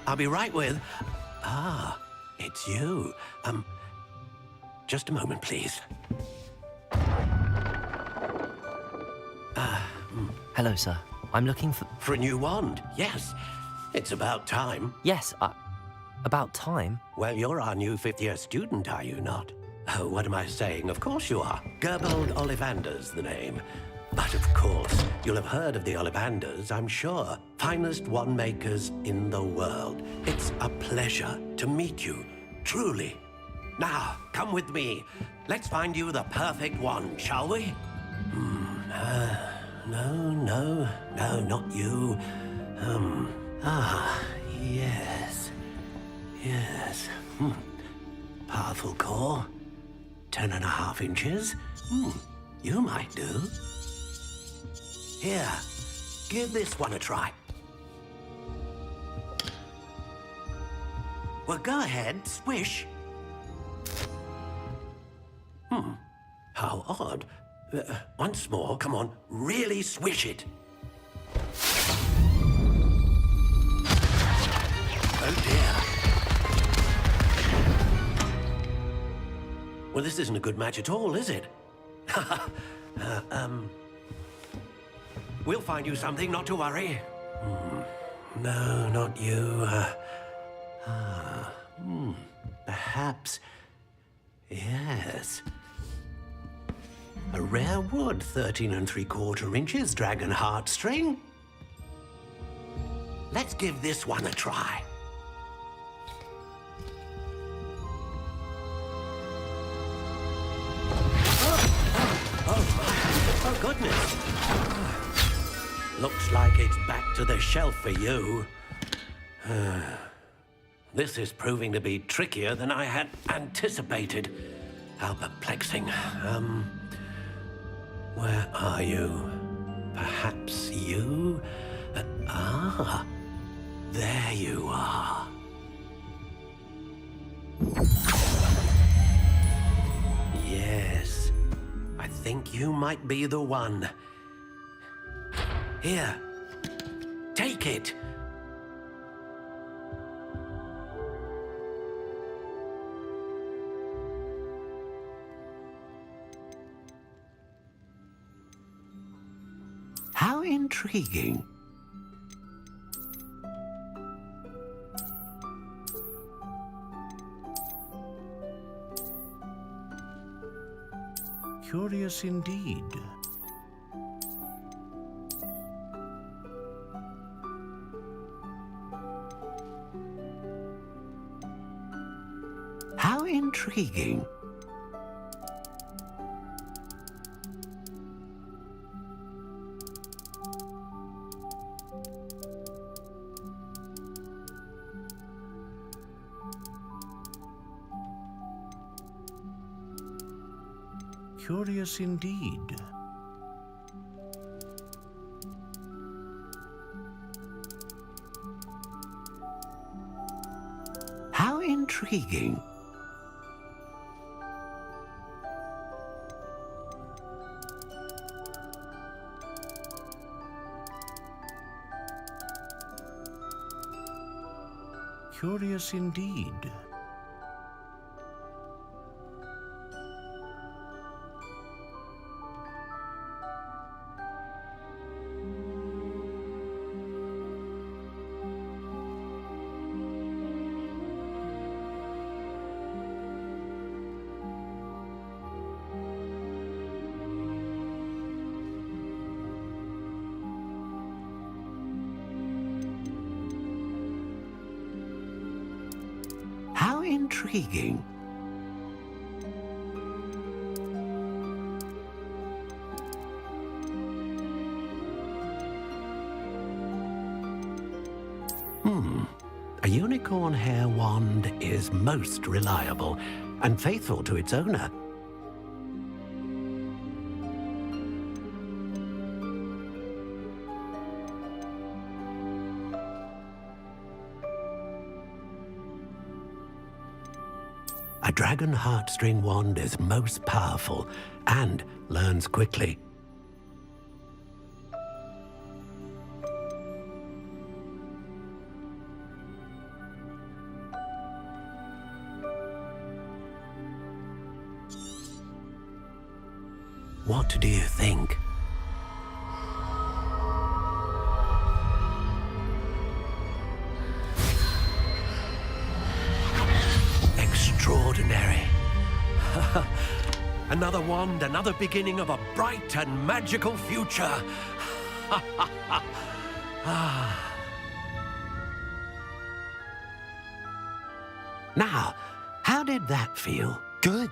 I'll be right with... Ah, it's you. Just a moment, please. Hello, sir. I'm looking for... For a new wand, yes. It's about time. Yes, about time? Well, you're our new 5th-year student, are you not? Oh, what am I saying? Of course you are. Gerbold Ollivander's the name. But of course, you'll have heard of the Ollivanders, I'm sure. Finest wand makers in the world. It's a pleasure to meet you, truly. Now, come with me. Let's find you the perfect wand, shall we? No, not you. Yes. Powerful core. 10.5 inches. You might do. Here, give this one a try. Well, go ahead, swish. How odd. Once more, come on, really swish it. Oh dear. Well, this isn't a good match at all, is it? We'll find you something, not to worry. No, not you. Perhaps. Yes. A rare wood, 13 3/4 inches, dragon heartstring. Let's give this one a try. Oh, goodness. Looks like it's back to the shelf for you. This is proving to be trickier than I had anticipated. How perplexing. Where are you? Perhaps you? There you are. Yes, I think you might be the one. Here, take it. How intriguing. Curious indeed. How intriguing. Curious indeed. How intriguing. Curious indeed. How intriguing. A unicorn hair wand is most reliable and faithful to its owner. A dragon heartstring wand is most powerful and learns quickly. What do you think? Extraordinary. A Another wand, another beginning of a bright and magical future. Now, how did that feel? Good.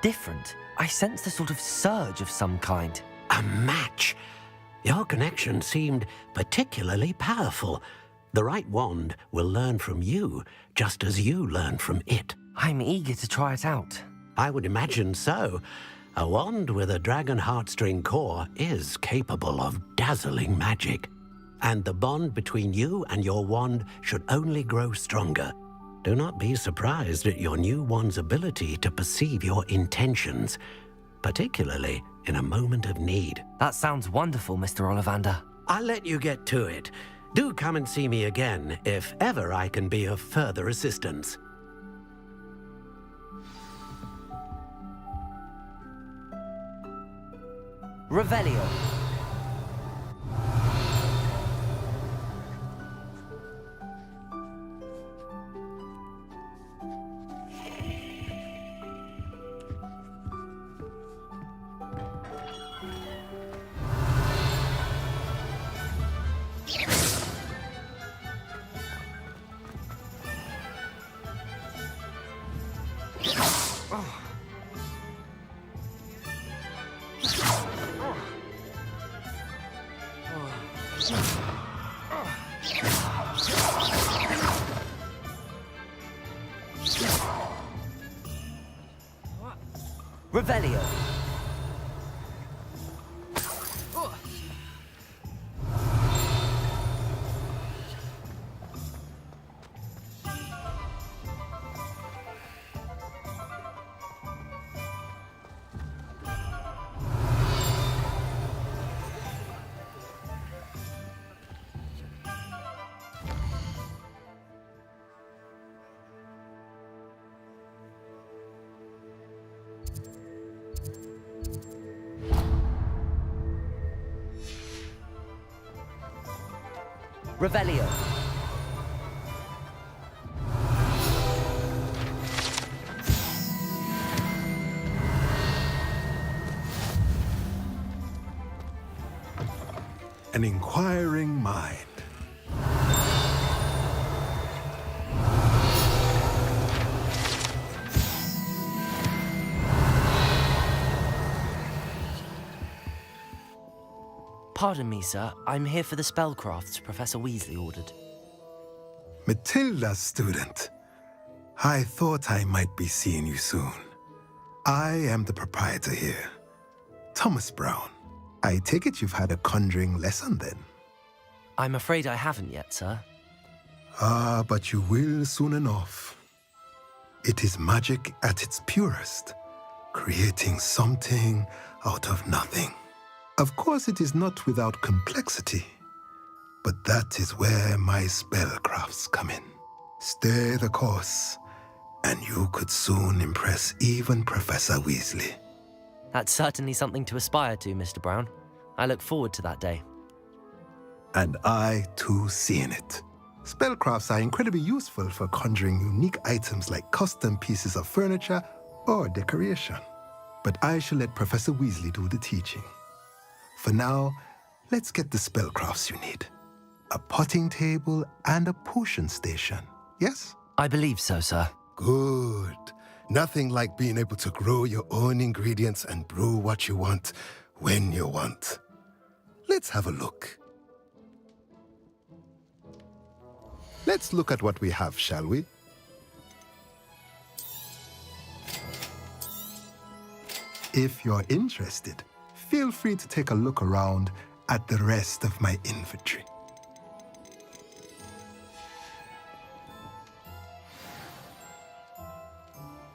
Different. I sensed a sort of surge of some kind. A match. Your connection seemed particularly powerful. The right wand will learn from you, just as you learn from it. I'm eager to try it out. I would imagine so. A wand with a dragon heartstring core is capable of dazzling magic. And the bond between you and your wand should only grow stronger. Do not be surprised at your new wand's ability to perceive your intentions, particularly in a moment of need. That sounds wonderful, Mr. Ollivander. I'll let you get to it. Do come and see me again if ever I can be of further assistance. Revelio. Revelio. Revelio. An inquiring mind. Pardon me, sir. I'm here for the spellcrafts Professor Weasley ordered. Matilda's student. I thought I might be seeing you soon. I am the proprietor here, Thomas Brown. I take it you've had a conjuring lesson then? I'm afraid I haven't yet, sir. Ah, but you will soon enough. It is magic at its purest, creating something out of nothing. Of course, it is not without complexity, but that is where my spellcrafts come in. Stay the course, and you could soon impress even Professor Weasley. That's certainly something to aspire to, Mr. Brown. I look forward to that day. And I, too, see in it. Spellcrafts are incredibly useful for conjuring unique items like custom pieces of furniture or decoration. But I shall let Professor Weasley do the teaching. For now, let's get the spellcrafts you need. A potting table and a potion station, yes? I believe so, sir. Good. Nothing like being able to grow your own ingredients and brew what you want when you want. Let's have a look. Let's look at what we have, shall we? If you're interested, feel free to take a look around at the rest of my inventory.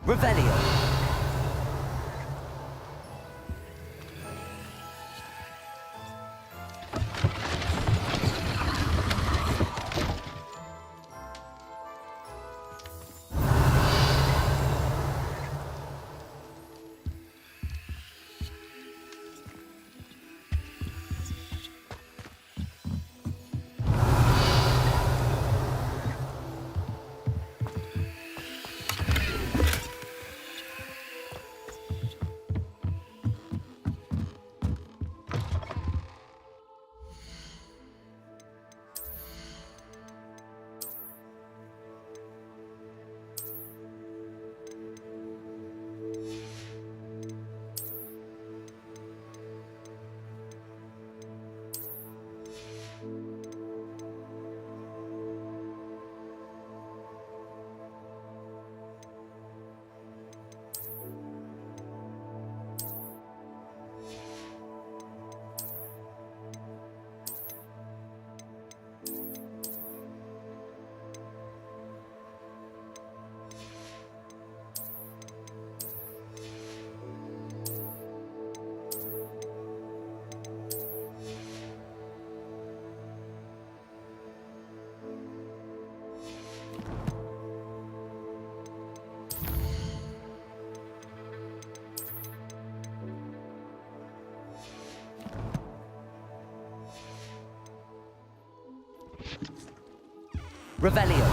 Revelio. Revelio.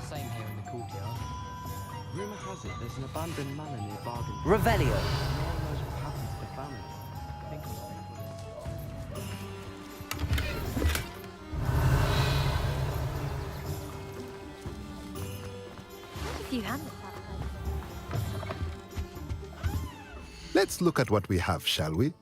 Same here in the courtyard. Rumour has it there's an abandoned manor near Bargain. Revelio. No one knows what happened to the family. I think I'll stay put. If you handle that. Let's look at what we have, shall we?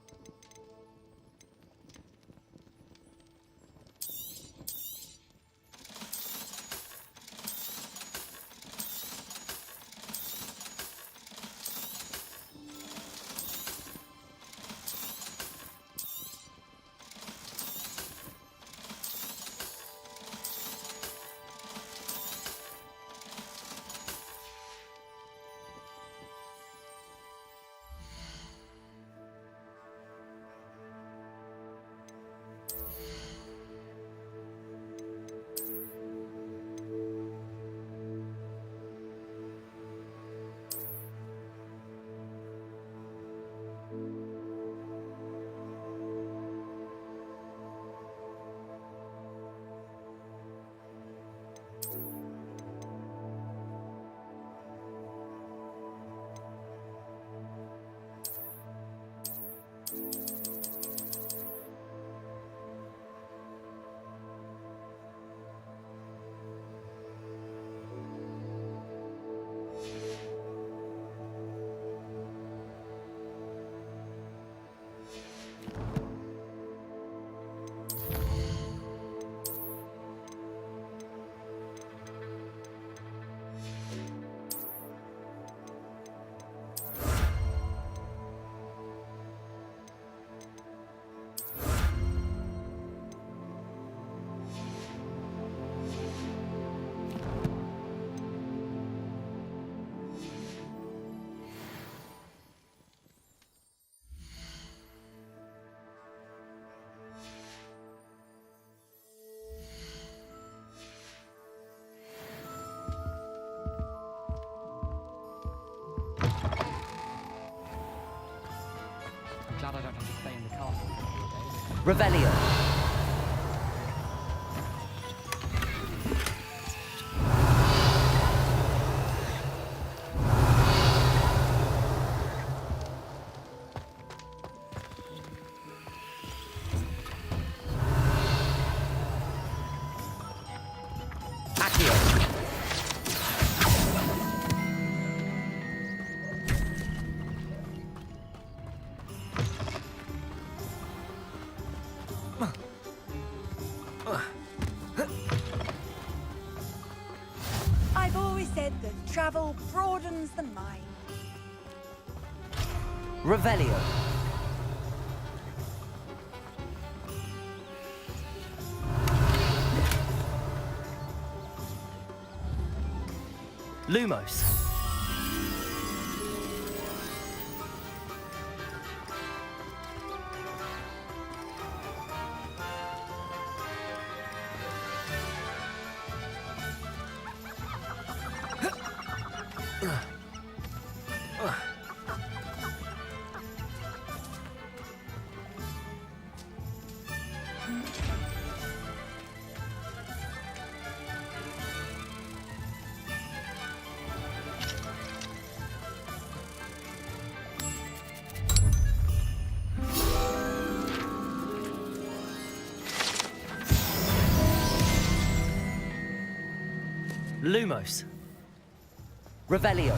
I'm glad I don't have to stay in the castle for a few days. Revelio. I've always said that travel broadens the mind. Revelio. Lumos. Lumos. Revelio.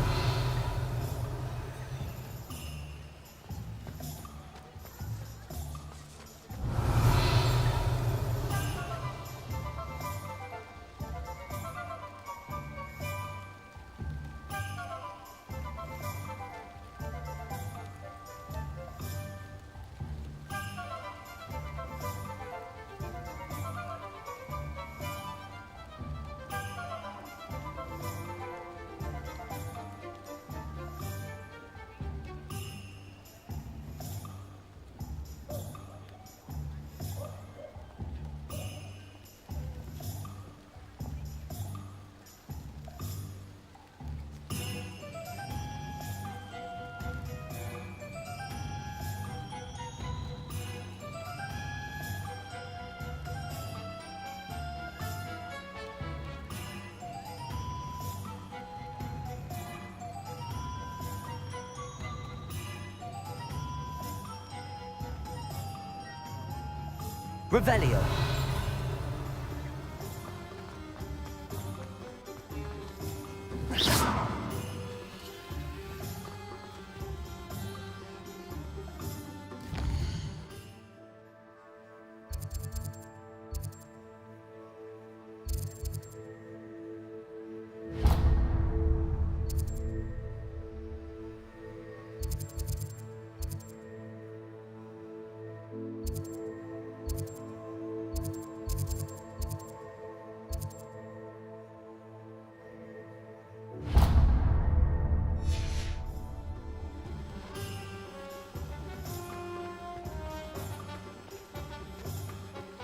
Revelio.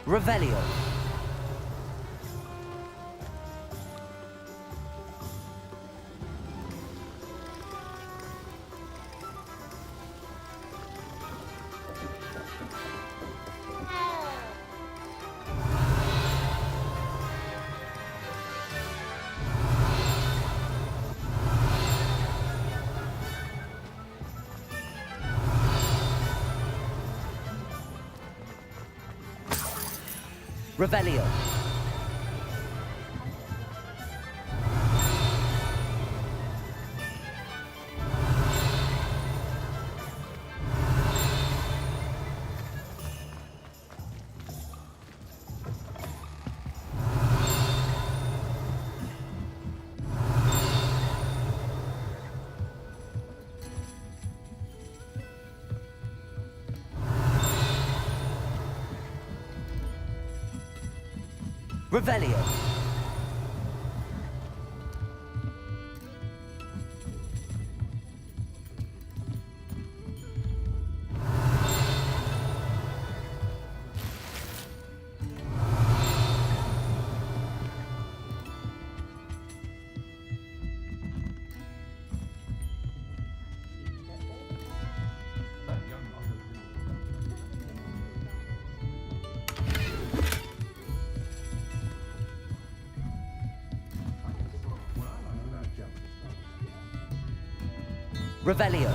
Revelio. Revelio. Revelio. Revelio.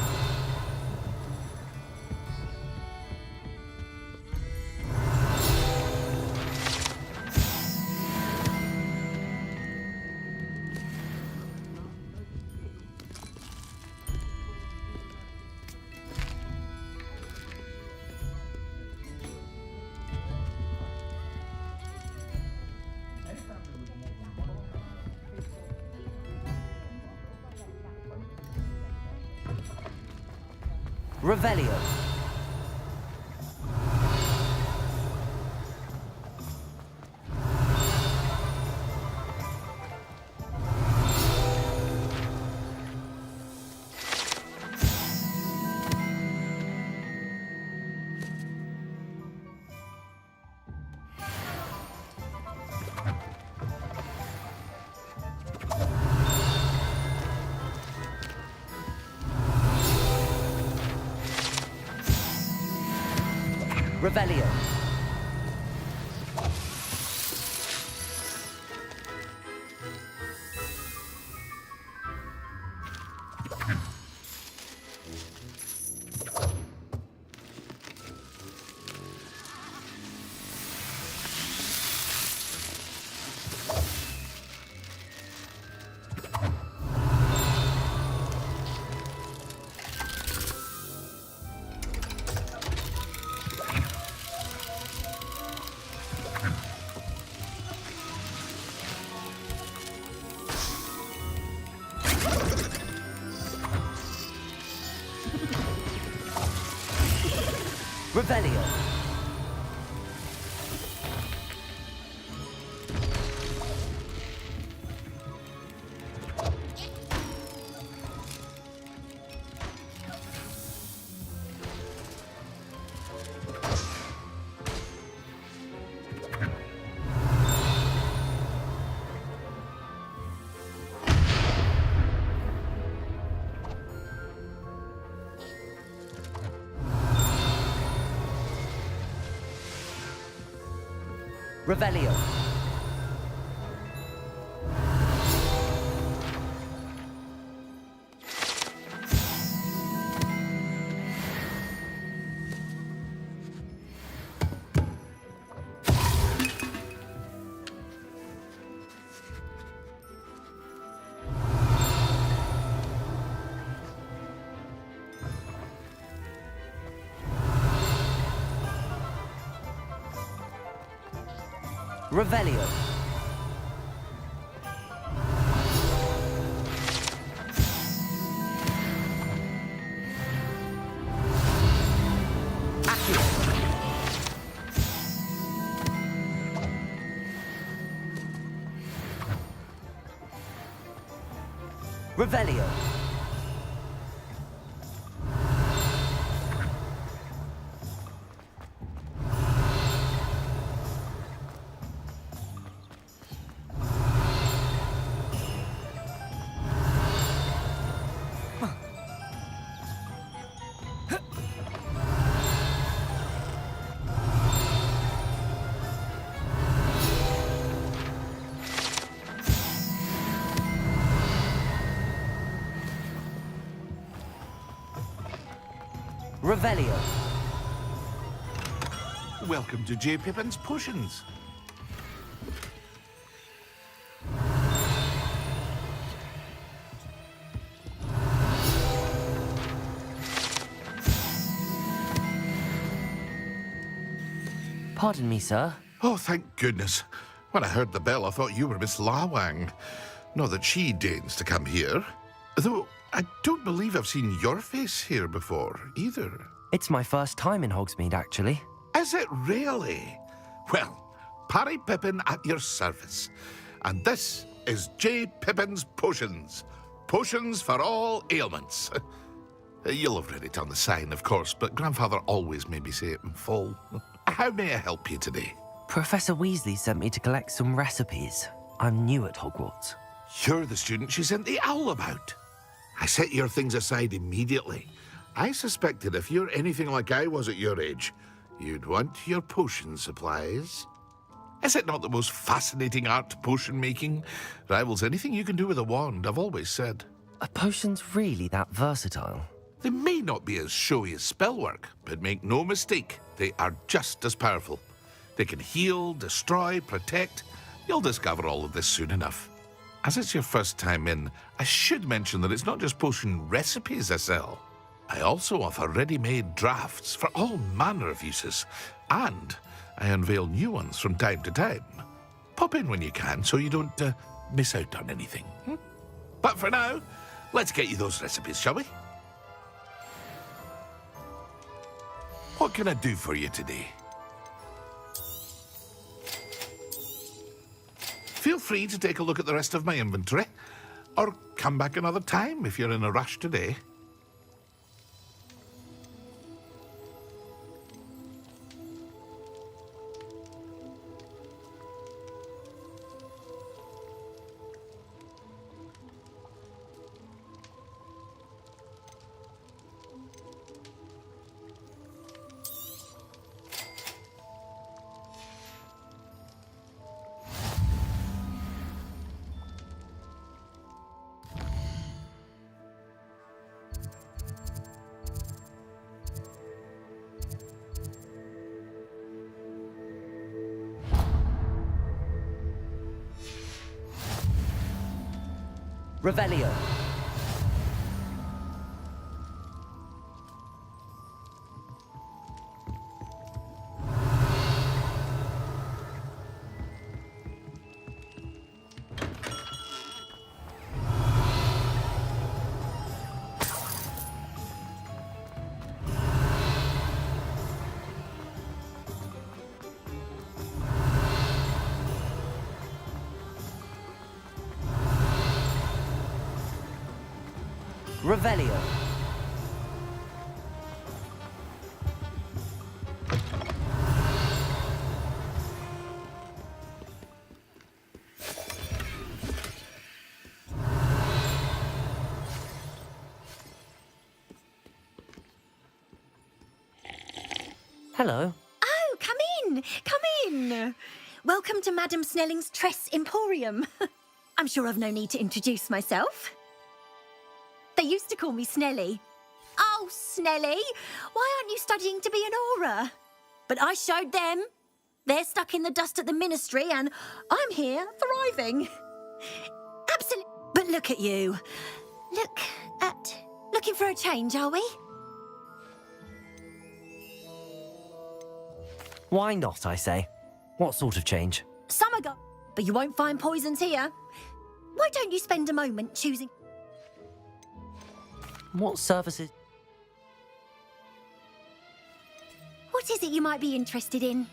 Revelio. Revelio. Revelio. Revelio. Revelio. Revelio. Revelio. Welcome to J. Pippin's Potions. Pardon me, sir. Oh, thank goodness. When I heard the bell, I thought you were Miss Lawang. Not that she deigns to come here. Though I don't believe I've seen your face here before, either. It's my first time in Hogsmeade, actually. Is it really? Well, Parry Pippin at your service. And this is J. Pippin's Potions. Potions for all ailments. You'll have read it on the sign, of course, but Grandfather always made me say it in full. How may I help you today? Professor Weasley sent me to collect some recipes. I'm new at Hogwarts. You're the student she sent the owl about. I set your things aside immediately. I suspected if you're anything like I was at your age, you'd want your potion supplies. Is it not the most fascinating art, potion making? Rivals anything you can do with a wand, I've always said. Are potions really that versatile? They may not be as showy as spellwork, but make no mistake, they are just as powerful. They can heal, destroy, protect. You'll discover all of this soon enough. As it's your first time in, I should mention that it's not just potion recipes I sell. I also offer ready-made drafts for all manner of uses, and I unveil new ones from time to time. Pop in when you can so you don't miss out on anything. But for now, let's get you those recipes, shall we? What can I do for you today? Feel free to take a look at the rest of my inventory, or come back another time if you're in a rush today. Revelio. Revelio. Hello. Oh, come in. Come in. Welcome to Madame Snelling's Tress Emporium. I'm sure I've no need to introduce myself. They used to call me Snelly. Oh, Snelly, why aren't you studying to be an aura? But I showed them. They're stuck in the dust at the ministry and I'm here thriving. Absolutely. But look at you. Looking for a change, are we? Why not, I say? What sort of change? Some are go, but you won't find poisons here. Why don't you spend a moment choosing... What services? What is it you might be interested in?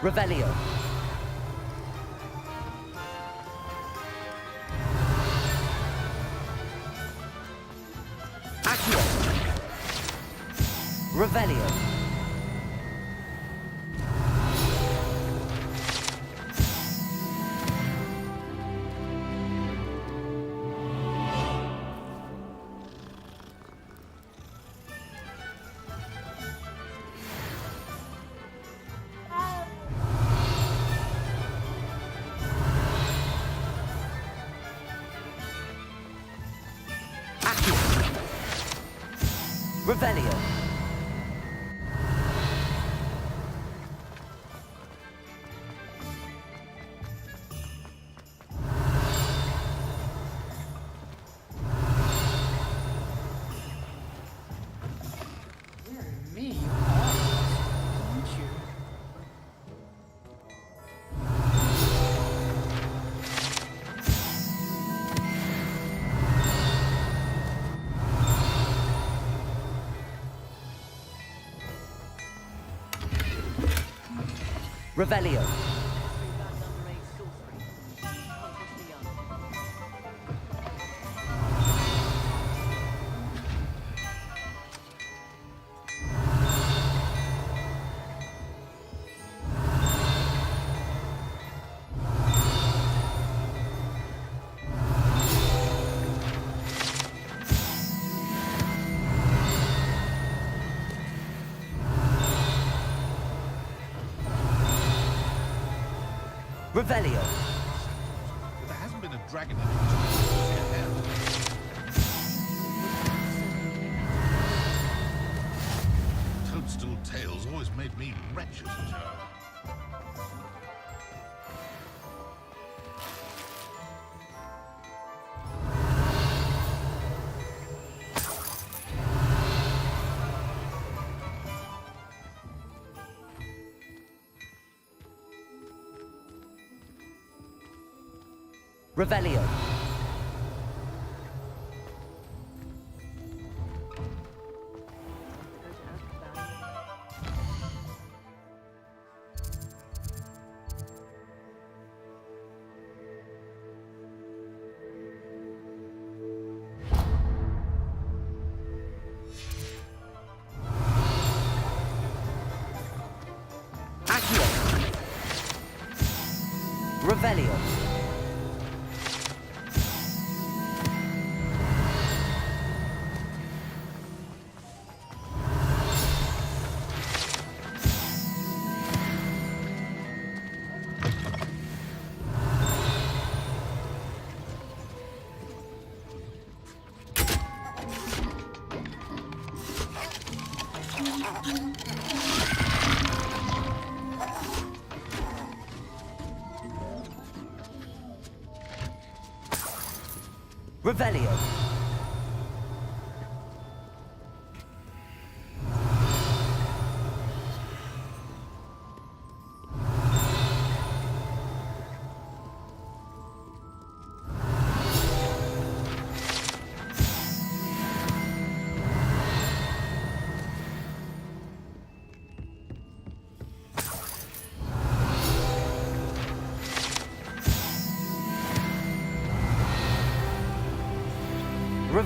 Revelio. Accio. Revelio. Revelio. Me, you are, aren't you? Revelio. Revelio. There hasn't been a dragon in it. Toadstool tales always made me wretched, Joe. Revelio. Accio. Revelio. Revelio.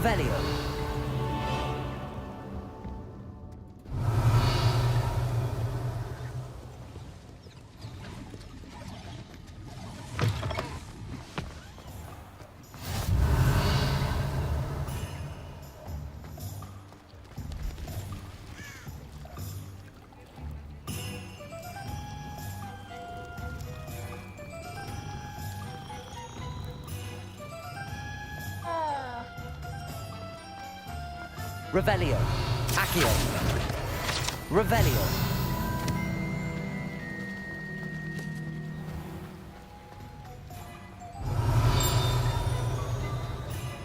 Revelio. Revelio. Accio. Revelio.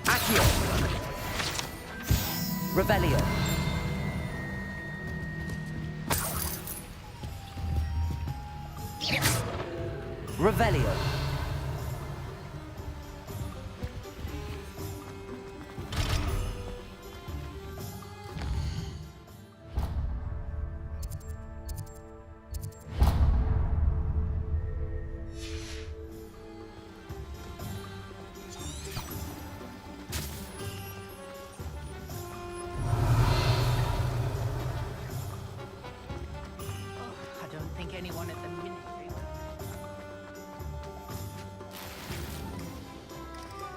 Accio. Revelio. Revelio. I don't think anyone at the ministry.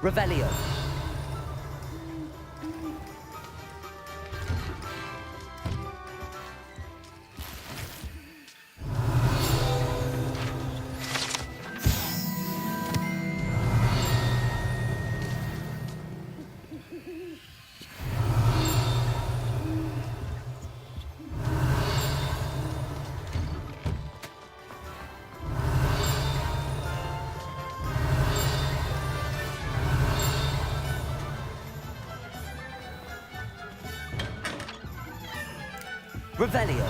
Revelio. Revelio.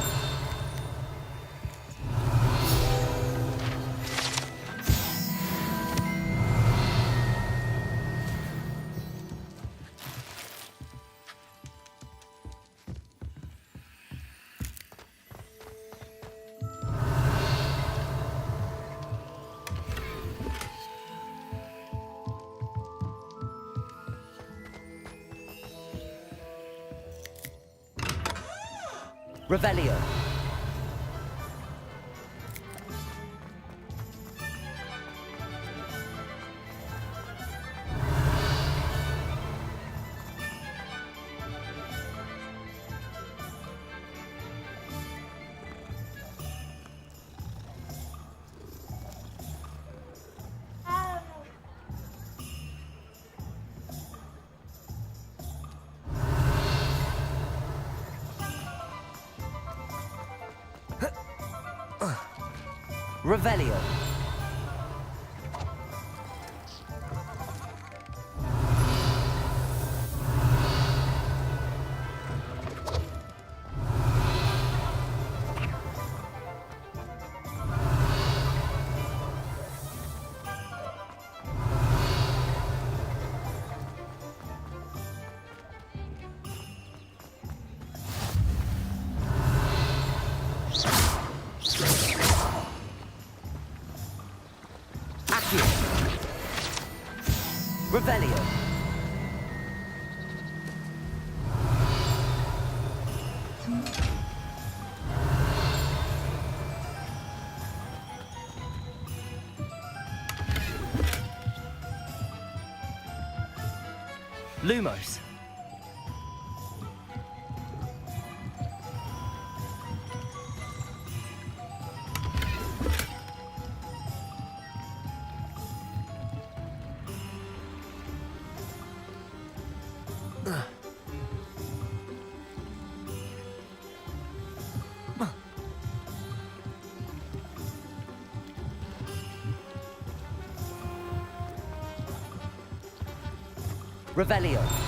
Revelio. Revelio. Revelio. Lumos. Revelio.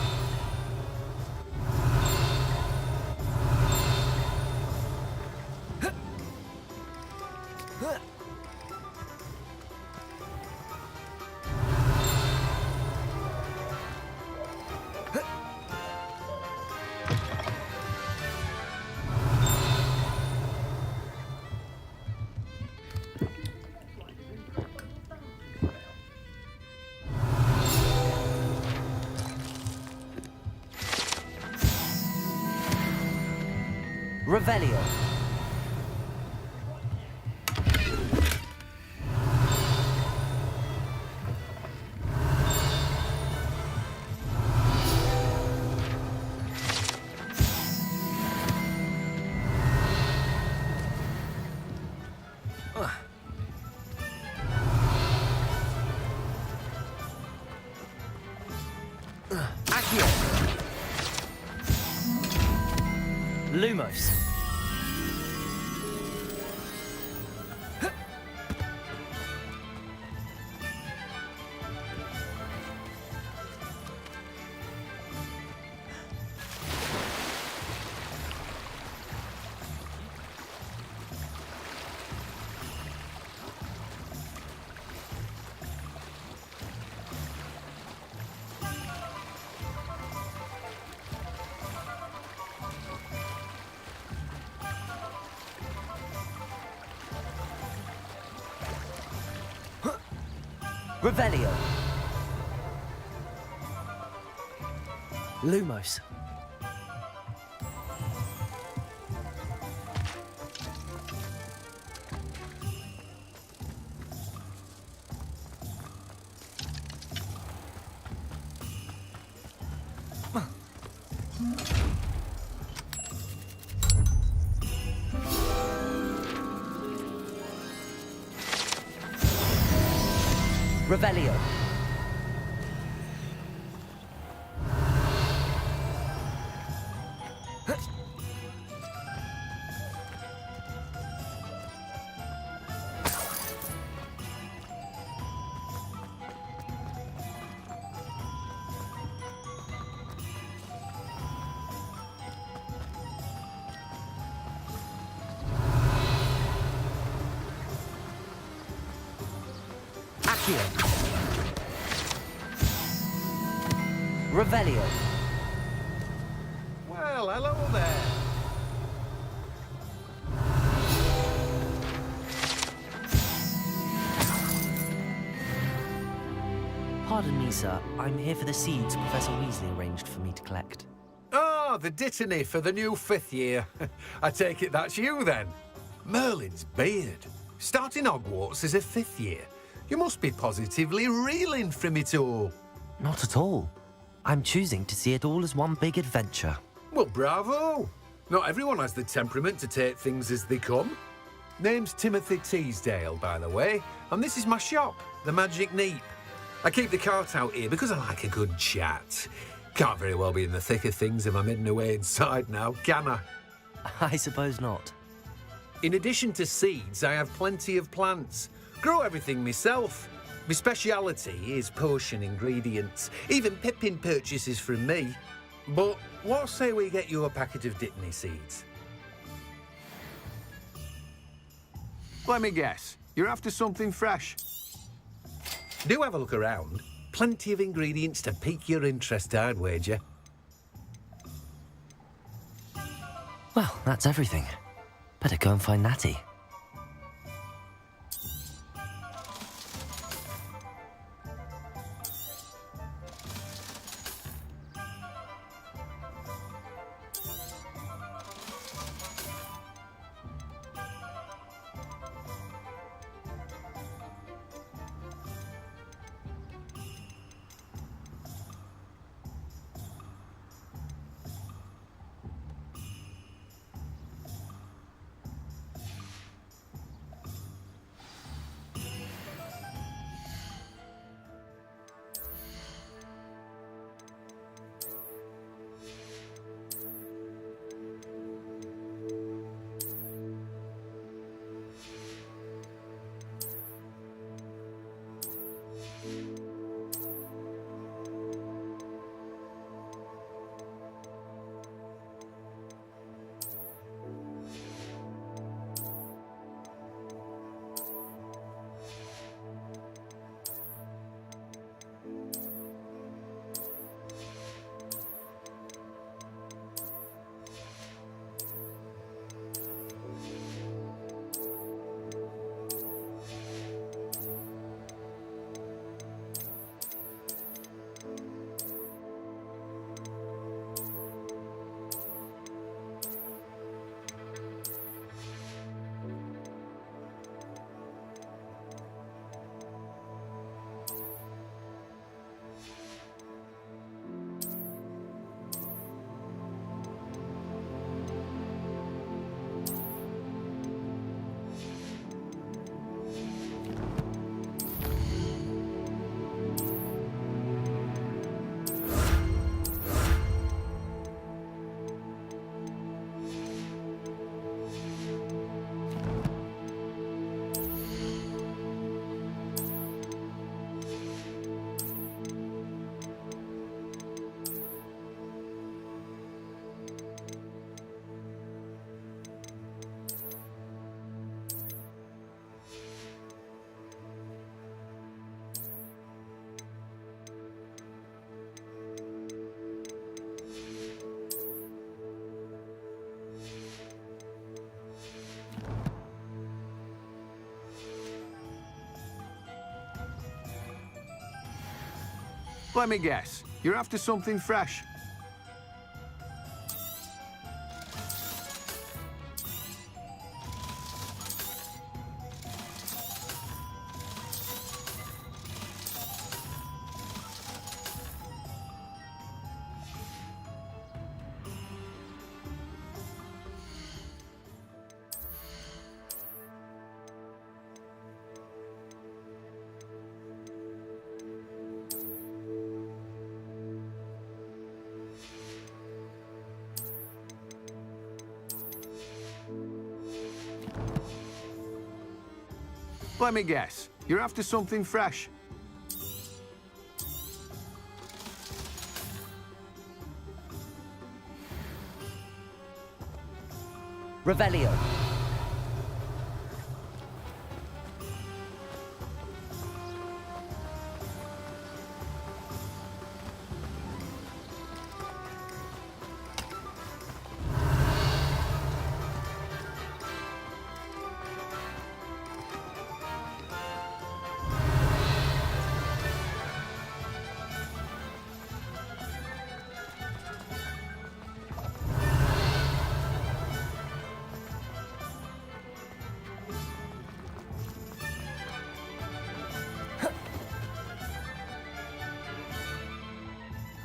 Revelio. Accio. Lumos. Revelio. Lumos. Revelio. Accio. Revelio. Well, hello there. Pardon me, sir. I'm here for the seeds Professor Weasley arranged for me to collect. Oh, the dittany for the new 5th year. I take it that's you, then. Merlin's beard. Starting Hogwarts as a 5th year. You must be positively reeling from it all. Not at all. I'm choosing to see it all as one big adventure. Well, bravo. Not everyone has the temperament to take things as they come. Name's Timothy Teasdale, by the way, and this is my shop, the Magic Neep. I keep the cart out here because I like a good chat. Can't very well be in the thick of things if I'm hidden away inside now, can I? I suppose not. In addition to seeds, I have plenty of plants. Grow everything myself. My speciality is potion ingredients. Even Pippin purchases from me. But what say we get you a packet of dittany seeds? Let me guess. You're after something fresh. Do have a look around. Plenty of ingredients to pique your interest, I'd wager. Well, that's everything. Better go and find Natty. Let me guess. You're after something fresh. Let me guess. You're after something fresh. Revelio.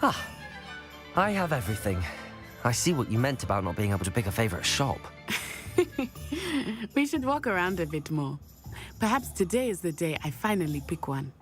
Ah, I have everything. I see what you meant about not being able to pick a favorite shop. We should walk around a bit more. Perhaps today is the day I finally pick one.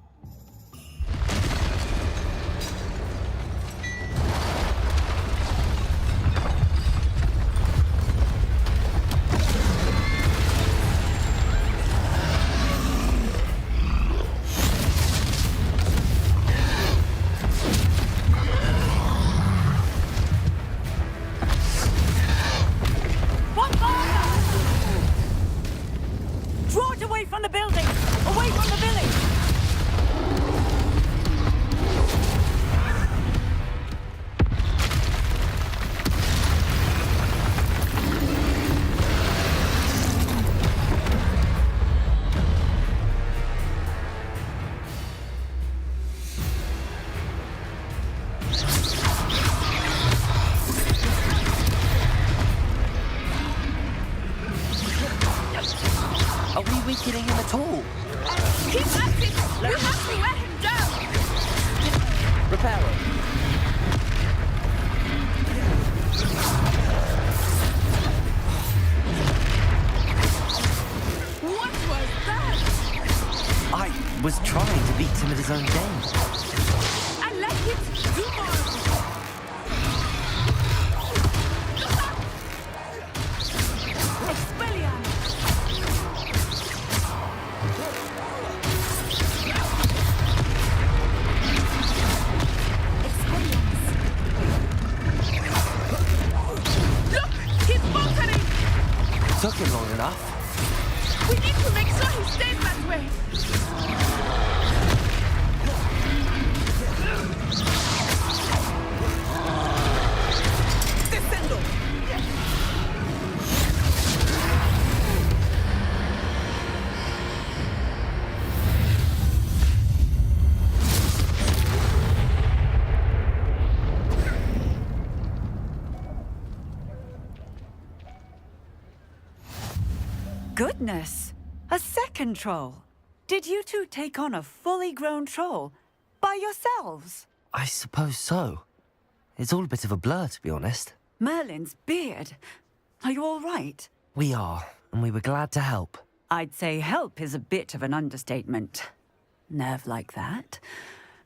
Weakening him at all. Keep at it! You have to wear him down! Reparo. What was that? I was trying to beat him at his own game. I like it! Do more! Took him long enough. We need to make sure he stays that way. Descendo. Goodness! A second troll! Did you two take on a fully grown troll by yourselves? I suppose so. It's all a bit of a blur, to be honest. Merlin's beard. Are you all right? We are, and we were glad to help. I'd say help is a bit of an understatement. Nerve like that.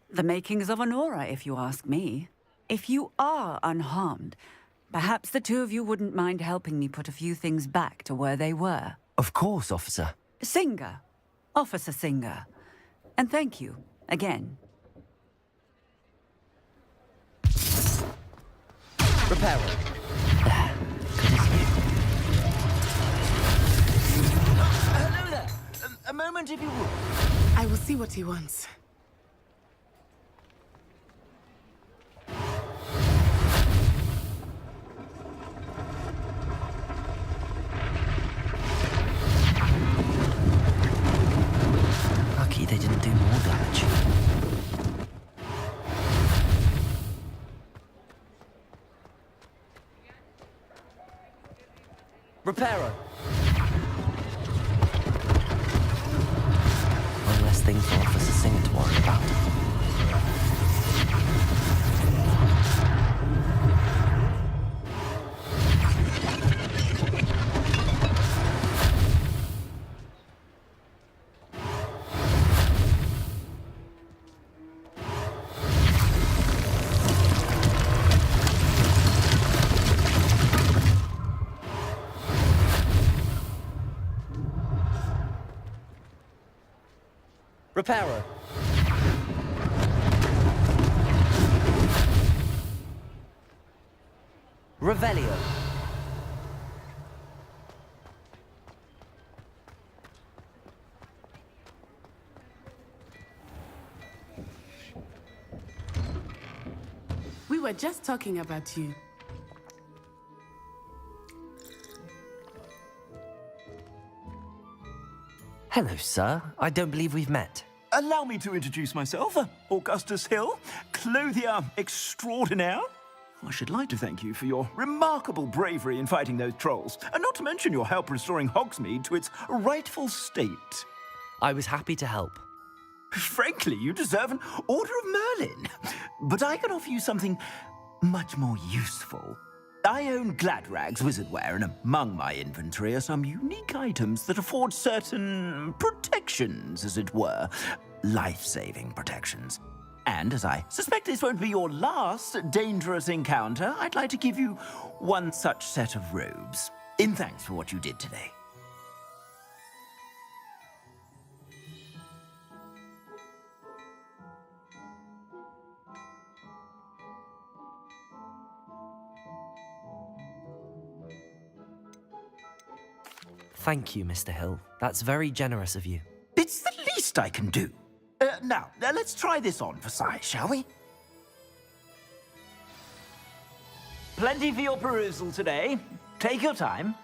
The makings of an aura, if you ask me. If you are unharmed, perhaps the two of you wouldn't mind helping me put a few things back to where they were. Of course, officer. Singer. Officer Singer. And thank you, again. Reparo. Hello there. A moment if you would. I will see what he wants. Lucky they didn't do more damage. Reparo. One less thing for Officer Singer to worry about. Reparo. Revelio. We were just talking about you. Hello, sir. I don't believe we've met. Allow me to introduce myself, Augustus Hill, clothier extraordinaire. I should like to thank you for your remarkable bravery in fighting those trolls, and not to mention your help restoring Hogsmeade to its rightful state. I was happy to help. Frankly, you deserve an Order of Merlin. But I can offer you something much more useful. I own Gladrag's wizardware, and among my inventory are some unique items that afford certain protections, as it were. Life-saving protections. And as I suspect this won't be your last dangerous encounter, I'd like to give you one such set of robes, in thanks for what you did today. Thank you, Mr. Hill. That's very generous of you. It's the least I can do. Now, let's try this on for size, shall we? Plenty for your perusal today. Take your time.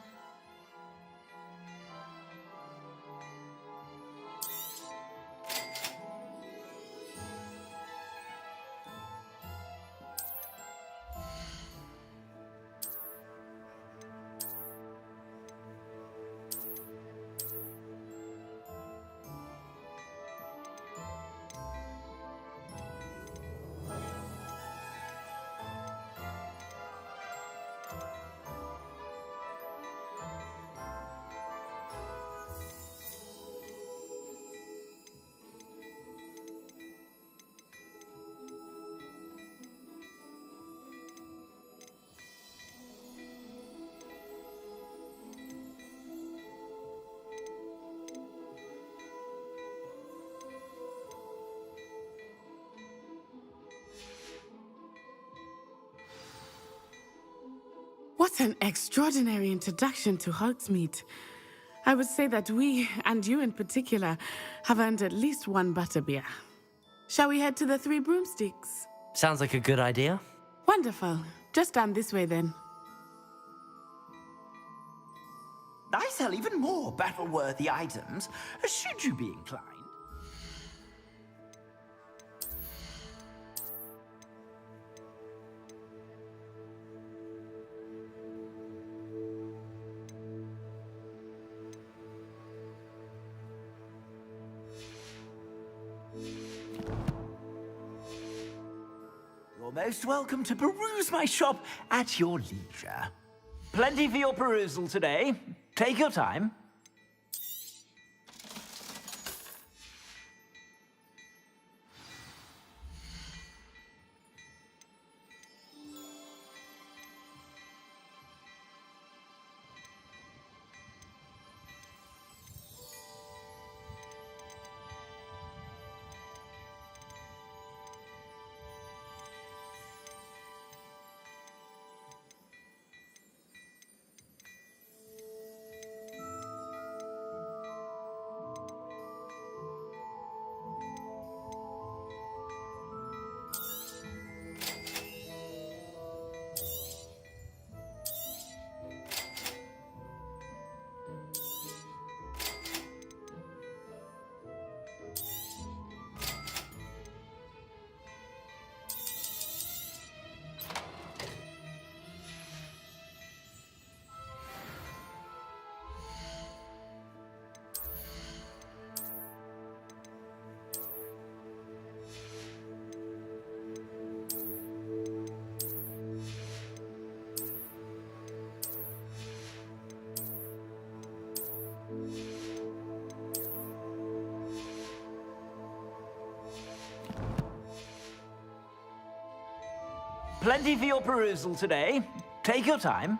What an extraordinary introduction to Hogsmeade. I would say that we, and you in particular, have earned at least one butterbeer. Shall we head to the Three Broomsticks? Sounds like a good idea. Wonderful. Just down this way then. I sell even more battle-worthy items, should you be inclined. You're most welcome to peruse my shop at your leisure. Plenty for your perusal today. Take your time. plenty for your perusal today. Take your time.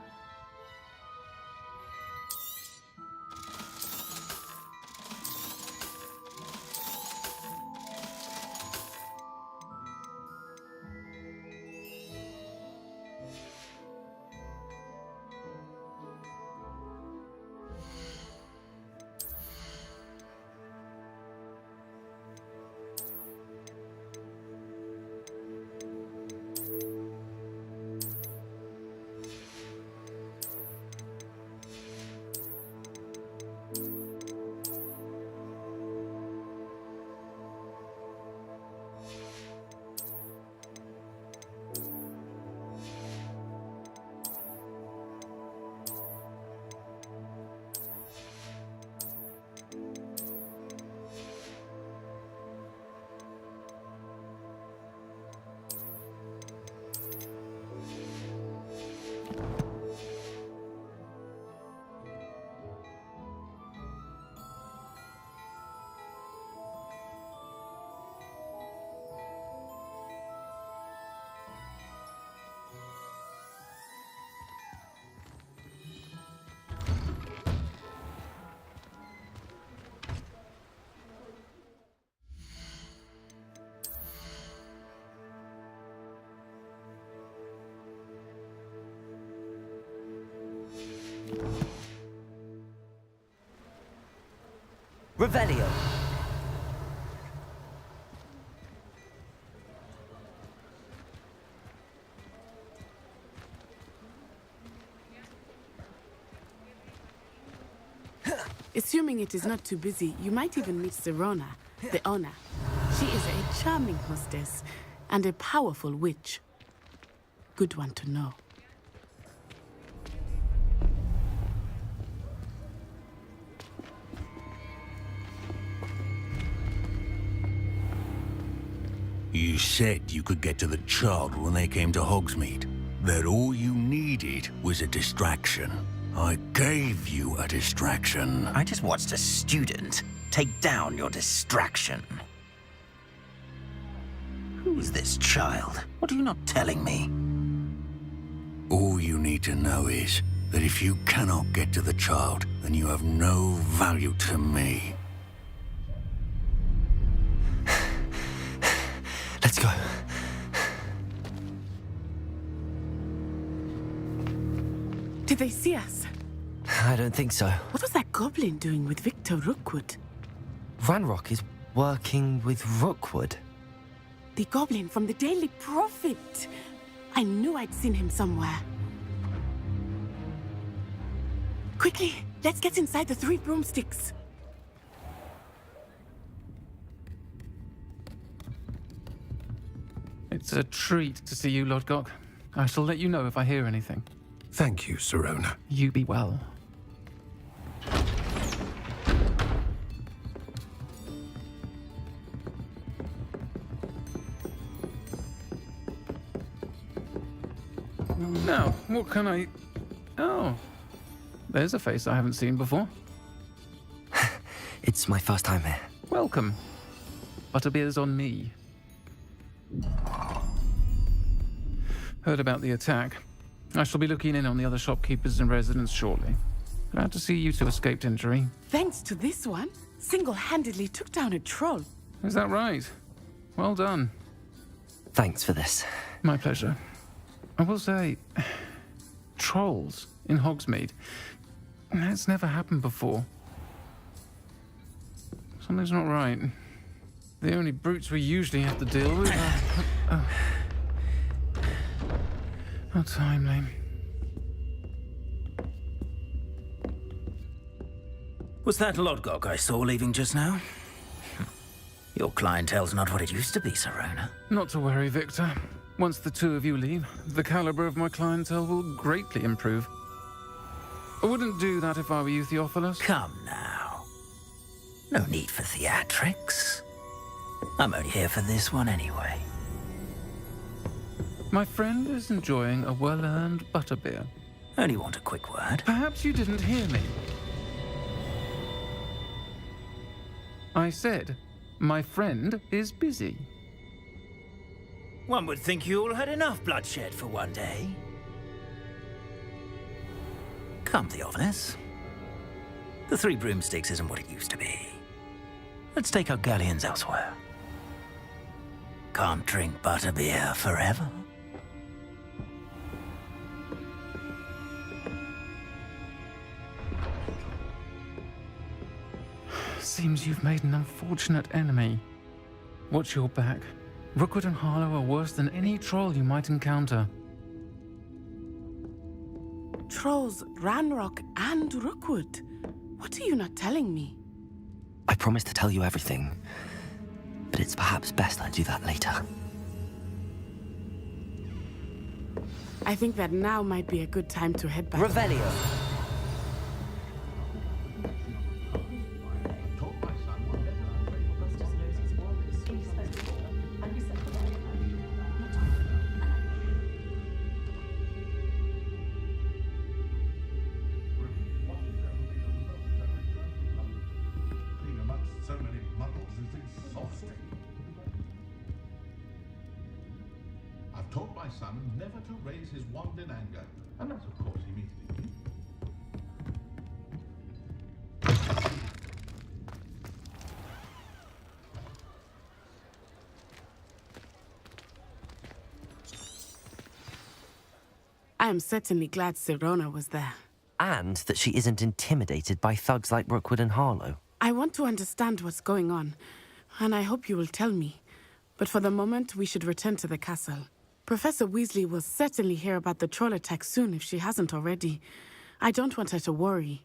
Revelio. Assuming it is not too busy, you might even meet Serona, the owner. She is a charming hostess and a powerful witch. Good one to know. You said you could get to the child when they came to Hogsmeade. That all you needed was a distraction. I gave you a distraction. I just watched a student take down your distraction. Who's this child? What are you not telling me? All you need to know is that if you cannot get to the child, then you have no value to me. Let's go. Did they see us? I don't think so. What was that goblin doing with Victor Rookwood? Ranrock is working with Rookwood. The goblin from the Daily Prophet. I knew I'd seen him somewhere. Quickly, let's get inside the 3 broomsticks. It's a treat to see you, Lord Gok. I shall let you know if I hear anything. Thank you, Serona. You be well. Now, what can I... Oh, there's a face I haven't seen before. It's my first time here. Welcome. Butterbeer's on me. Heard about the attack. I shall be looking in on the other shopkeepers and residents shortly. Glad to see you two escaped injury. Thanks to this one, single-handedly took down a troll. Is that right? Well done. Thanks for this. My pleasure. I will say, trolls in Hogsmeade. That's never happened before. Something's not right. The only brutes we usually have to deal with are... How timely. Was that Lodgok I saw leaving just now? Your clientele's not what it used to be, Serona. Not to worry, Victor. Once the two of you leave, the caliber of my clientele will greatly improve. I wouldn't do that if I were you, Theophilus. Come now. No need for theatrics. I'm only here for this one anyway. My friend is enjoying a well-earned butterbeer. Only want a quick word. Perhaps you didn't hear me. I said, my friend is busy. One would think you all had enough bloodshed for one day. Come, Theophilus. The Three Broomsticks isn't what it used to be. Let's take our galleons elsewhere. Can't drink butterbeer forever. Seems you've made an unfortunate enemy. Watch your back. Rookwood and Harlow are worse than any troll you might encounter. Trolls, Ranrock, and Rookwood. What are you not telling me? I promised to tell you everything, but it's perhaps best I do that later. I think that now might be a good time to head back. Revelio. Told my son never to raise his wand in anger, and that, of course, he means me. I am certainly glad Sirona was there. And that she isn't intimidated by thugs like Rookwood and Harlow. I want to understand what's going on, and I hope you will tell me. But for the moment, we should return to the castle. Professor Weasley will certainly hear about the troll attack soon if she hasn't already. I don't want her to worry.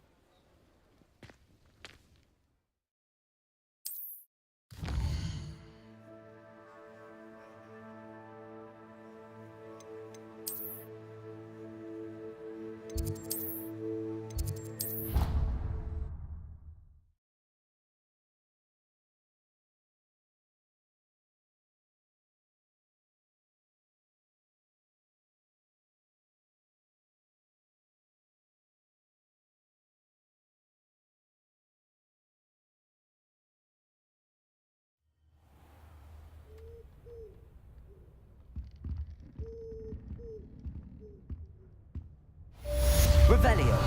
Revelio.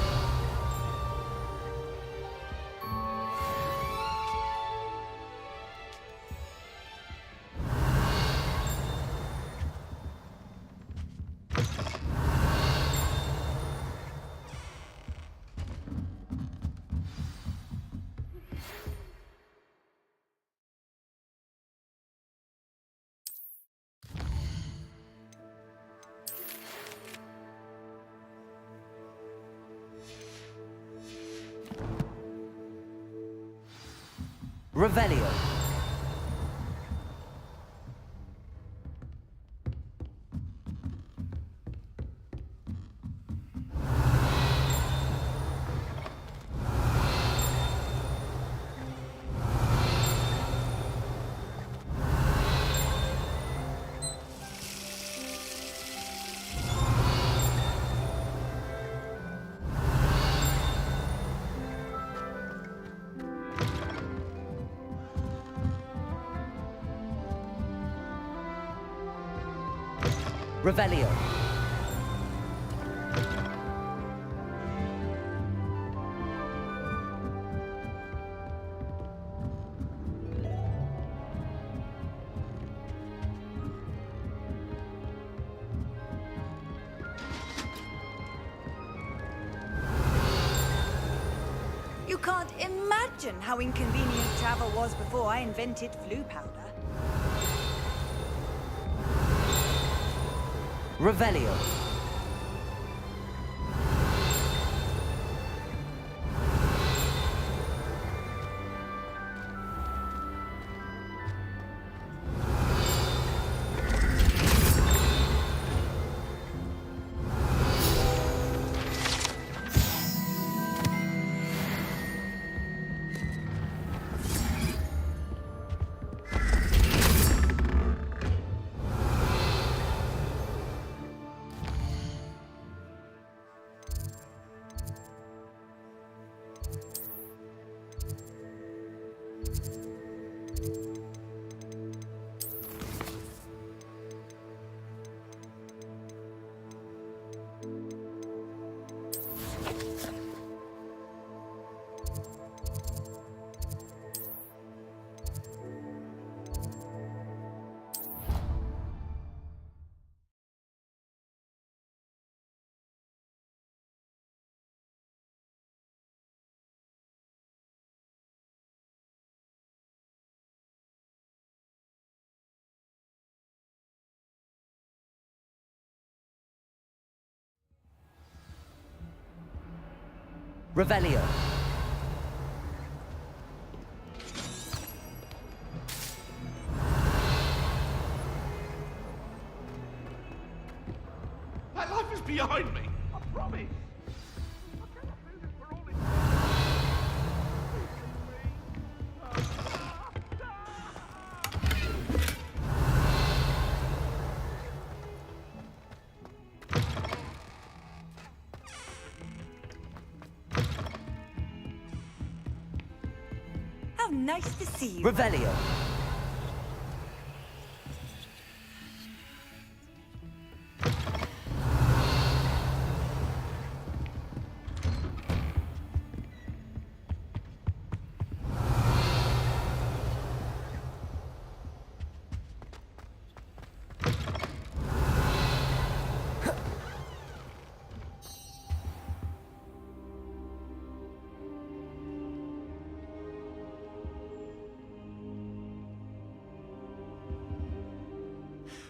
Revelio. Revelio. You can't imagine how inconvenient travel was before I invented flu powder. Revelio. Revelio. My life is behind me. I promise. How nice to see you. Revelio.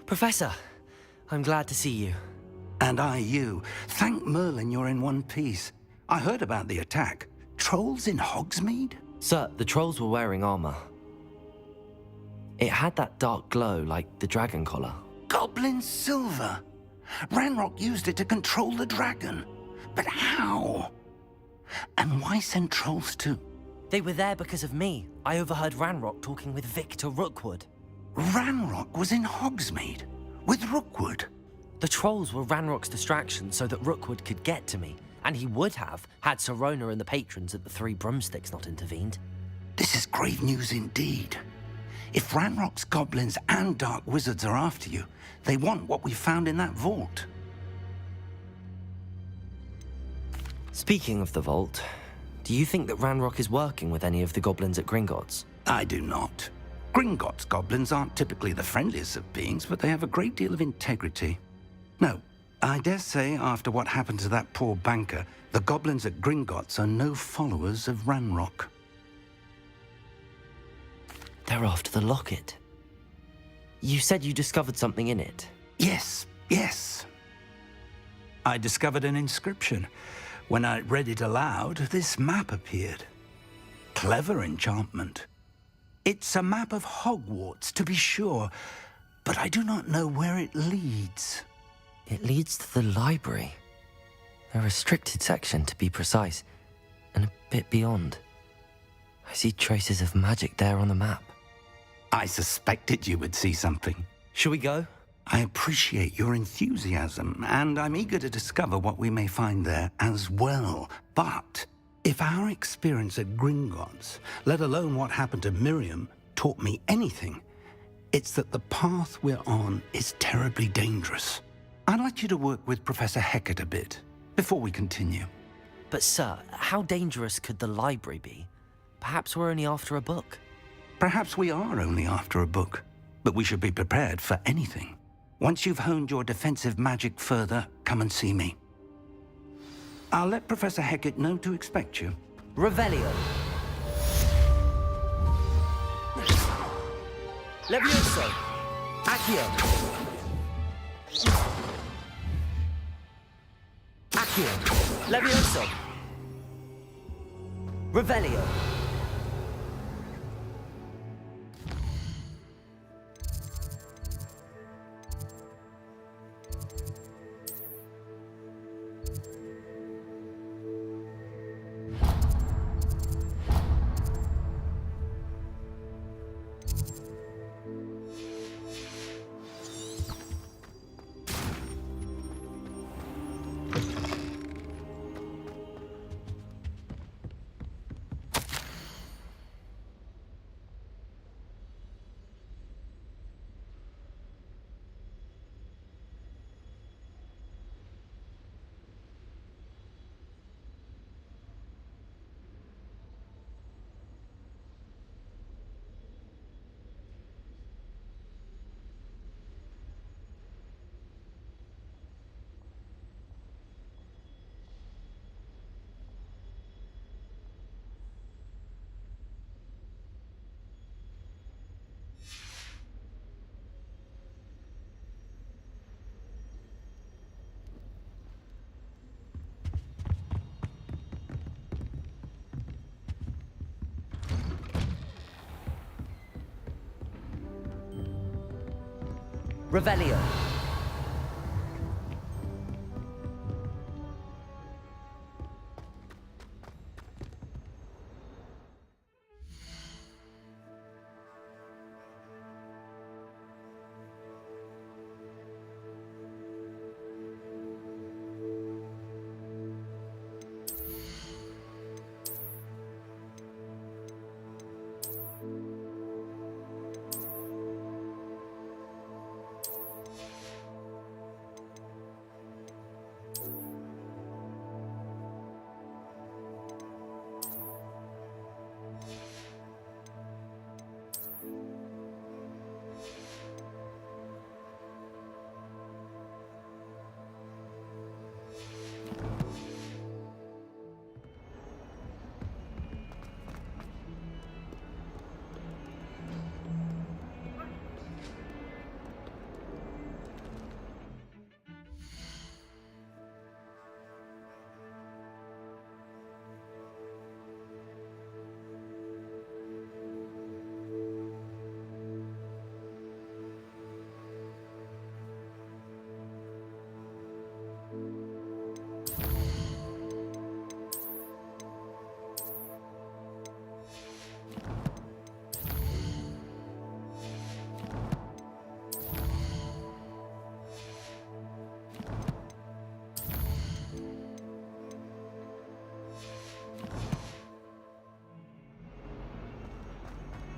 Professor, I'm glad to see you. And I you. Thank Merlin you're in one piece. I heard about the attack. Trolls in Hogsmeade? Sir, the trolls were wearing armor. It had that dark glow like the dragon collar. Goblin silver. Ranrock used it to control the dragon. But how? And why send trolls too? They were there because of me. I overheard Ranrock talking with Victor Rookwood. Ranrock was in Hogsmeade with Rookwood. The trolls were Ranrock's distraction so that Rookwood could get to me, and he would have had Sirona and the patrons at the Three Broomsticks not intervened. This is grave news indeed. If Ranrock's goblins and dark wizards are after you, they want what we found in that vault. Speaking of the vault, do you think that Ranrock is working with any of the goblins at Gringotts? I do not. Gringotts goblins aren't typically the friendliest of beings, but they have a great deal of integrity. No, I dare say after what happened to that poor banker, the goblins at Gringotts are no followers of Ranrock. They're after the locket. You said you discovered something in it. Yes. I discovered an inscription. When I read it aloud, this map appeared. Clever enchantment. It's a map of Hogwarts, to be sure, but I do not know where it leads. It leads to the library. A restricted section, to be precise, and a bit beyond. I see traces of magic there on the map. I suspected you would see something. Shall we go? I appreciate your enthusiasm, and I'm eager to discover what we may find there as well. But if our experience at Gringotts, let alone what happened to Miriam, taught me anything, it's that the path we're on is terribly dangerous. I'd like you to work with Professor Hecat a bit before we continue. But sir, how dangerous could the library be? Perhaps we're only after a book. Perhaps we are only after a book, but we should be prepared for anything. Once you've honed your defensive magic further, come and see me. I'll let Professor Hecat know to expect you. Revelio. Levioso. Accio. Accio. Levioso. Revelio. Revelio.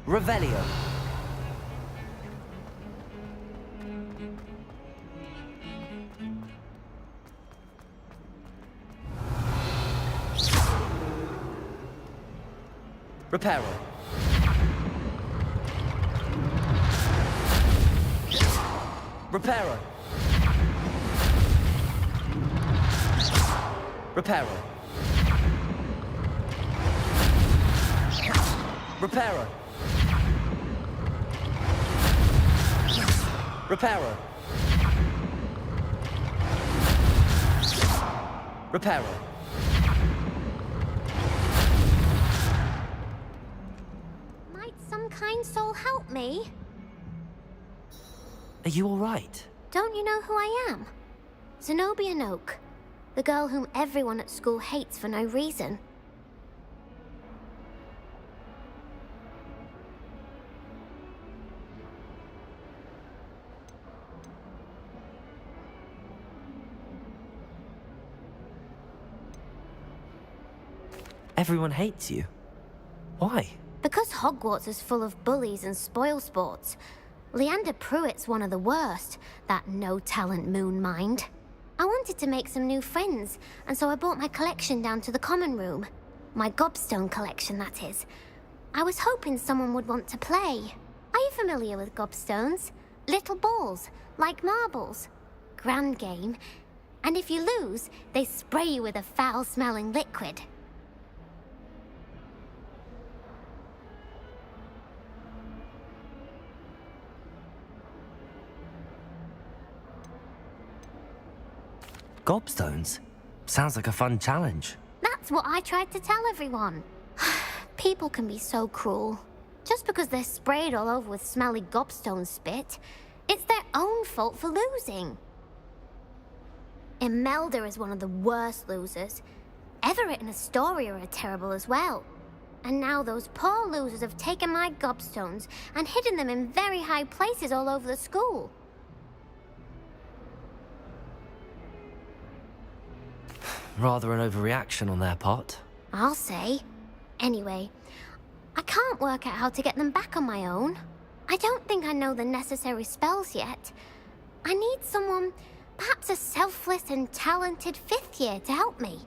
Revelio. Reparo. Reparo. Reparo. Reparo. Reparo. Reparo. Might some kind soul help me? Are you all right? Don't you know who I am? Zenobia Noak, the girl whom everyone at school hates for no reason. Everyone hates you. Why? Because Hogwarts is full of bullies and spoilsports. Leander Pruitt's one of the worst, that no-talent moon mind. I wanted to make some new friends, and so I brought my collection down to the common room. My gobstone collection, that is. I was hoping someone would want to play. Are you familiar with gobstones? Little balls, like marbles. Grand game. And if you lose, they spray you with a foul-smelling liquid. Gobstones? Sounds like a fun challenge. That's what I tried to tell everyone. People can be so cruel. Just because they're sprayed all over with smelly gobstone spit, it's their own fault for losing. Imelda is one of the worst losers. Everett and Astoria are terrible as well. And now those poor losers have taken my gobstones and hidden them in very high places all over the school. Rather an overreaction on their part. I'll say. Anyway, I can't work out how to get them back on my own. I don't think I know the necessary spells yet. I need someone, perhaps a selfless and talented fifth year to help me.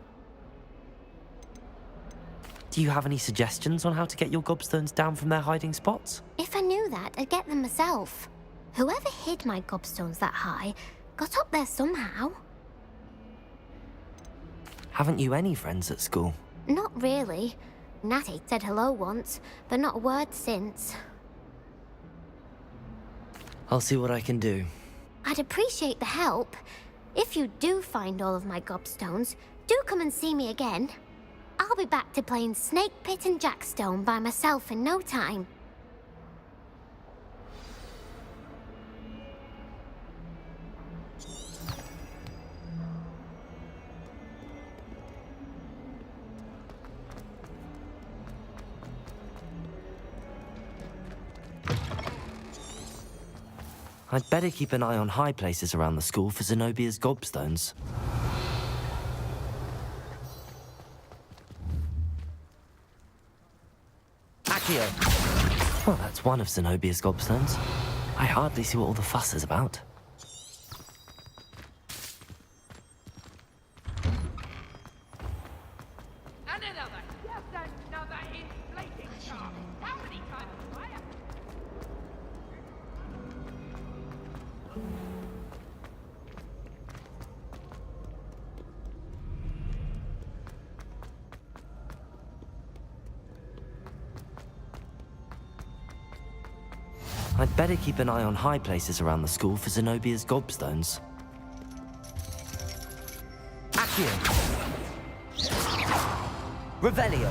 Do you have any suggestions on how to get your gobstones down from their hiding spots? If I knew that, I'd get them myself. Whoever hid my gobstones that high got up there somehow. Haven't you any friends at school? Not really. Natty said hello once, but not a word since. I'll see what I can do. I'd appreciate the help. If you do find all of my gobstones, do come and see me again. I'll be back to playing Snake Pit and Jackstone by myself in no time. I'd better keep an eye on high places around the school for Zenobia's gobstones. Accio! Well, that's one of Zenobia's gobstones. I hardly see what all the fuss is about. I'd better keep an eye on high places around the school for Zenobia's gobstones. Accio! Revelio!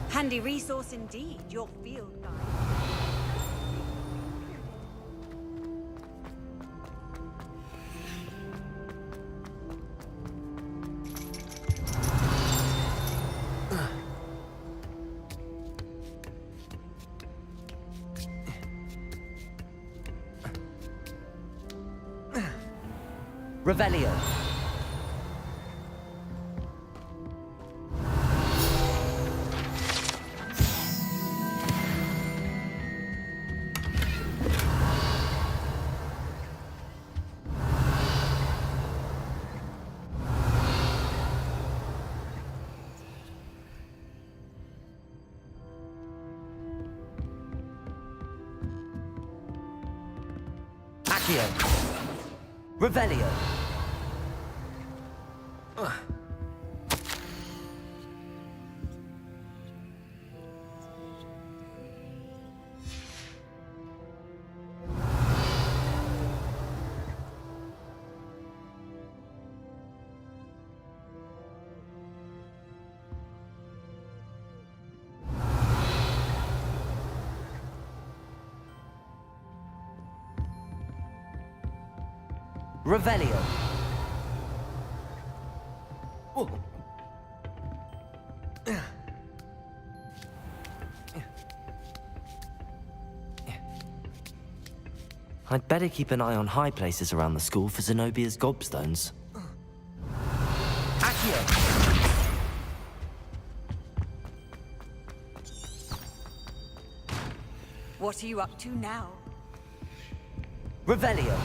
Handy resource indeed, your field guide. Revelio. Accio. Revelio. Revelio. I'd better keep an eye on high places around the school for Zenobia's gobstones. Accio! What are you up to now? Revelio.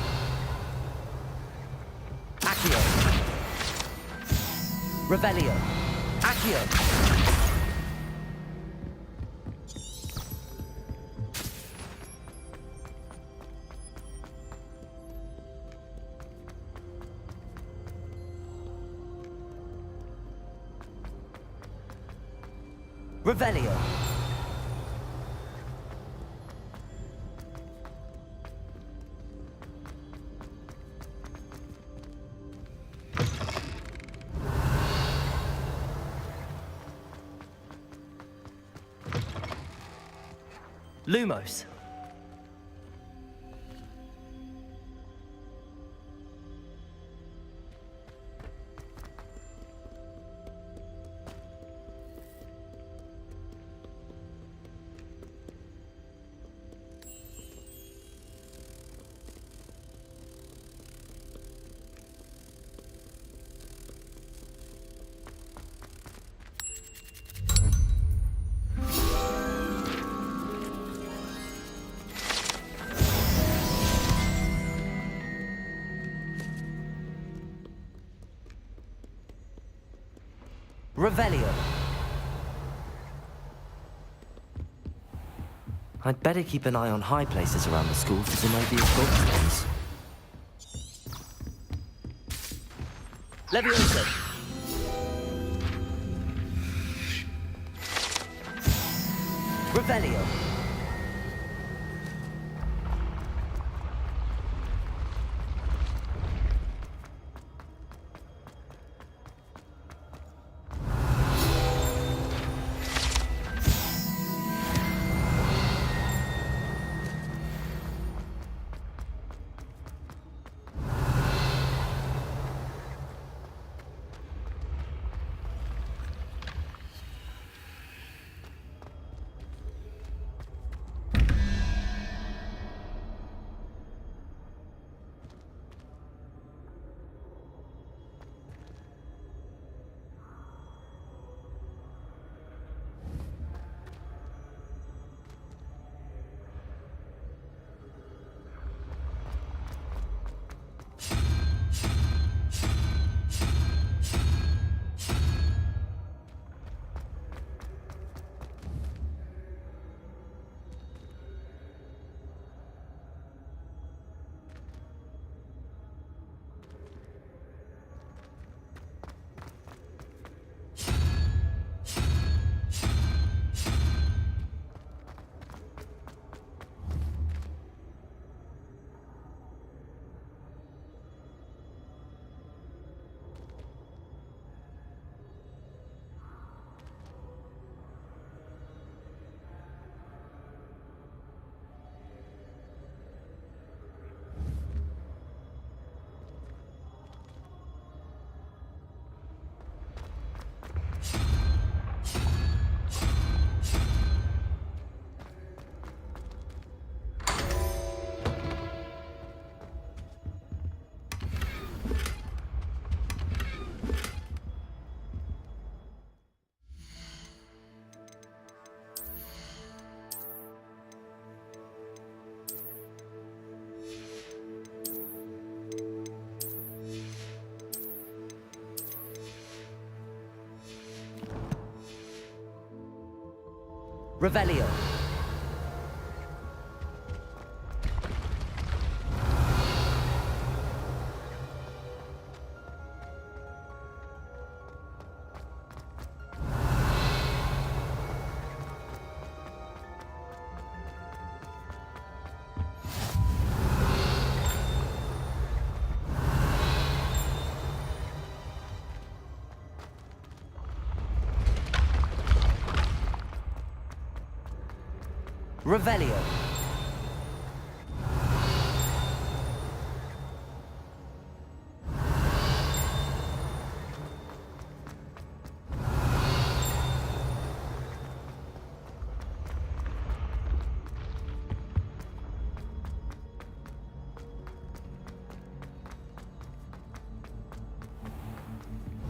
Accio. Revelio. Accio. Revelio. Lumos. Revelio. I'd better keep an eye on high places around the school for Zenobia's gobstones. Leviosa. Revelio. Revelio. Revelio.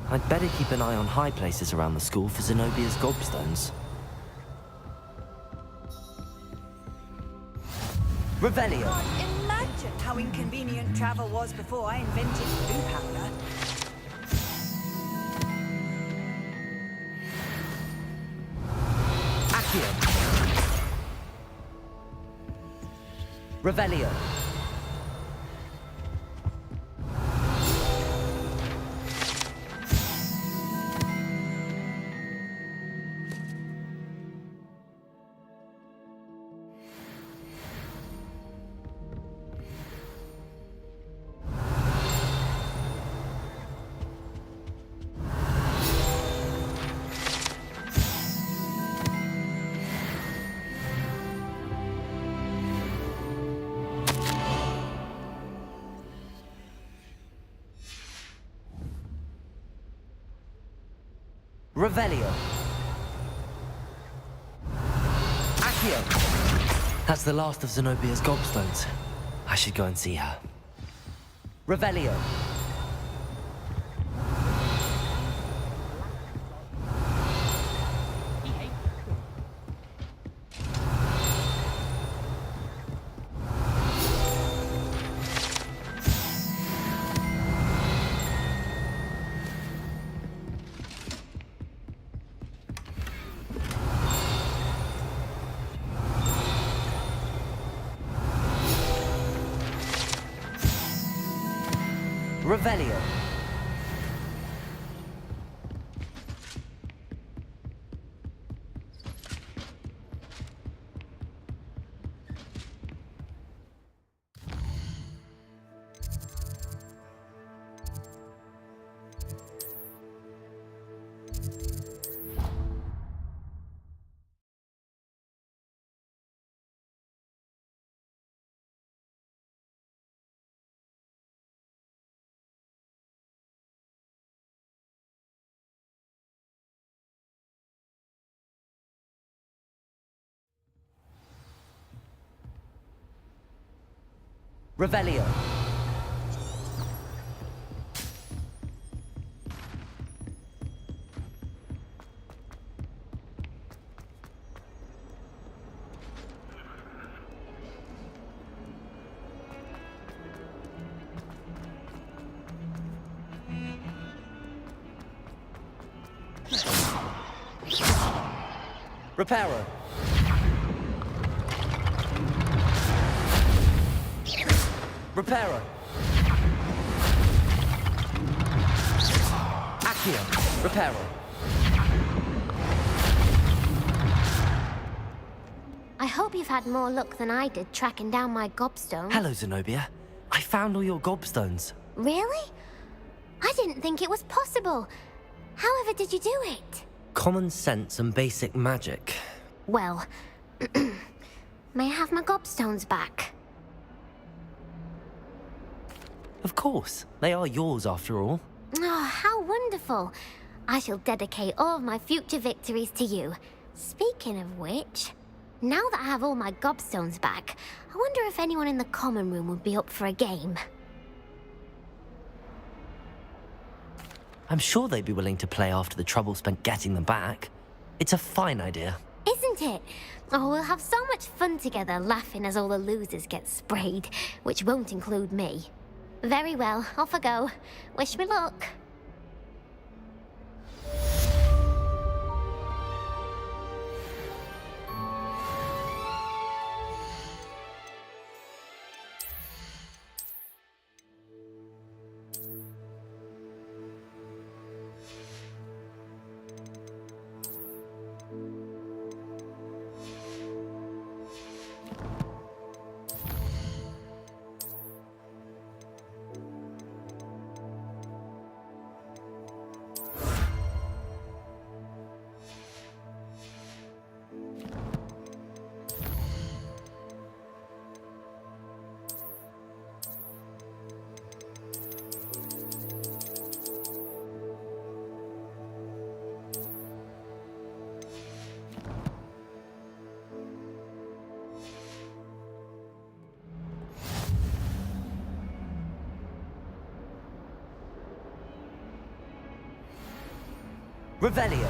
I'd better keep an eye on high places around the school for Zenobia's gobstones. Revelio. Can't imagine how inconvenient travel was before I invented blue powder. Accio. Revelio. Revelio. Accio. That's the last of Zenobia's gobstones. I should go and see her. Revelio. Revelio. Revelio. Reparo. Reparo. Accio. Reparo. I hope you've had more luck than I did tracking down my gobstone. Hello, Zenobia. I found all your gobstones. Really? I didn't think it was possible. However did you do it? Common sense and basic magic. Well, may I have my gobstones back? Of course. They are yours after all. Oh, how wonderful. I shall dedicate all of my future victories to you. Speaking of which, now that I have all my gobstones back, I wonder if anyone in the common room would be up for a game. I'm sure they'd be willing to play after the trouble spent getting them back. It's a fine idea. Isn't it? Oh, we'll have so much fun together laughing as all the losers get sprayed, which won't include me. Very well, off I go. Wish me luck. Revelio.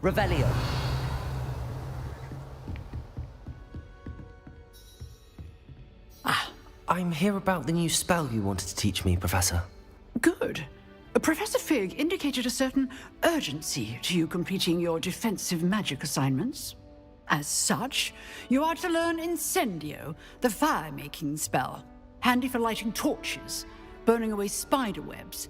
Revelio. I'm here about the new spell you wanted to teach me, Professor. Good. Professor Fig indicated a certain urgency to you completing your defensive magic assignments. As such, you are to learn Incendio, the fire-making spell, handy for lighting torches, burning away spider webs,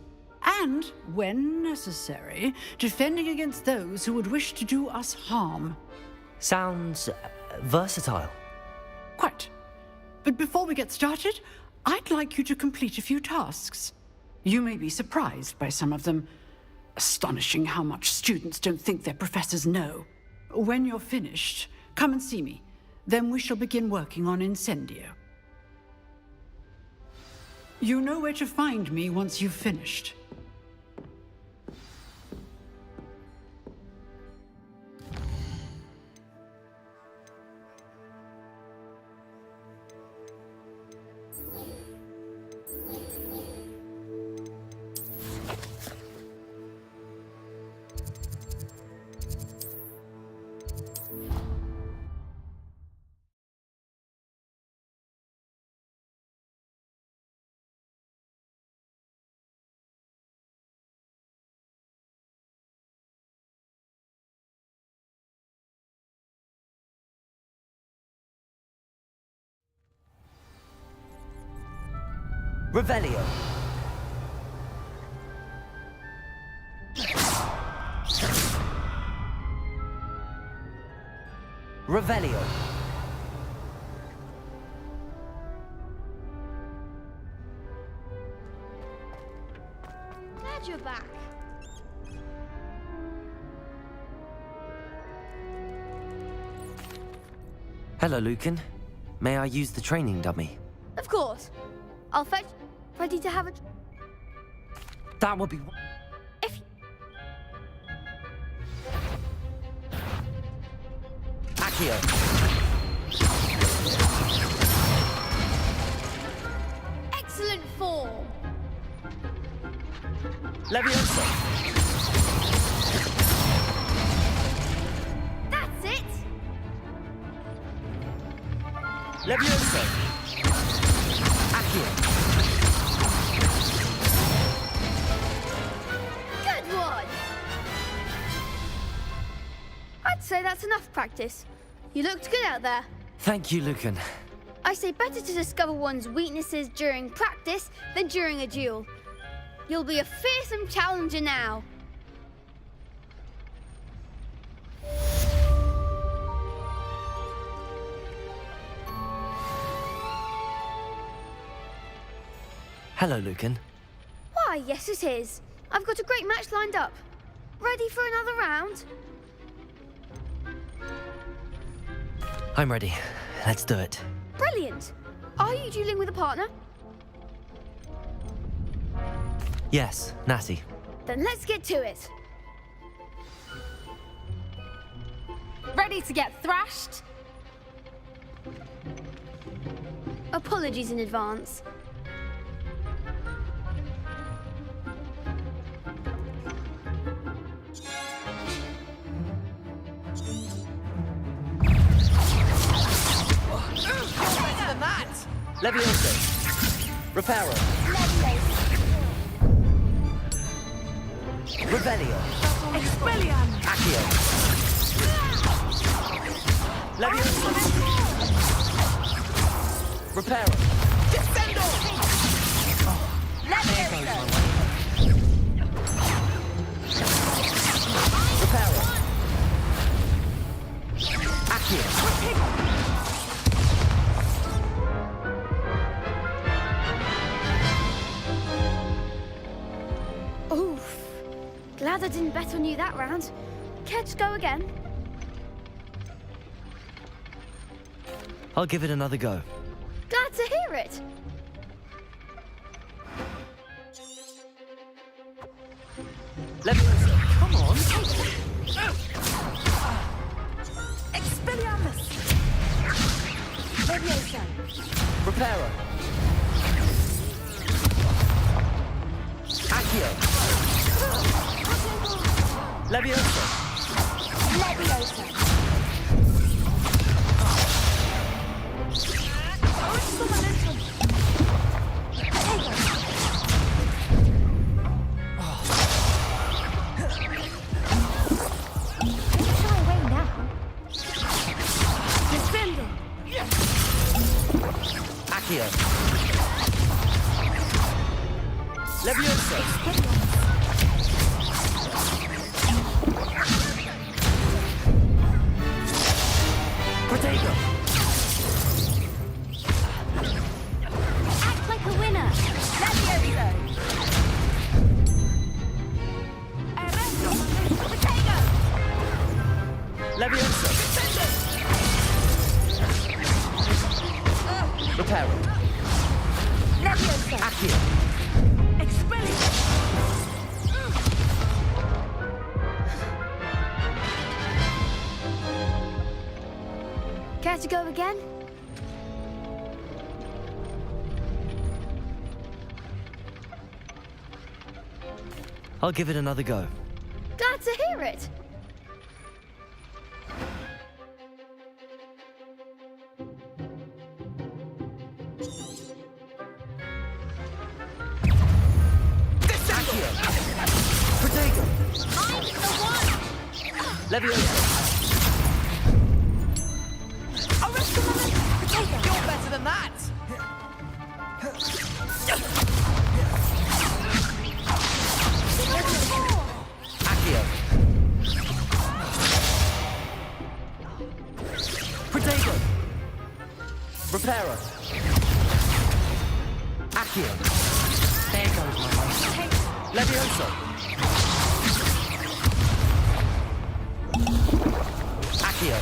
and, when necessary, defending against those who would wish to do us harm. Sounds versatile. Quite. But before we get started, I'd like you to complete a few tasks. You may be surprised by some of them. Astonishing how much students don't think their professors know. When you're finished, come and see me. Then we shall begin working on Incendio. You know where to find me once you've finished. Revelio. Revelio. Glad you're back. Hello, Lucan. May I use the training dummy? Of course. I'll fetch. Ready to have a. That would be. If. Accio. Excellent form. Leviosa. That's it. Leviosa. Accio. Good one. I'd say that's enough practice. You looked good out there. Thank you, Lucan. I say better to discover one's weaknesses during practice than during a duel. You'll be a fearsome challenger now. Hello, Lucan. Why, yes it is. I've got a great match lined up. Ready for another round? I'm ready. Let's do it. Brilliant. Are you dueling with a partner? Yes, Natty. Then let's get to it. Ready to get thrashed? Apologies in advance. Leviosa. Reparo. Revelio. Expelliarmus. Accio. Leviosa. Reparo. Descendo. Leviosa. Oof. Glad I didn't bet on you that round. Care to go again? I'll give it another go. Glad to hear it. Leviosa, come on. Expelliarmus! Leviosa! Reparo. Accio. Leviosa. Leviosa! Accio. Leviosa. Protego. Act like a winner. Leviosa. Protego. Leviosa. Reparo. Leviosa. Accio. Care to go again? I'll give it another go. Glad to hear it. Protego. I'm the one. Leviosa. You're better than that! Accio. Protego. Reparo. Accio. There goes my life. Leviosa. Accio.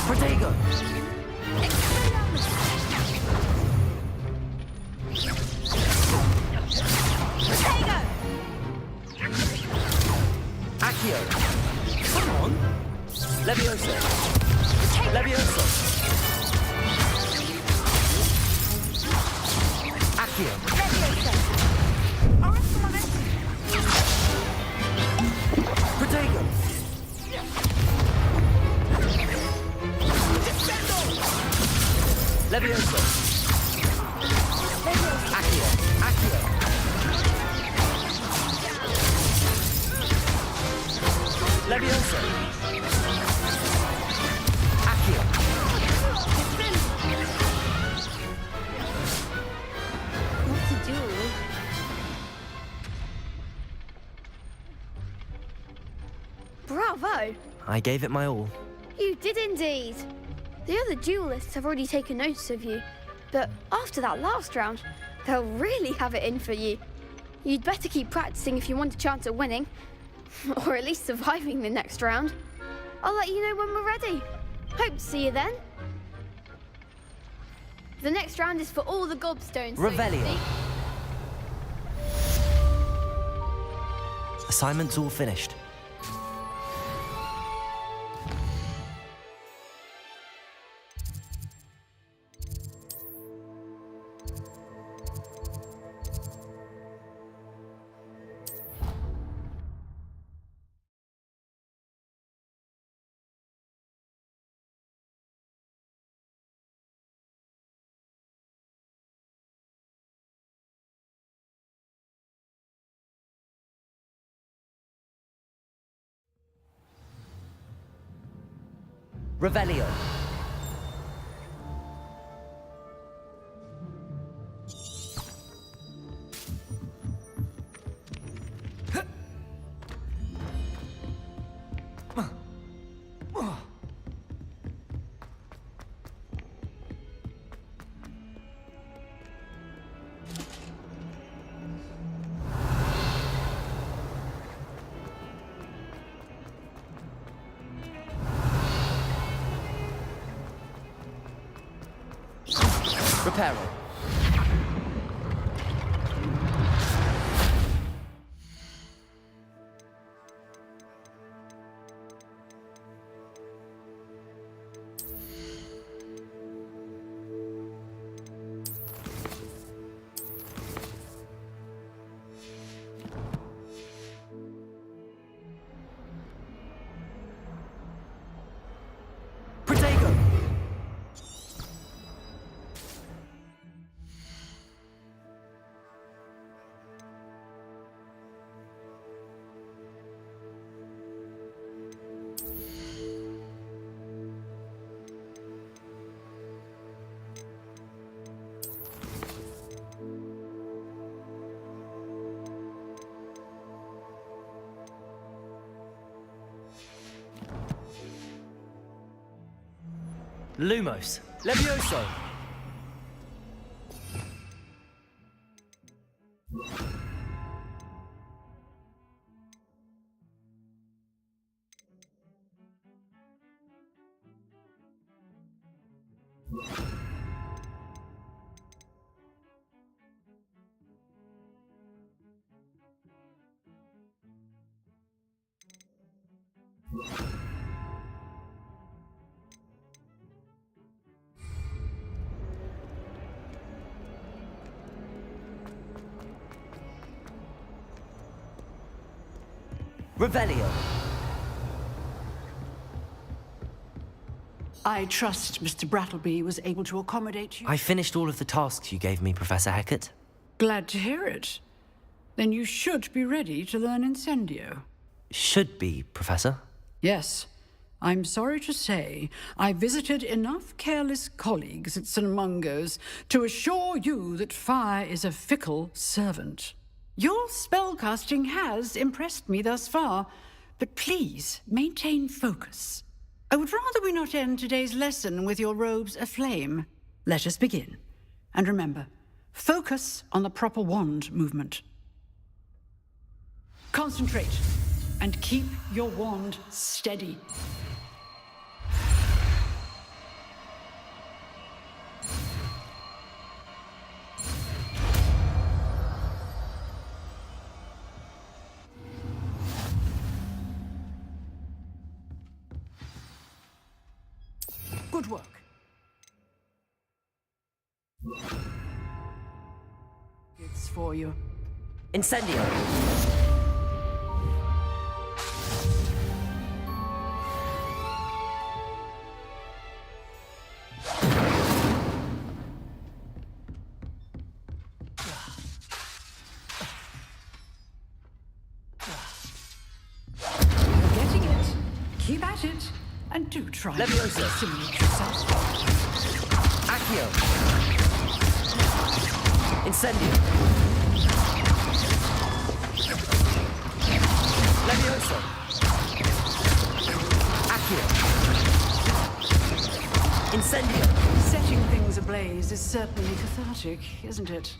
Protego. Accio. Come on. Leviosa. Leviosa. Accio. Protego. Leviosa. Accio. Accio. Leviosa. Accio. What to do? Bravo! I gave it my all. You did indeed. The other duelists have already taken notice of you, but after that last round, they'll really have it in for you. You'd better keep practicing if you want a chance at winning, or at least surviving the next round. I'll let you know when we're ready. Hope to see you then. The next round is for all the gobstones. Revelio. Assignment's all finished. Revelio. Reparo. Lumos. Levioso. Revelio. I trust Mr. Brattleby was able to accommodate you. I finished all of the tasks you gave me, Professor Hecat. Glad to hear it. Then you should be ready to learn Incendio. Should be, Professor. Yes. I'm sorry to say, I visited enough careless colleagues at St. Mungo's to assure you that fire is a fickle servant. Your spellcasting has impressed me thus far, but please maintain focus. I would rather we not end today's lesson with your robes aflame. Let us begin. And remember, focus on the proper wand movement. Concentrate, and keep your wand steady. Good work. It's for you. Incendio. You're getting it. Keep at it. And do try to simulate yourself. Accio. Incendio. Levioso. Accio. Incendio. Setting things ablaze is certainly cathartic, isn't it?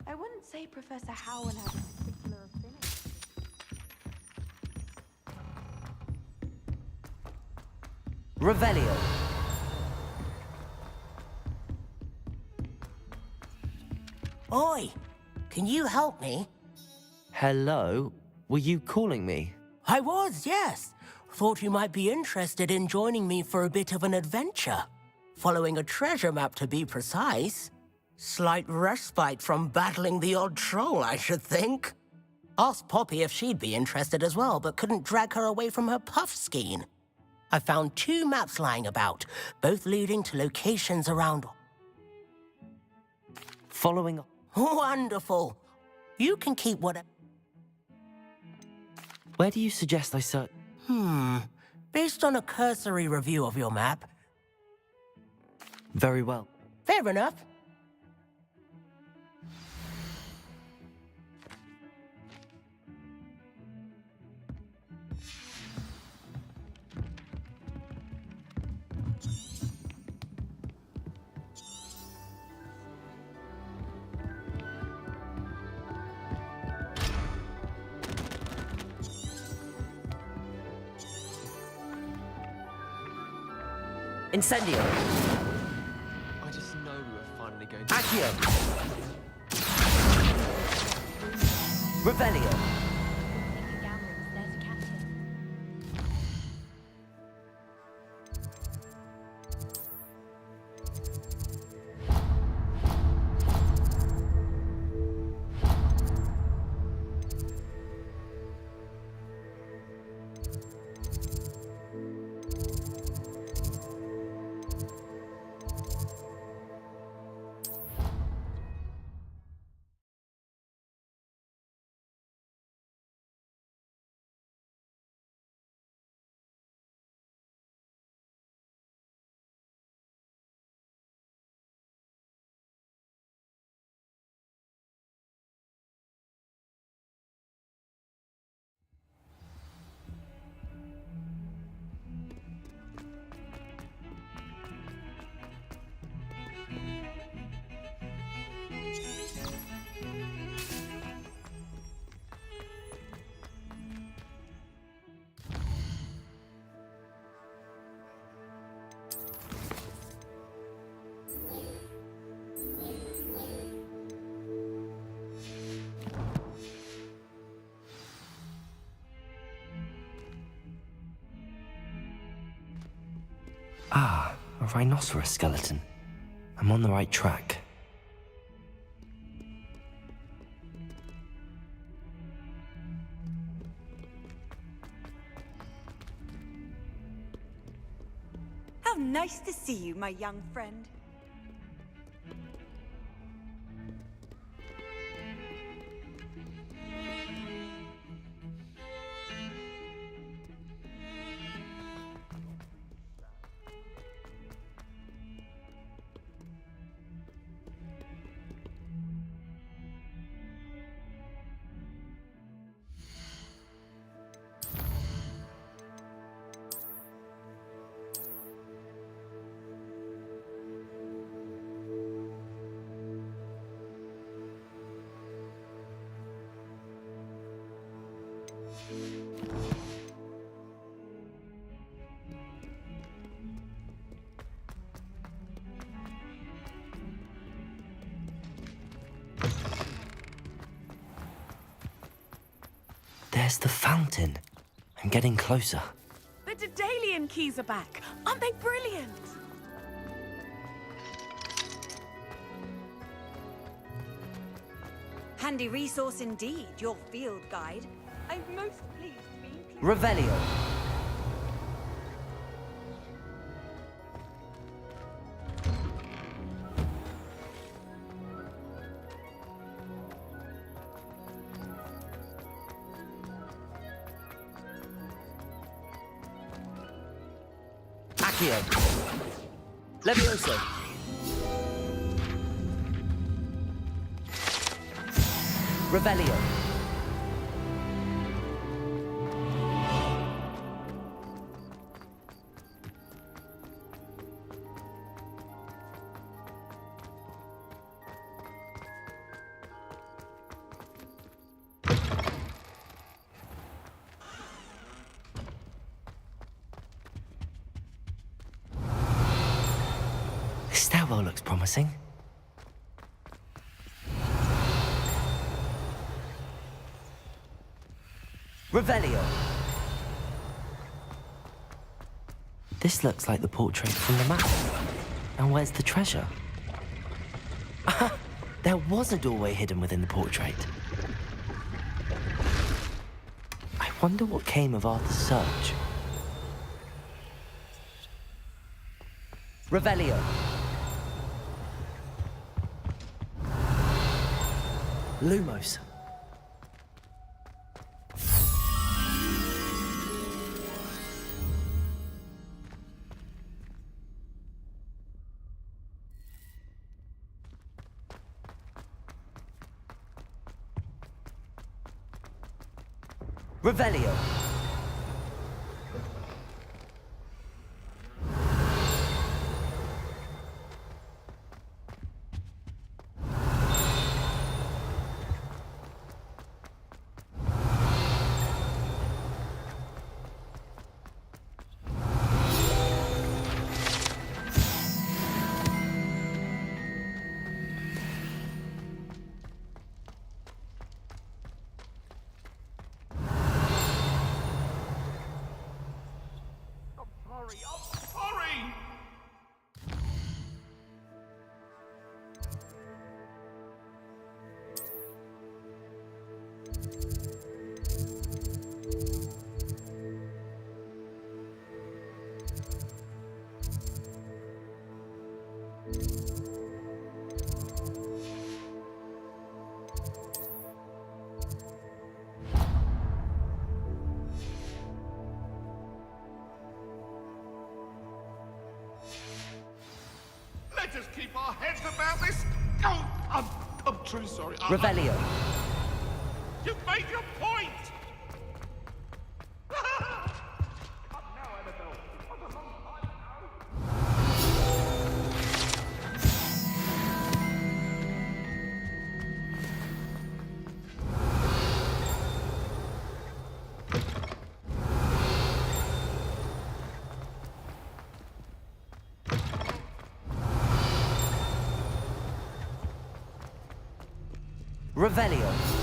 I wouldn't say Professor Howard has a particular affinity. Revelio. Oi! Can you help me? Hello? Were you calling me? I was, yes. Thought you might be interested in joining me for a bit of an adventure. Following a treasure map, to be precise. Slight respite from battling the odd troll, I should think. Asked Poppy if she'd be interested as well, but couldn't drag her away from her puff skein. I found 2 maps lying about, both leading to locations around... Following... Wonderful. You can keep whatever... Where do you suggest I search? Based on a cursory review of your map. Very well. Fair enough. Incendio. I just know we were finally going to... Accio. Revelio. Ah, a rhinoceros skeleton. I'm on the right track. How nice to see you, my young friend. There's the fountain. I'm getting closer. The Daedalian keys are back. Aren't they brilliant? Handy resource indeed, your field guide. I'm most pleased to be included. Revelio. Accio. Levioso. Revelio. This stairwell looks promising. Revelio. This looks like the portrait from the map. And where's the treasure? There was a doorway hidden within the portrait. I wonder what came of Arthur's search. Revelio. Lumos. Revelio. Let us keep our heads about this. Oh, I'm truly sorry. Revelio. You've made your point. Revelio.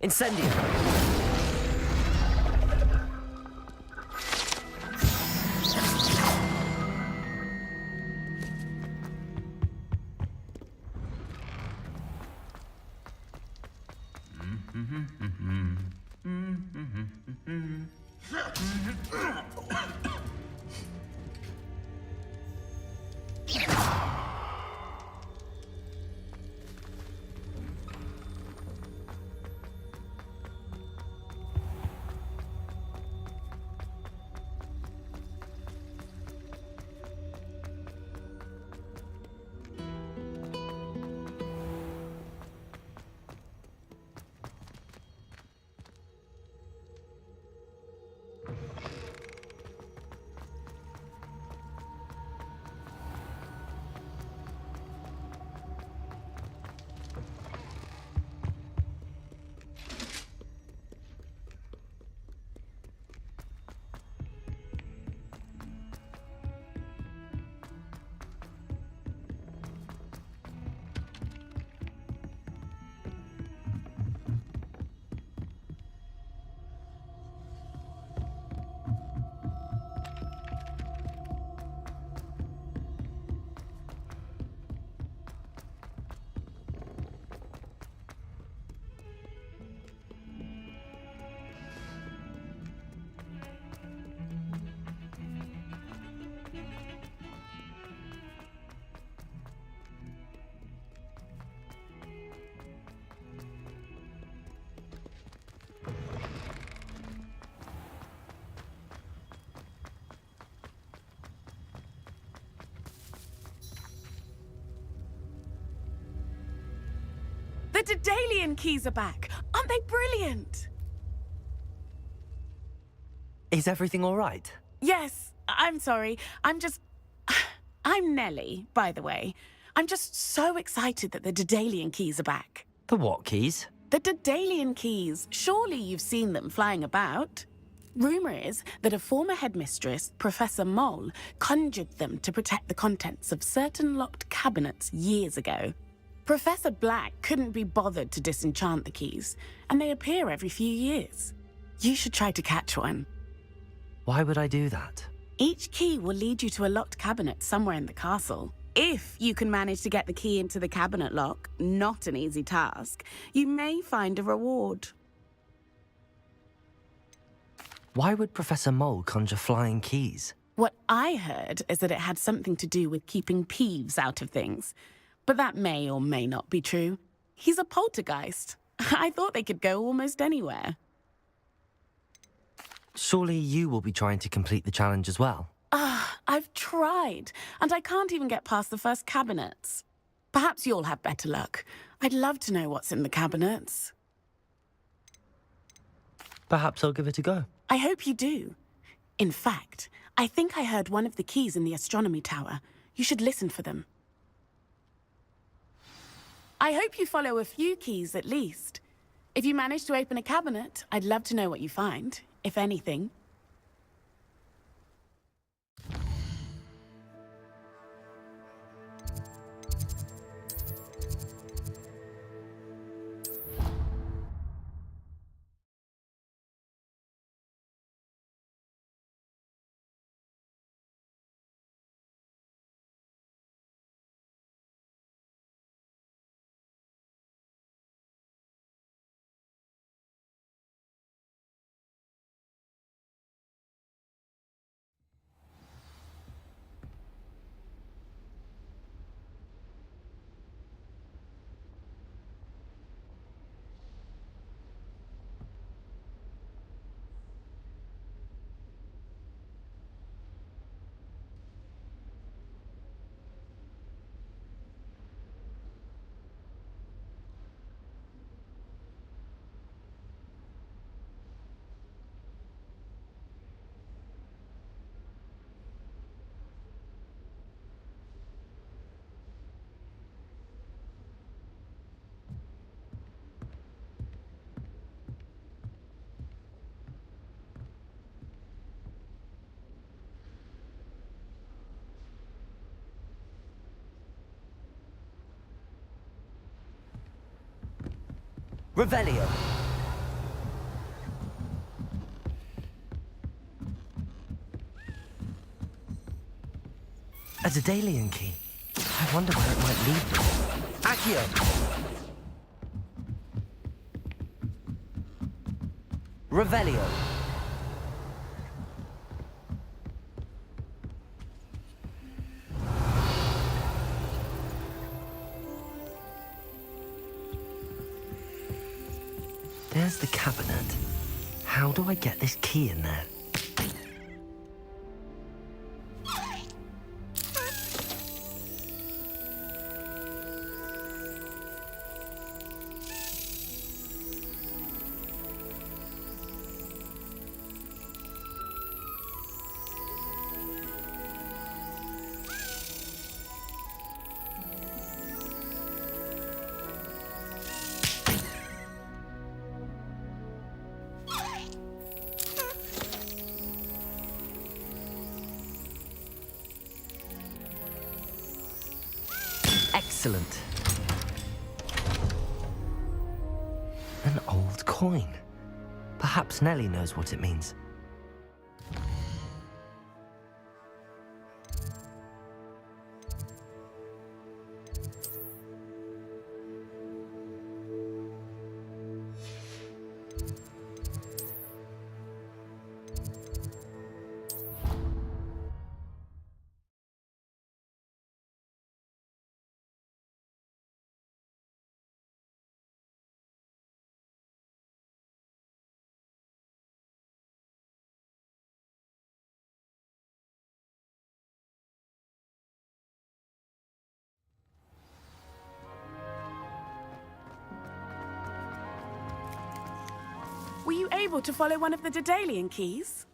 Incendio. The Daedalian keys are back. Aren't they brilliant? Is everything all right? Yes, I'm sorry. I'm Nellie, by the way. I'm just so excited that the Daedalian keys are back. The what keys? The Daedalian keys. Surely you've seen them flying about. Rumour is that a former headmistress, Professor Mole, conjured them to protect the contents of certain locked cabinets years ago. Professor Black couldn't be bothered to disenchant the keys, and they appear every few years. You should try to catch one. Why would I do that? Each key will lead you to a locked cabinet somewhere in the castle. If you can manage to get the key into the cabinet lock, not an easy task, you may find a reward. Why would Professor Mole conjure flying keys? What I heard is that it had something to do with keeping Peeves out of things. But that may or may not be true. He's a poltergeist. I thought they could go almost anywhere. Surely you will be trying to complete the challenge as well. I've tried, and I can't even get past the first cabinets. Perhaps you'll have better luck. I'd love to know what's in the cabinets. Perhaps I'll give it a go. I hope you do. In fact, I think I heard one of the keys in the astronomy tower. You should listen for them. I hope you follow a few keys at least. If you manage to open a cabinet, I'd love to know what you find, if anything. Revelio. A Daedalian key. I wonder where it might lead me. Accio. Revelio. There's the cabinet. How do I get this key in there? Excellent. An old coin. Perhaps Nellie knows what it means. Were you able to follow one of the Daedalian keys?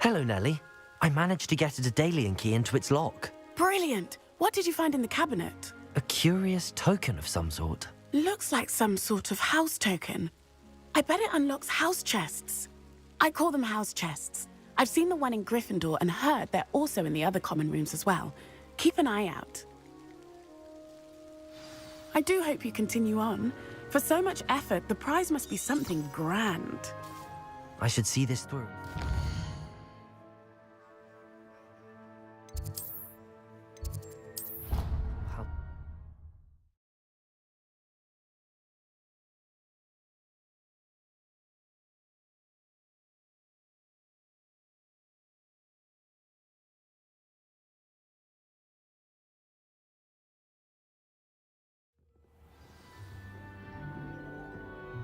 Hello, Nellie. I managed to get a Daedalian key into its lock. Brilliant! What did you find in the cabinet? A curious token of some sort. Looks like some sort of house token. I bet it unlocks house chests. I call them house chests. I've seen the one in Gryffindor and heard they're also in the other common rooms as well. Keep an eye out. I do hope you continue on. For so much effort, the prize must be something grand. I should see this through.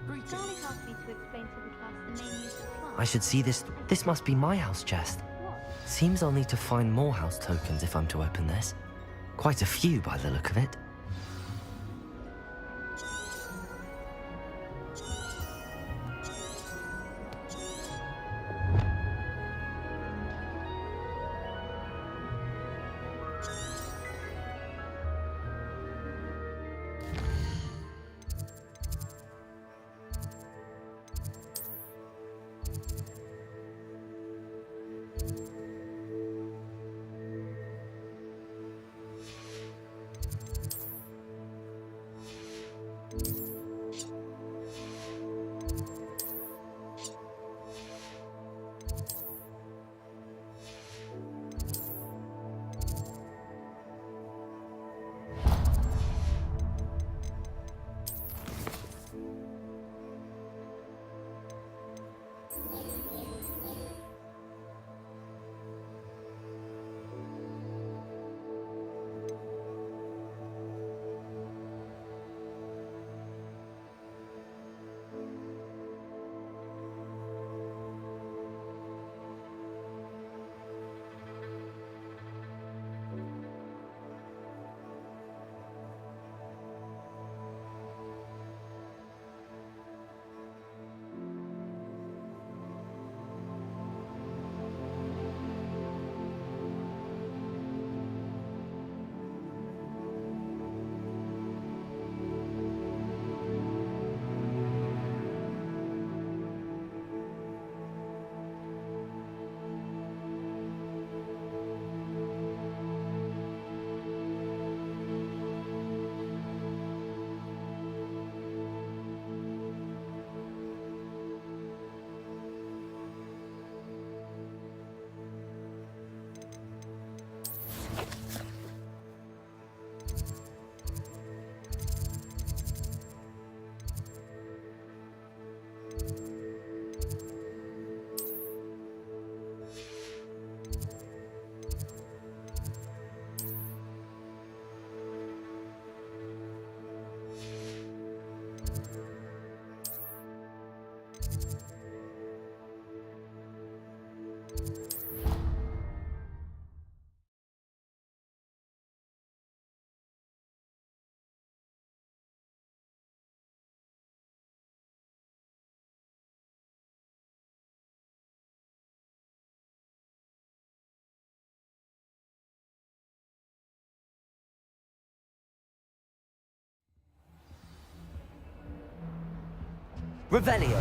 Charlie asked me to explain to the class the main use of class. I should see this. This must be my house chest. Seems I'll need to find more house tokens if I'm to open this. Quite a few by the look of it. Revelio.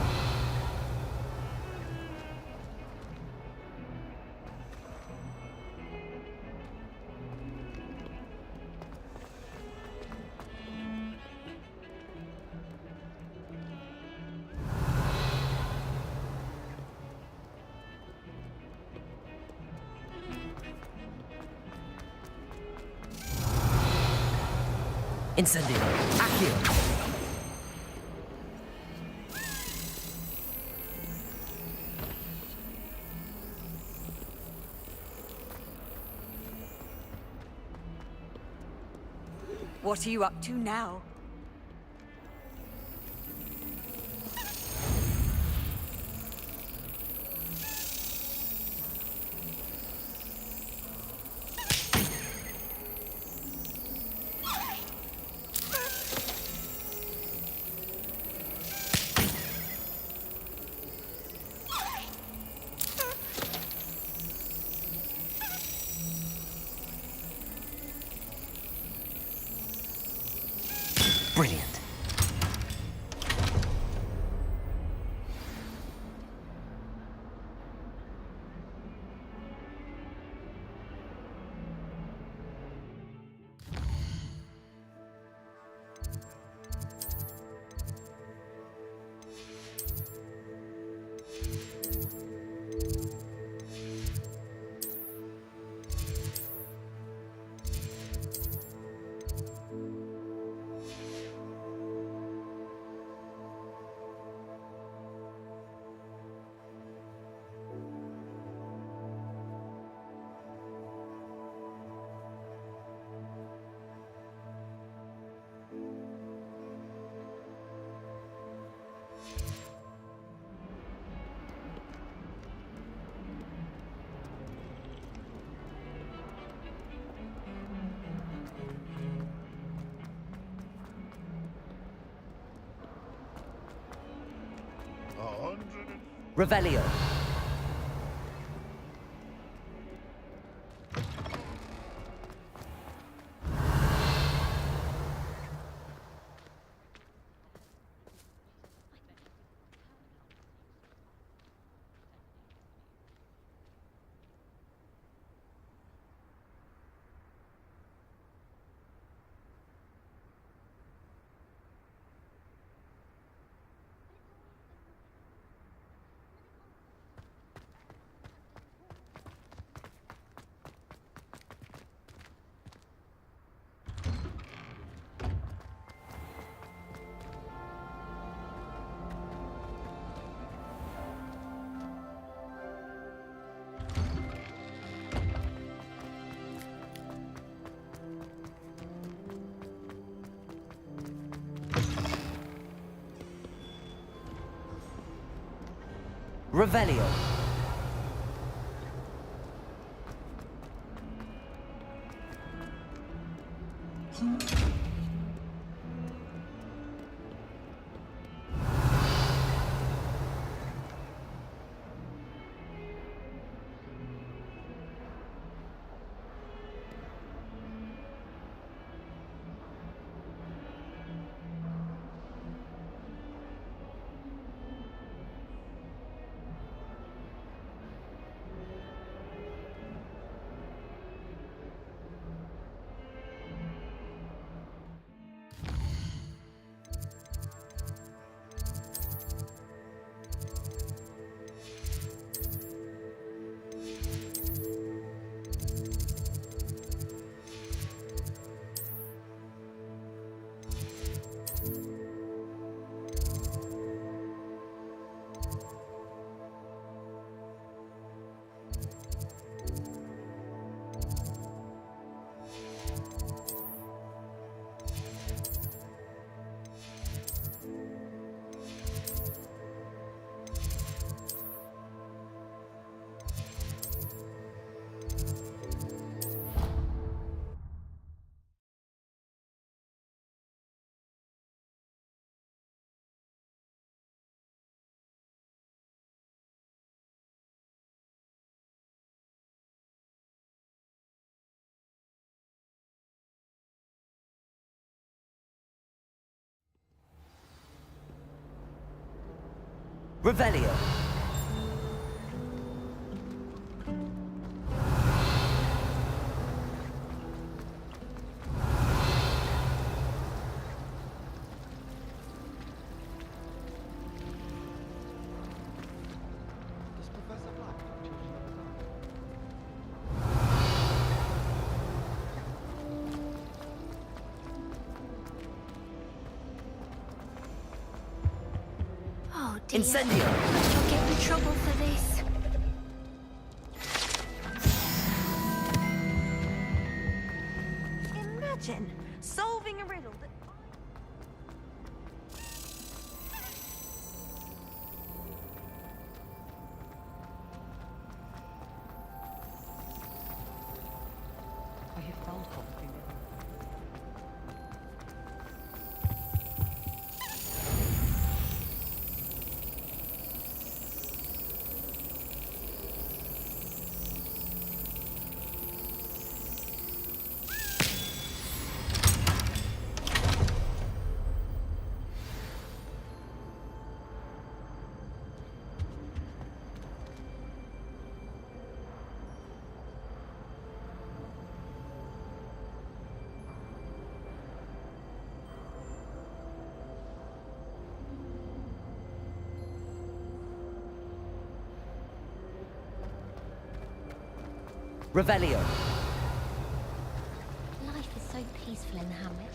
Incendio. Accio. What are you up to now? Revelio. Revelio. Revelio. Oh dear. Incendio. I'll get in trouble for this. Imagine solving a riddle that... I have found something. Revelio. Life is so peaceful in the hamlet.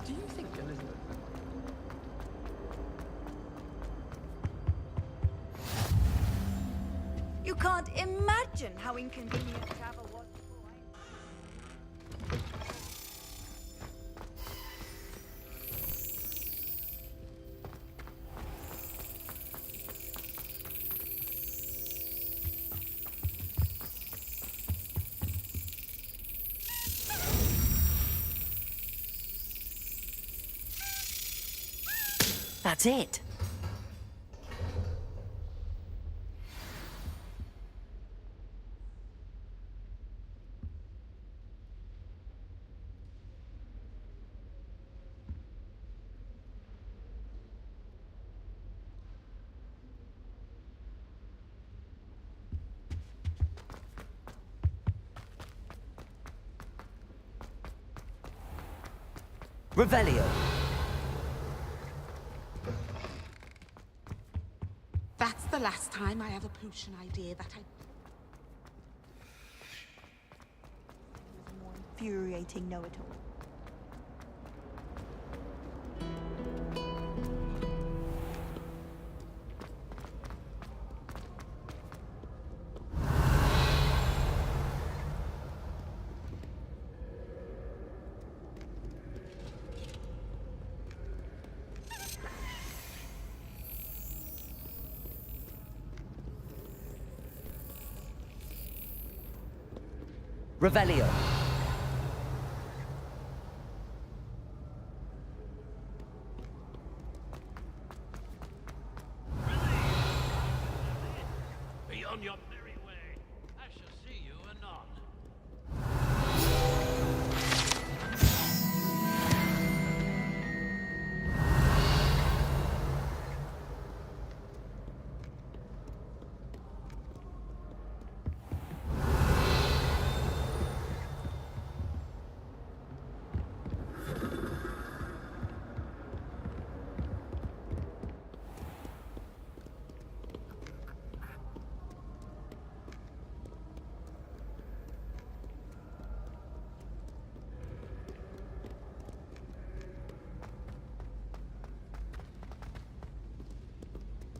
Do you think Elizabeth... You can't imagine how inconvenient travel was before That's it. Revelio. That's the last time I have a potion idea that I... More infuriating know-it-all. Revelio. Be on your merry way. I shall see you anon.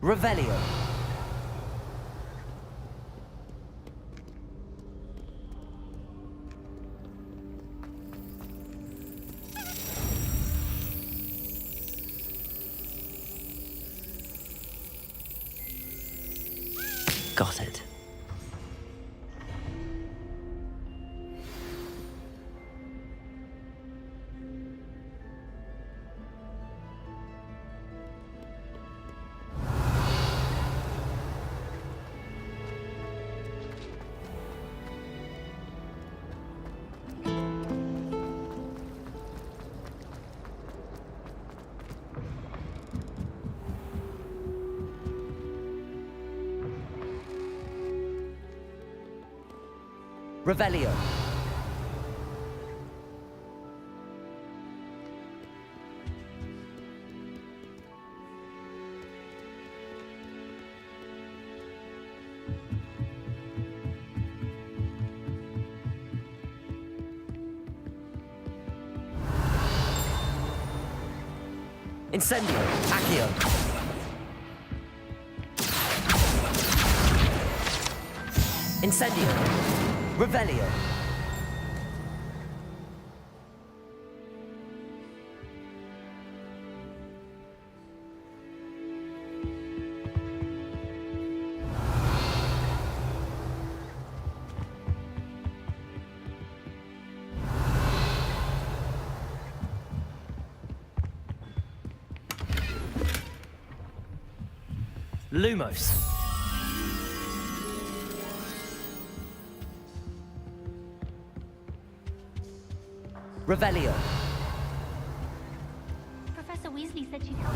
Revelio. Got it. Revelio. Incendio. Accio. Incendio. Revelio. Lumos. Revelio. Professor Weasley said she'd help.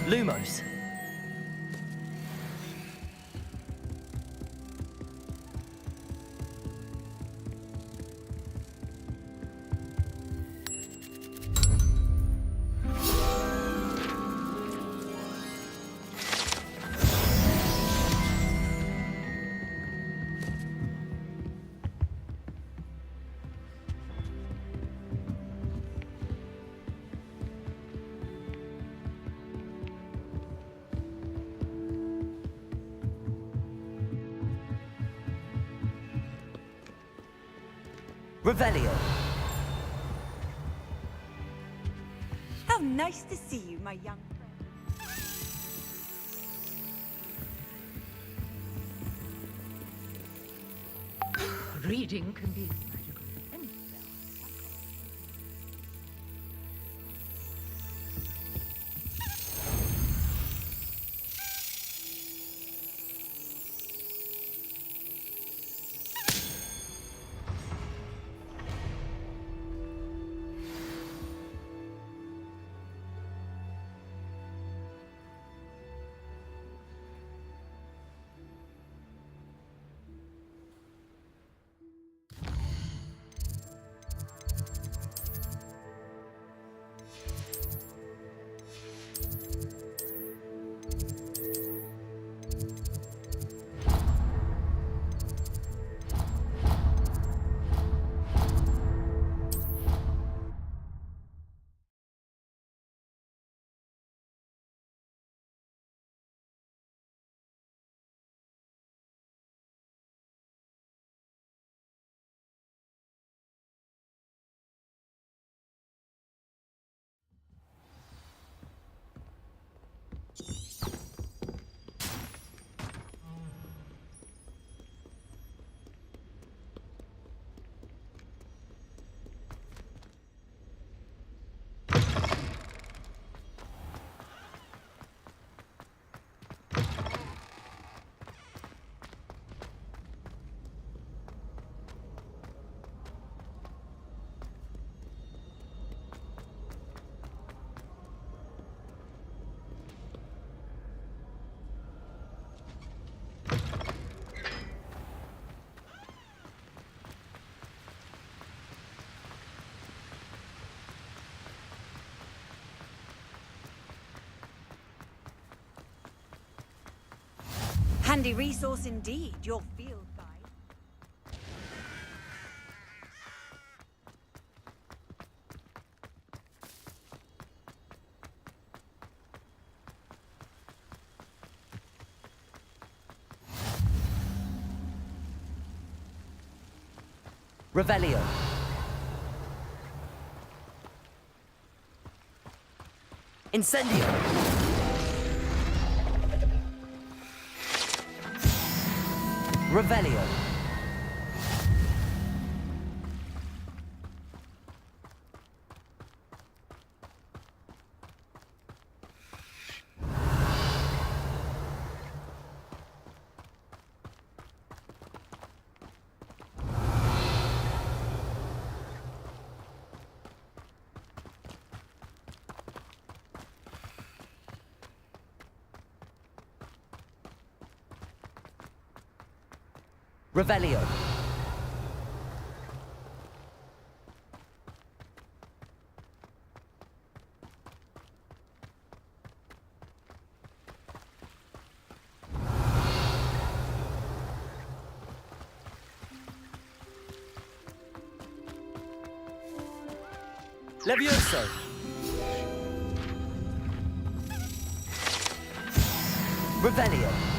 Lumos. Revelio. How nice to see you, my young friend. Reading can be magical. Handy resource indeed, your field guide. Revelio. Incendio. Revelio. Revelio. Levioso. Revelio.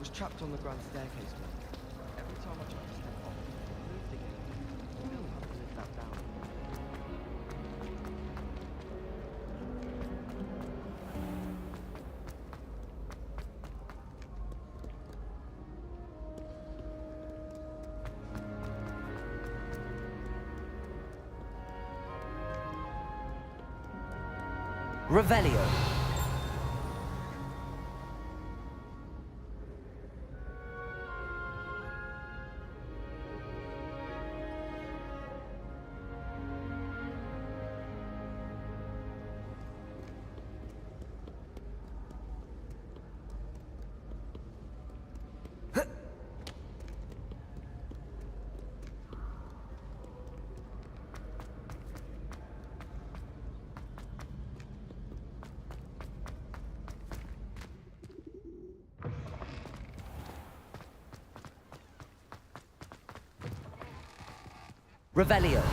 was trapped on the grand staircase. Every time I tried to step off, it moved again. I really have to live that down. Revelio. Revelio.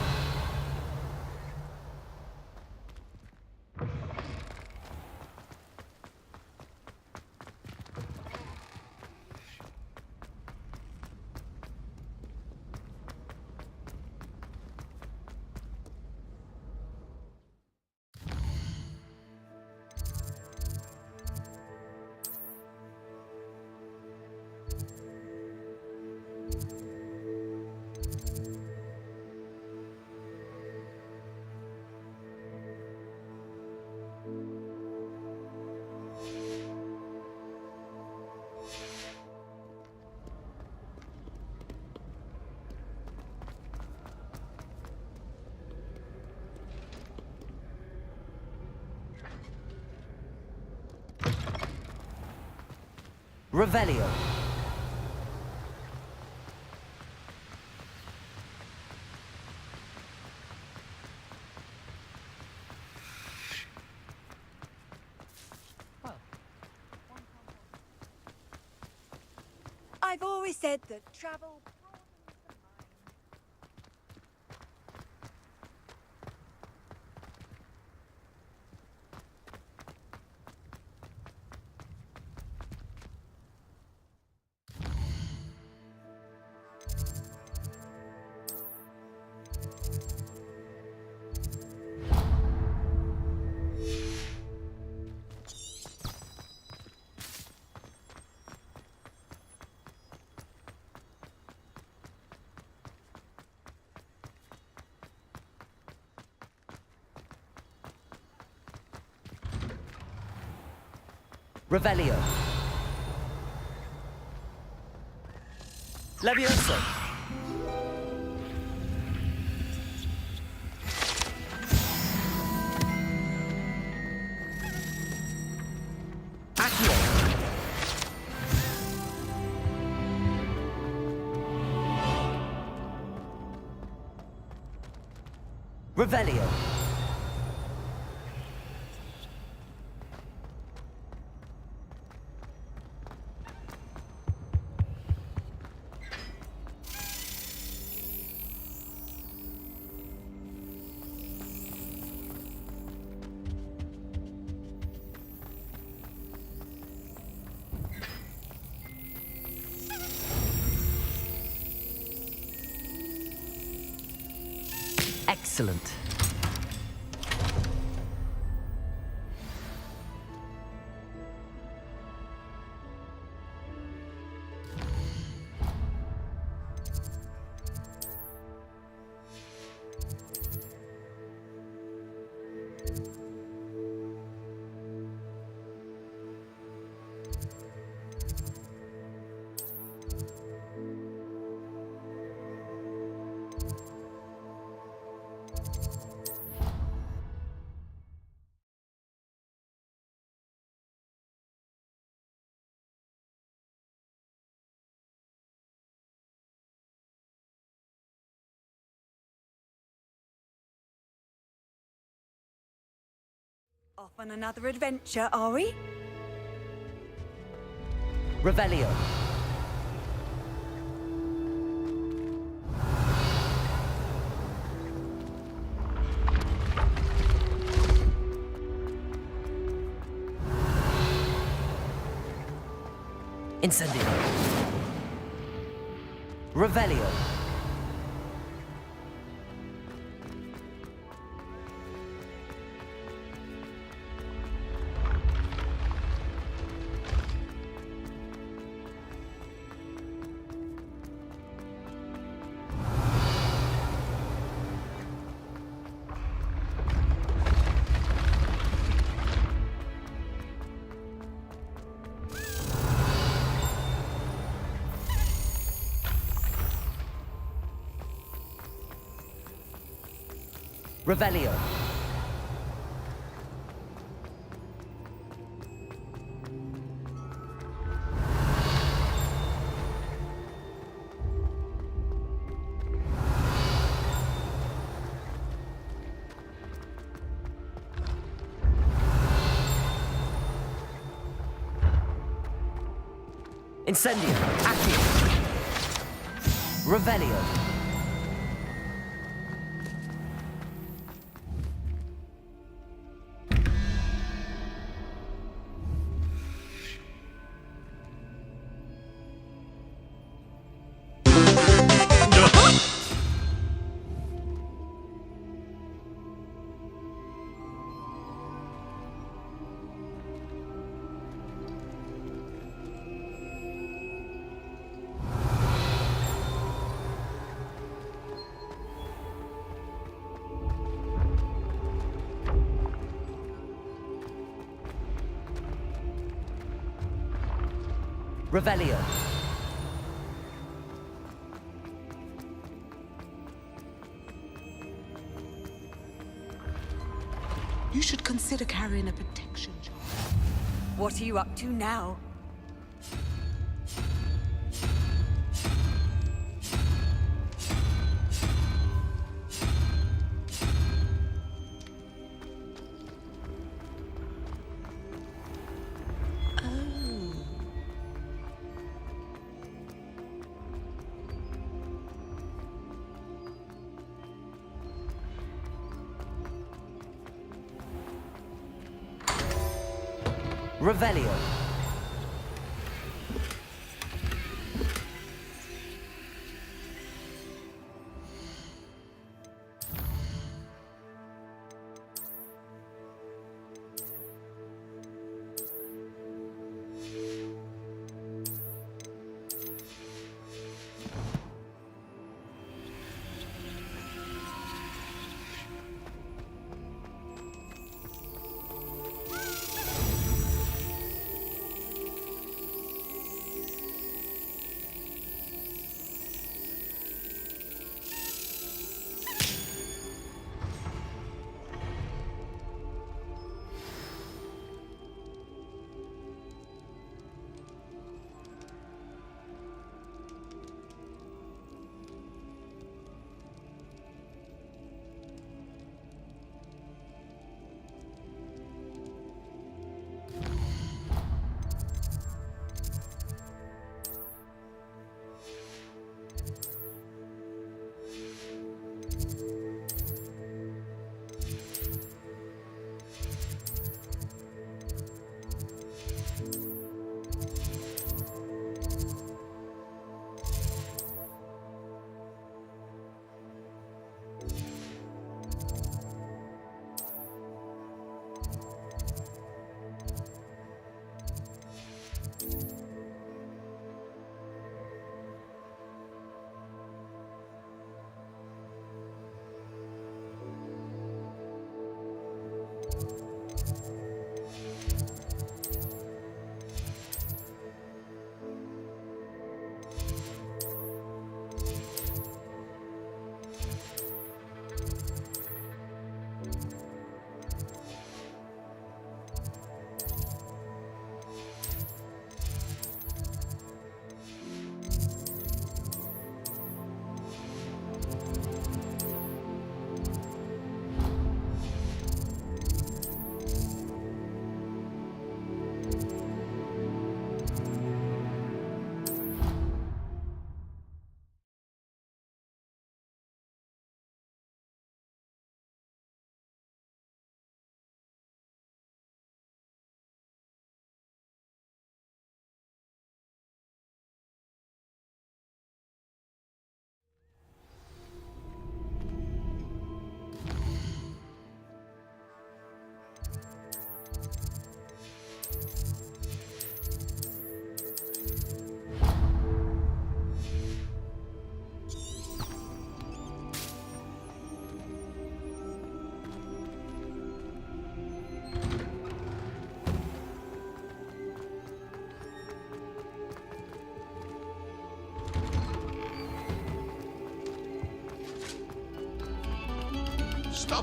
Revelio. I've always said that travel... Revelio. Levioso. Accio. Revelio. Excellent. Off on another adventure, are we? Revelio. Incendio. Revelio. Revelio. Incendio. Accio. Revelio. Revelio. You should consider carrying a protection charge. What are you up to now? Revelio.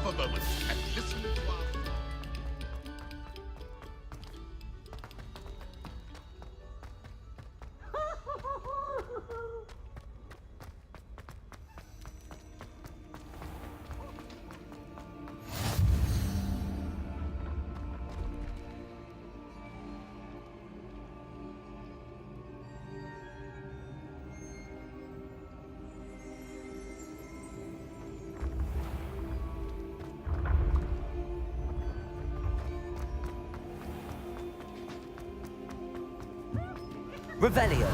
up a moment and listen to our... Revelio.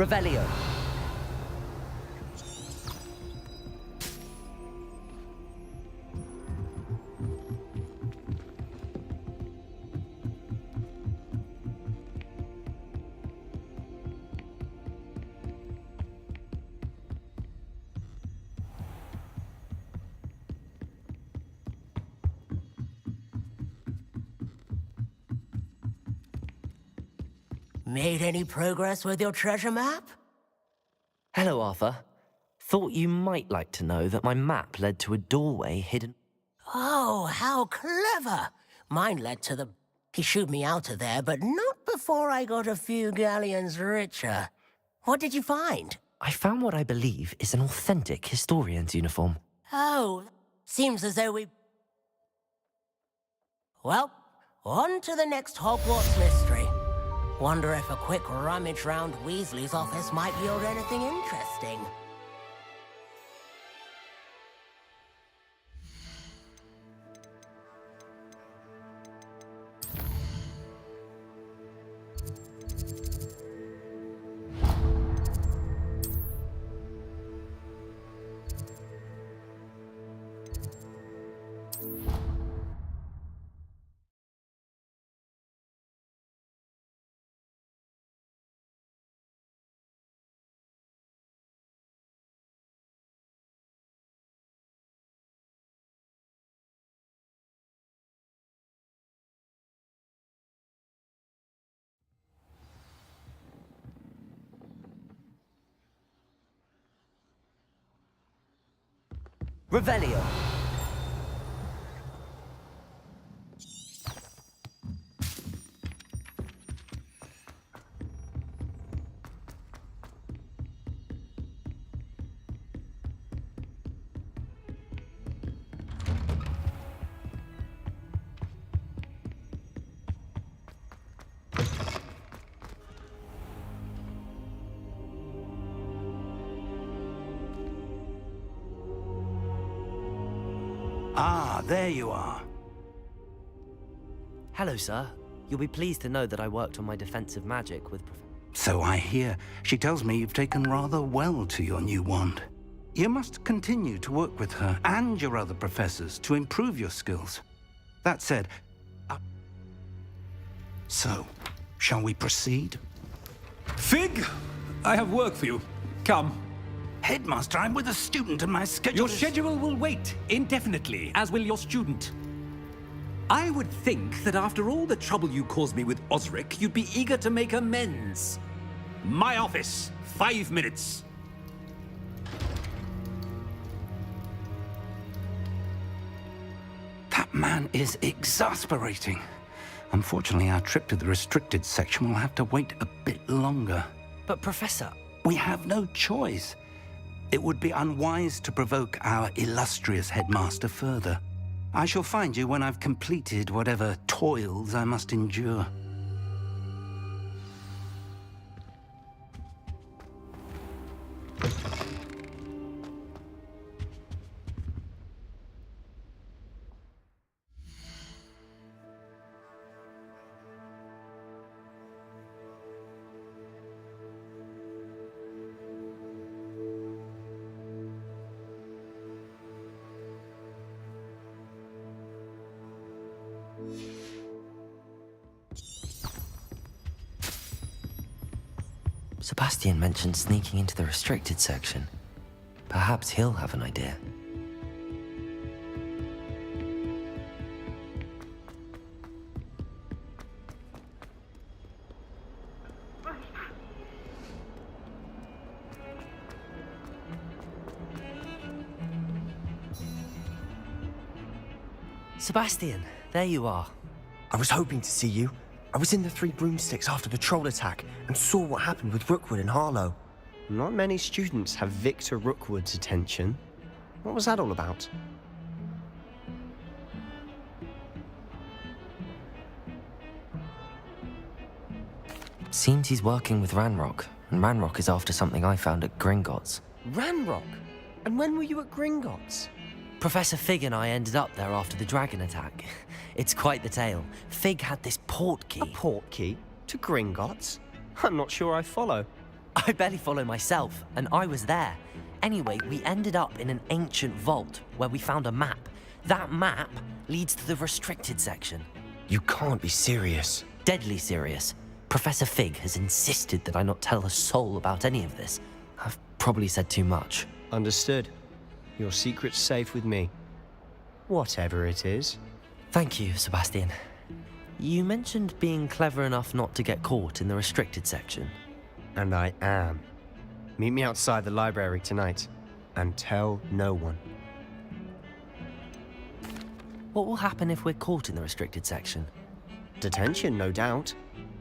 Revelio. Made any progress with your treasure map? Hello, Arthur. Thought you might like to know that my map led to a doorway hidden... Oh, how clever! Mine led to the... He shooed me out of there, but not before I got a few galleons richer. What did you find? I found what I believe is an authentic historian's uniform. Oh, seems as though we... Well, on to the next Hogwarts mystery. Wonder if a quick rummage round Weasley's office might yield anything interesting. Revelio. Ah, there you are. Hello, sir. You'll be pleased to know that I worked on my defensive magic with... So I hear. She tells me you've taken rather well to your new wand. You must continue to work with her and your other professors to improve your skills. That said... So, shall we proceed? Fig, I have work for you. Come. Headmaster, I'm with a student and my schedule Your schedule will wait indefinitely, as will your student. I would think that after all the trouble you caused me with Osric, you'd be eager to make amends. My office, 5 minutes. That man is exasperating. Unfortunately, our trip to the restricted section will have to wait a bit longer. But Professor... We have no choice. It would be unwise to provoke our illustrious headmaster further. I shall find you when I've completed whatever toils I must endure. Sebastian mentioned sneaking into the restricted section. Perhaps he'll have an idea. Sebastian, there you are. I was hoping to see you. I was in the Three Broomsticks after the troll attack and saw what happened with Rookwood and Harlow. Not many students have Victor Rookwood's attention. What was that all about? Seems he's working with Ranrock, and Ranrock is after something I found at Gringotts. Ranrock? And when were you at Gringotts? Professor Fig and I ended up there after the dragon attack. It's quite the tale. Fig had this port key. A port key? To Gringotts? I'm not sure I follow. I barely follow myself, and I was there. Anyway, we ended up in an ancient vault where we found a map. That map leads to the restricted section. You can't be serious. Deadly serious. Professor Fig has insisted that I not tell a soul about any of this. I've probably said too much. Understood. Your secret's safe with me. Whatever it is. Thank you, Sebastian. You mentioned being clever enough not to get caught in the restricted section. And I am. Meet me outside the library tonight, and tell no one. What will happen if we're caught in the restricted section? Detention, no doubt.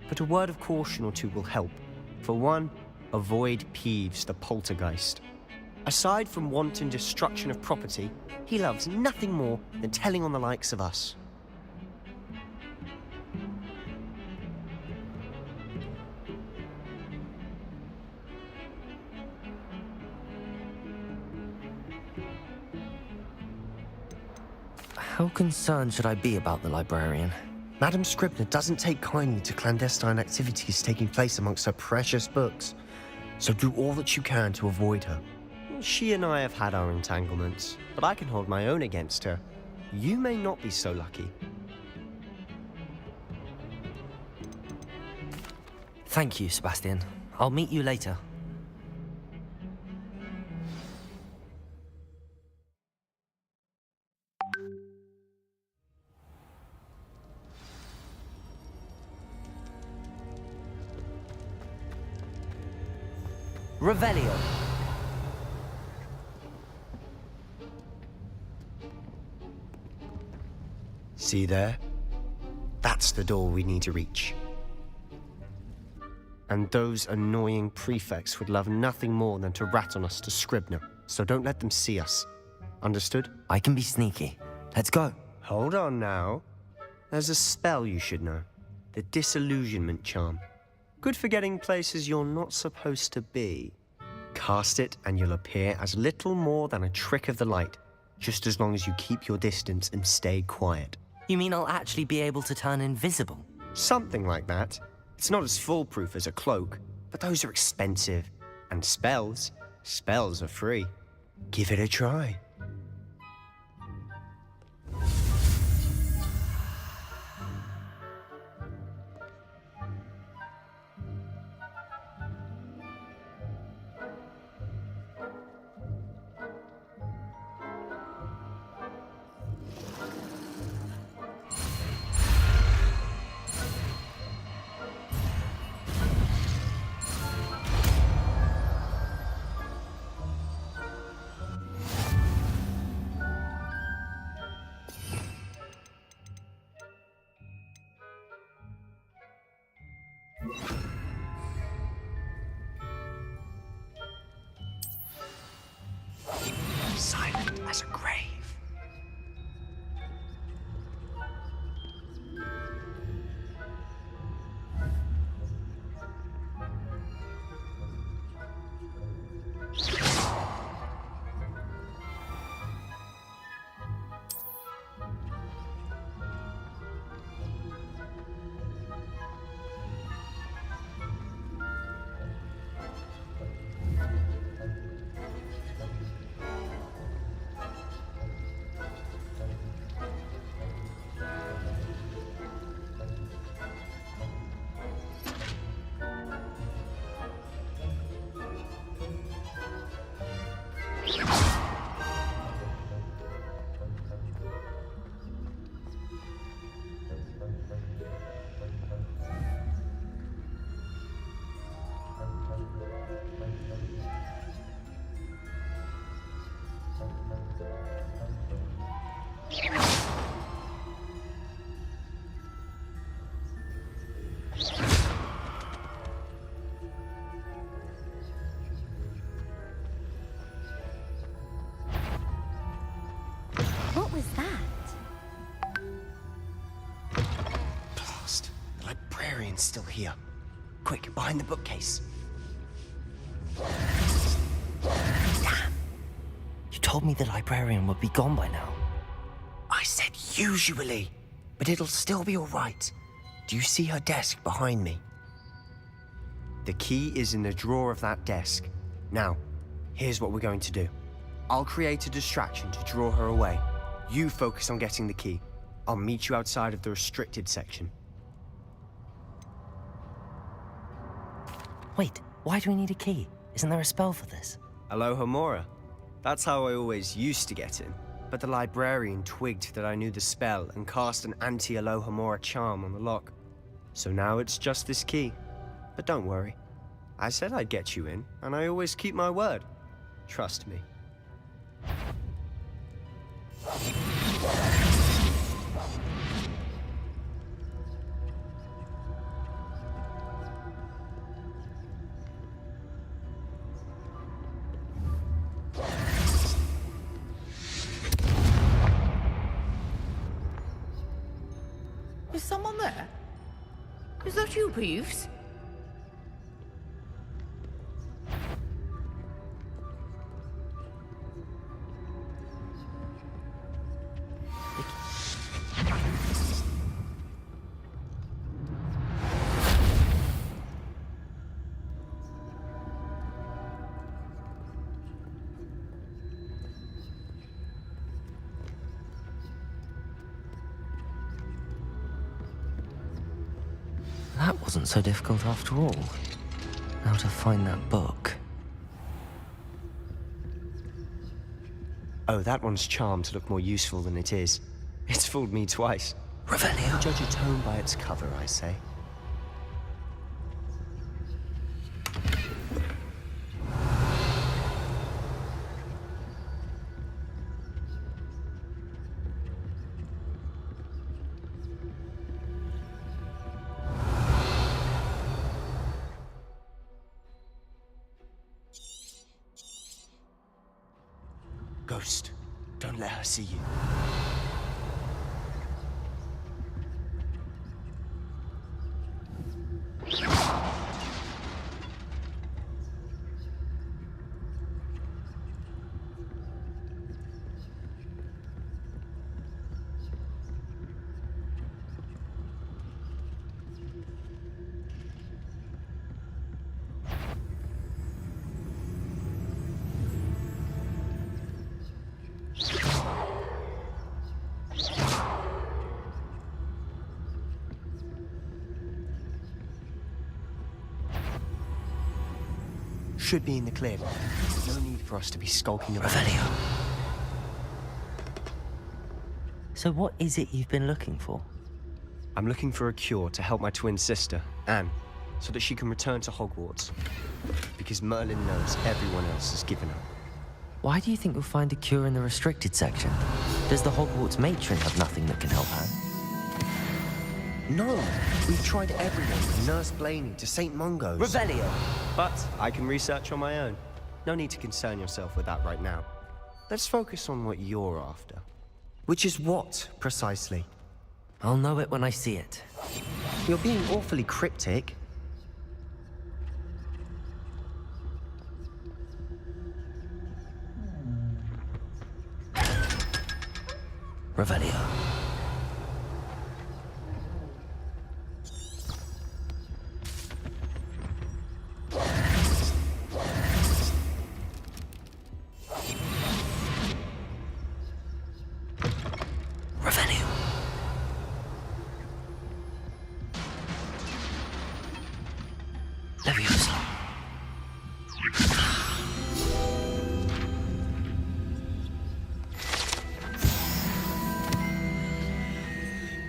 But a word of caution or two will help. For one, avoid Peeves the poltergeist. Aside from wanton destruction of property, he loves nothing more than telling on the likes of us. How concerned should I be about the librarian? Madam Scribner doesn't take kindly to clandestine activities taking place amongst her precious books. So do all that you can to avoid her. She and I have had our entanglements, but I can hold my own against her. You may not be so lucky. Thank you, Sebastian. I'll meet you later. Revelio. See there? That's the door we need to reach. And those annoying prefects would love nothing more than to rat on us to Scribner, so don't let them see us. Understood? I can be sneaky. Let's go. Hold on now. There's a spell you should know. The Disillusionment Charm. Good for getting places you're not supposed to be. Cast it and you'll appear as little more than a trick of the light, just as long as you keep your distance and stay quiet. You mean I'll actually be able to turn invisible? Something like that. It's not as foolproof as a cloak, but those are expensive. And spells are free. Give it a try. Silent as a grave. What was that? Blast. The librarian's still here. Quick, behind the bookcase. Damn. You told me the librarian would be gone by now. I said usually, but it'll still be all right. Do you see her desk behind me? The key is in the drawer of that desk. Now, here's what we're going to do. I'll create a distraction to draw her away. You focus on getting the key. I'll meet you outside of the restricted section. Wait, why do we need a key? Isn't there a spell for this? Alohomora. That's how I always used to get in. But the librarian twigged that I knew the spell and cast an anti-Alohomora charm on the lock. So now it's just this key. But don't worry. I said I'd get you in, and I always keep my word. Trust me. Is someone there? Is that you, Peeves? That wasn't so difficult after all. Now to find that book. Oh, that one's charmed to look more useful than it is. It's fooled me twice. Revelio. Judge a tome by its cover, I say. Ghost, don't let her see you. Should be in the clear. No need for us to be skulking around. Revelio. So what is it you've been looking for? I'm looking for a cure to help my twin sister, Anne, so that she can return to Hogwarts. Because Merlin knows everyone else has given up. Why do you think you'll find a cure in the restricted section? Does the Hogwarts matron have nothing that can help Anne? No, we've tried everyone from Nurse Blaney to St. Mungo's. Revelio. But I can research on my own. No need to concern yourself with that right now. let's focus on what you're after. Which is what, precisely? I'll know it when I see it. You're being awfully cryptic. Revelio. Revelio. Leviosa.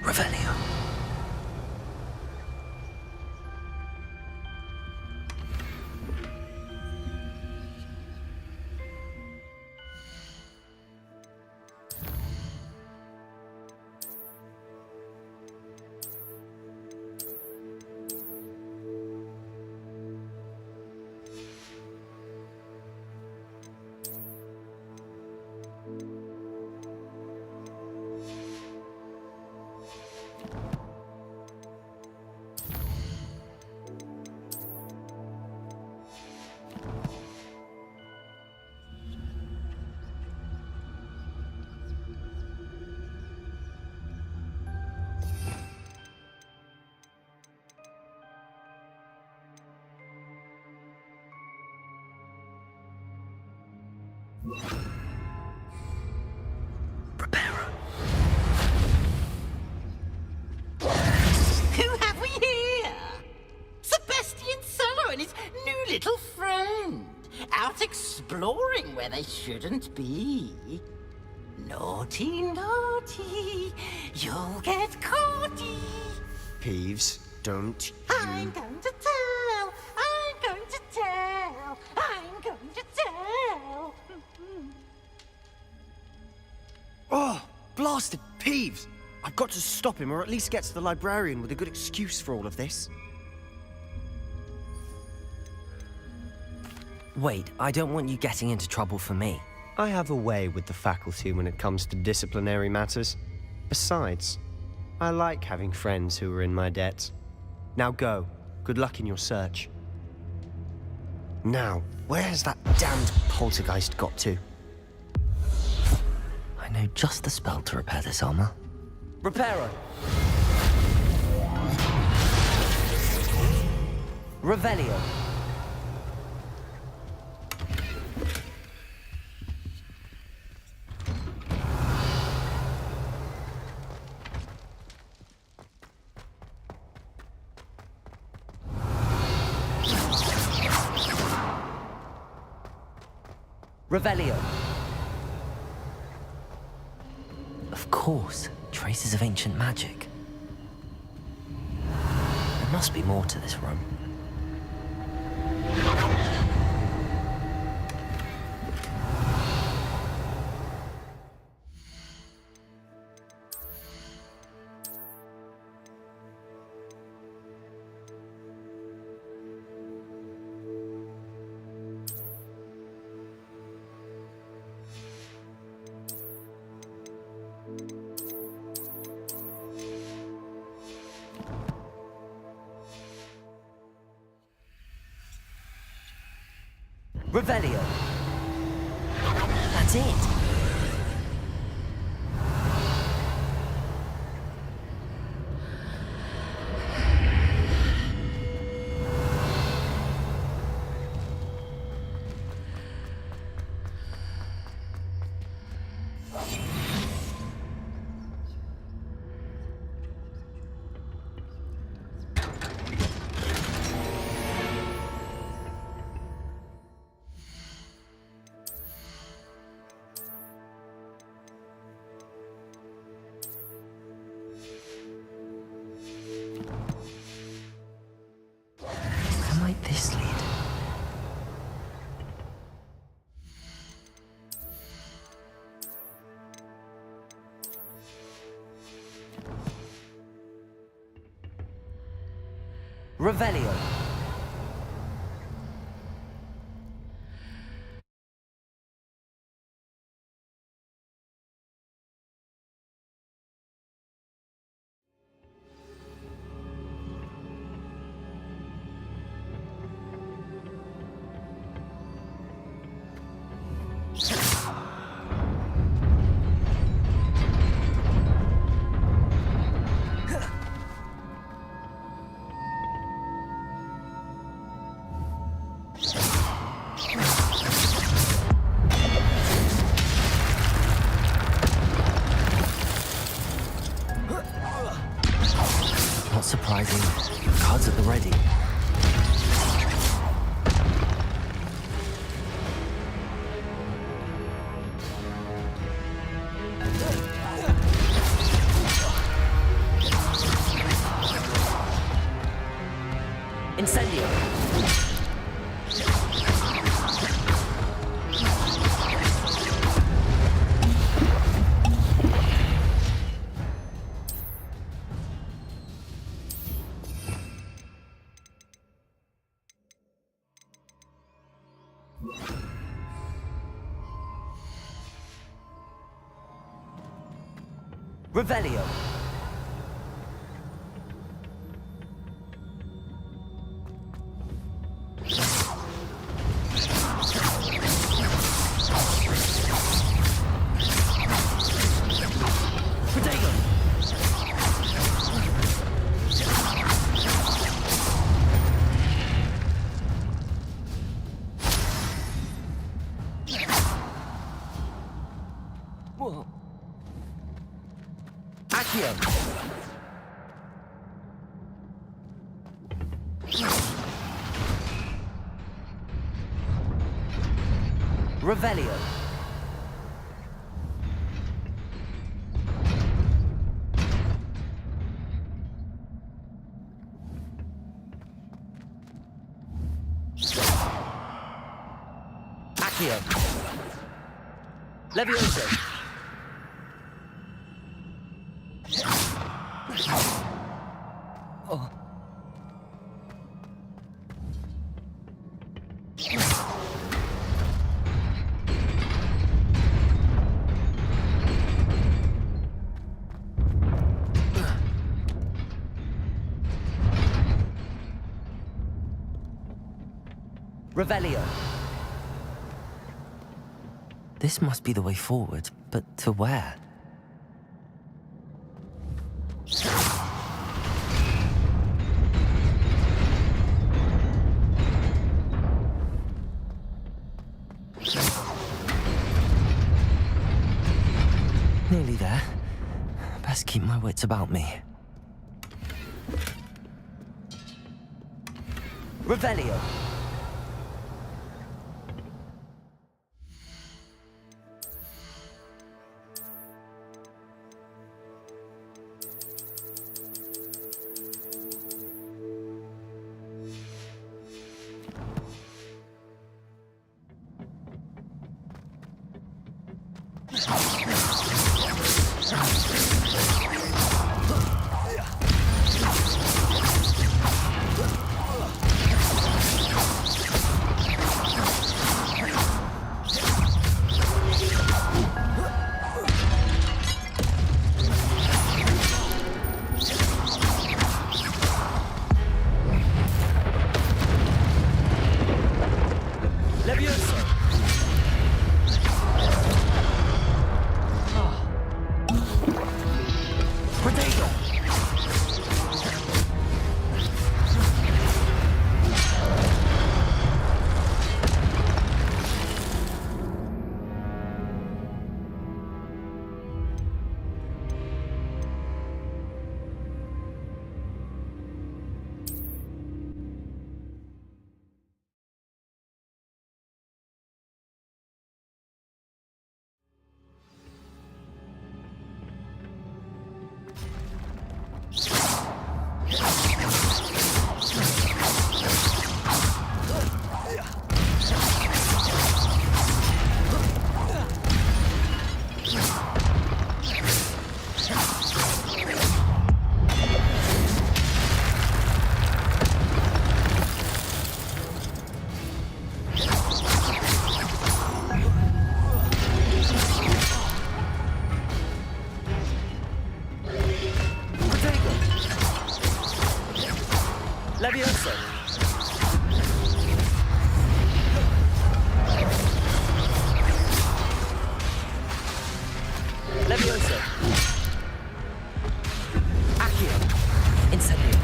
Revelio. Who have we here? Sebastian Solo and his new little friend. Out exploring where they shouldn't be. Naughty, naughty. You'll get caughty. Peeves, don't I'm going to tell. I'm going to tell. I'm going to tell. Oh, blasted Peeves! I've got to stop him, or at least get to the librarian with a good excuse for all of this. Wait, I don't want you getting into trouble for me. I have a way with the faculty when it comes to disciplinary matters. Besides, I like having friends who are in my debt. Now go. Good luck in your search. Now, where has that damned poltergeist got to? I know just the spell to repair this armor. Reparo! Revelio. Revelio. Of course, traces of ancient magic. There must be more to this room. Revelio. That's it. Where might this lead? Revelio. surprising. Cards at the ready. Incendio. Revelio. Whoa. Accio. Revelio. Accio. Levioso. Oh. Revelio. This must be the way forward, but to where? Nearly there. Best keep my wits about me. Revelio. Levioso. Levioso. Accio. Incendio.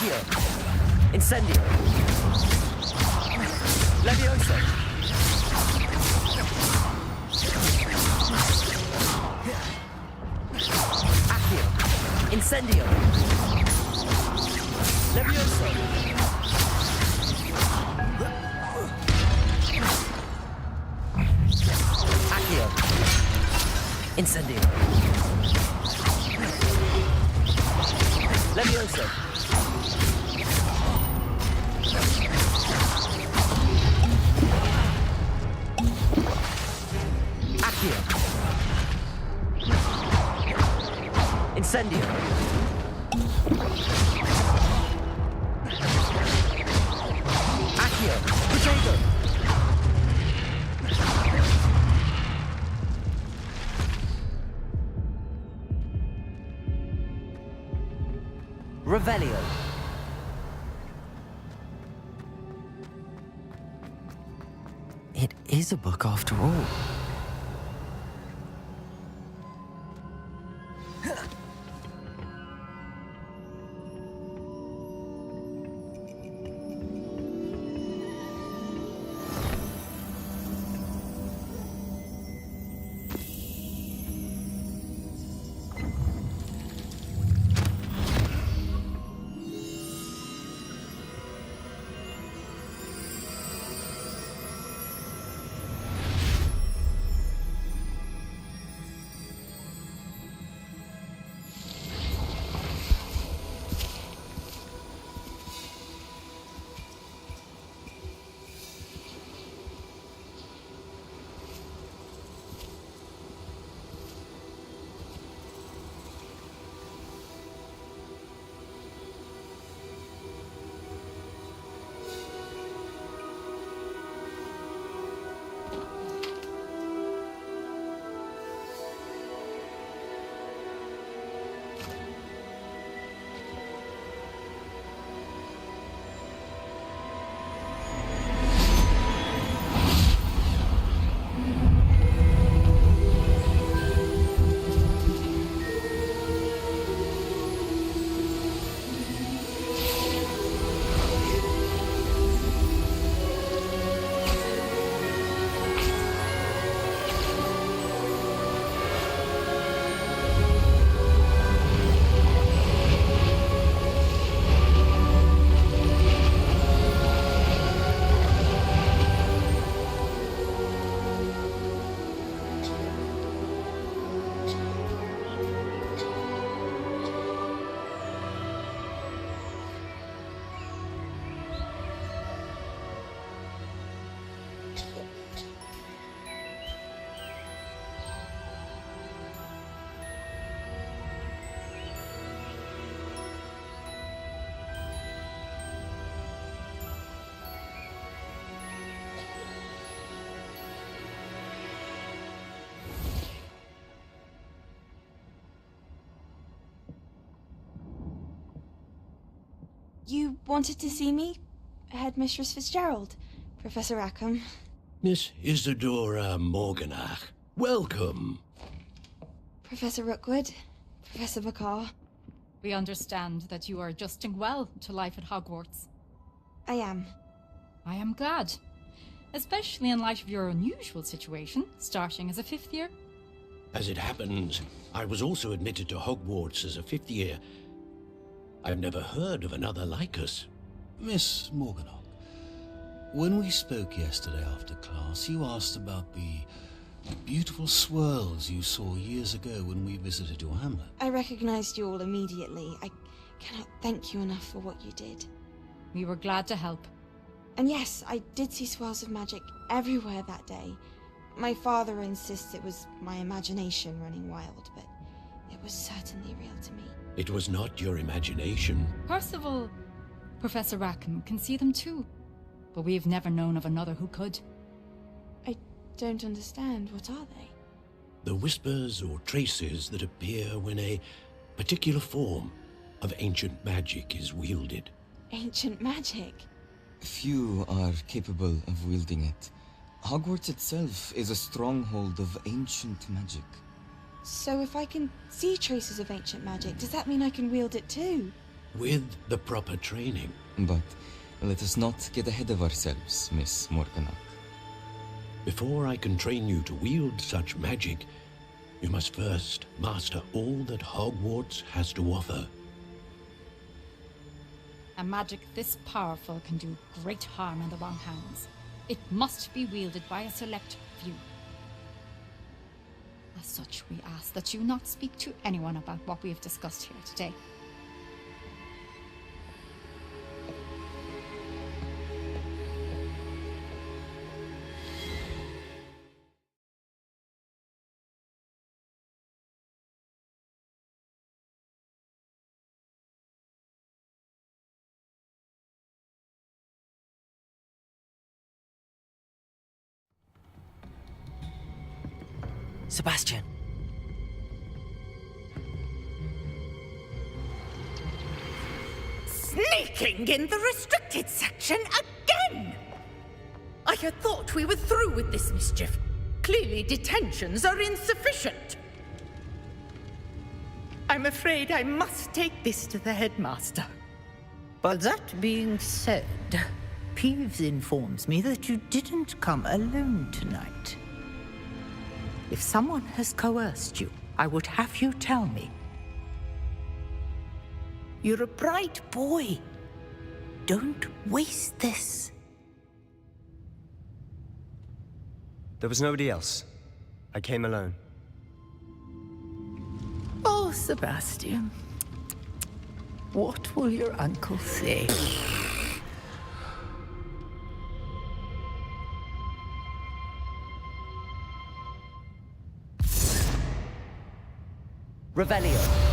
Accio. Incendio. Levioso. Accio. Incendio. Levioso. Accio. Incendio. Levioso. Accio. Incendio. Accio. Potato. Revelio. It is a book after all. You wanted to see me? Headmistress Fitzgerald, Professor Rackham. Miss Isadora Morganach, welcome. Professor Rookwood, Professor Bakar. We understand that you are adjusting well to life at Hogwarts. I am. I am glad. Especially in light of your unusual situation, starting as a 5th year. As it happens, I was also admitted to Hogwarts as a 5th year. I've never heard of another like us. Miss Morganach, when we spoke yesterday after class, you asked about the beautiful swirls you saw years ago when we visited your hamlet. I recognized you all immediately. I cannot thank you enough for what you did. We were glad to help. And yes, I did see swirls of magic everywhere that day. My father insists it was my imagination running wild, but it was certainly real to me. It was not your imagination. Percival, Professor Rackham can see them too. But we've never known of another who could. I don't understand. What are they? The whispers or traces that appear when a particular form of ancient magic is wielded. Ancient magic? Few are capable of wielding it. Hogwarts itself is a stronghold of ancient magic. So if I can see traces of ancient magic, does that mean I can wield it too? With the proper training. But let us not get ahead of ourselves, Miss Morgana. Before I can train you to wield such magic, you must first master all that Hogwarts has to offer. A magic this powerful can do great harm in the wrong hands. It must be wielded by a select few. As such, we ask that you not speak to anyone about what we have discussed here today. Sebastian. Sneaking in the restricted section again! I had thought we were through with this mischief. Clearly detentions are insufficient. I'm afraid I must take this to the headmaster. But that being said, Peeves informs me that you didn't come alone tonight. If someone has coerced you, I would have you tell me. You're a bright boy. Don't waste this. There was nobody else. I came alone. Oh, Sebastian. What will your uncle say? Revelio.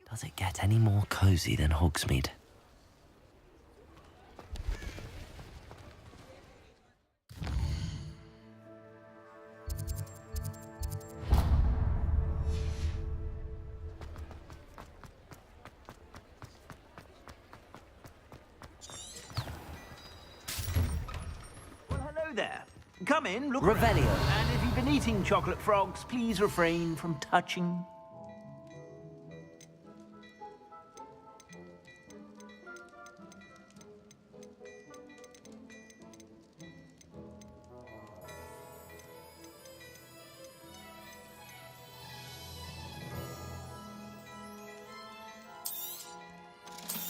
Does it get any more cozy than Hogsmeade? Well, hello there. Come in, look Revelio. around. And if you've been eating chocolate frogs, please refrain from touching.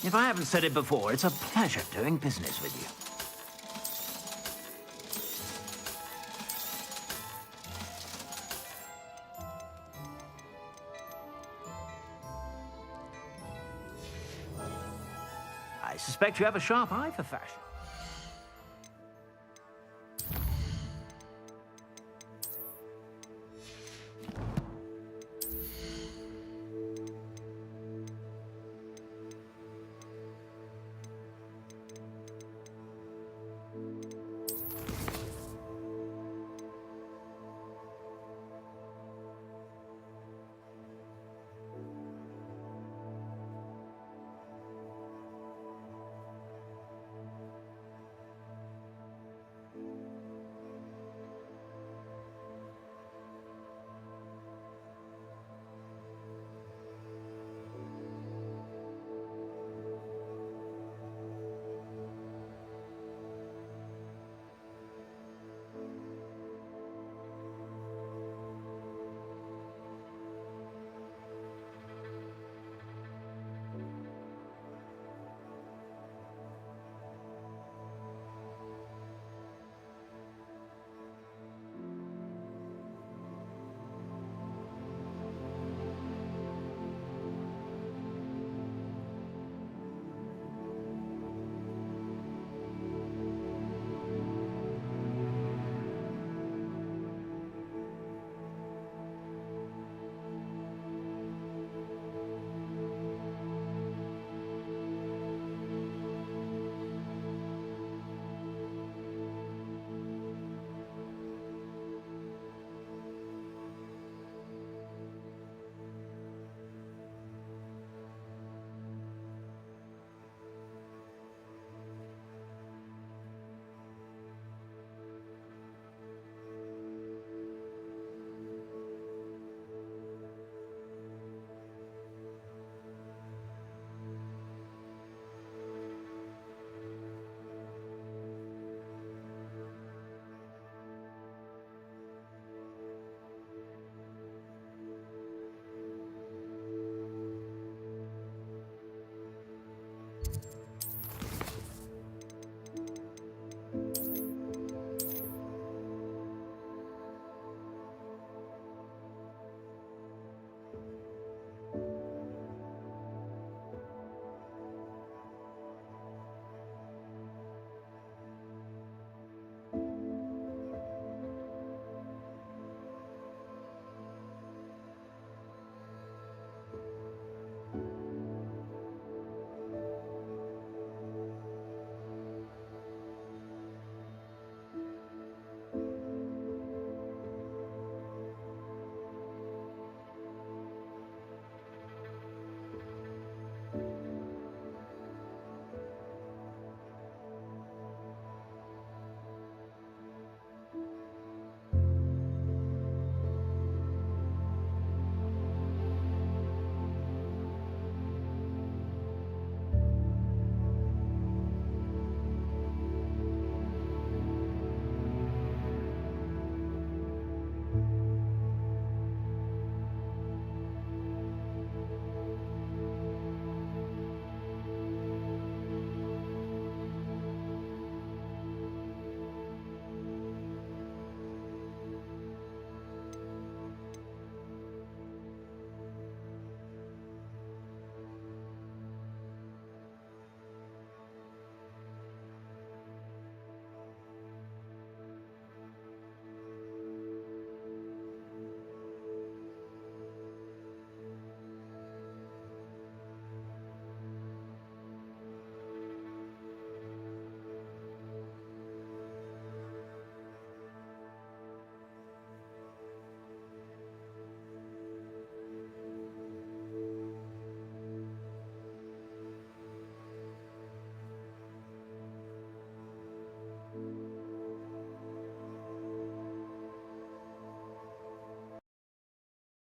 If I haven't said it before, it's a pleasure doing business with you. I suspect you have a sharp eye for fashion.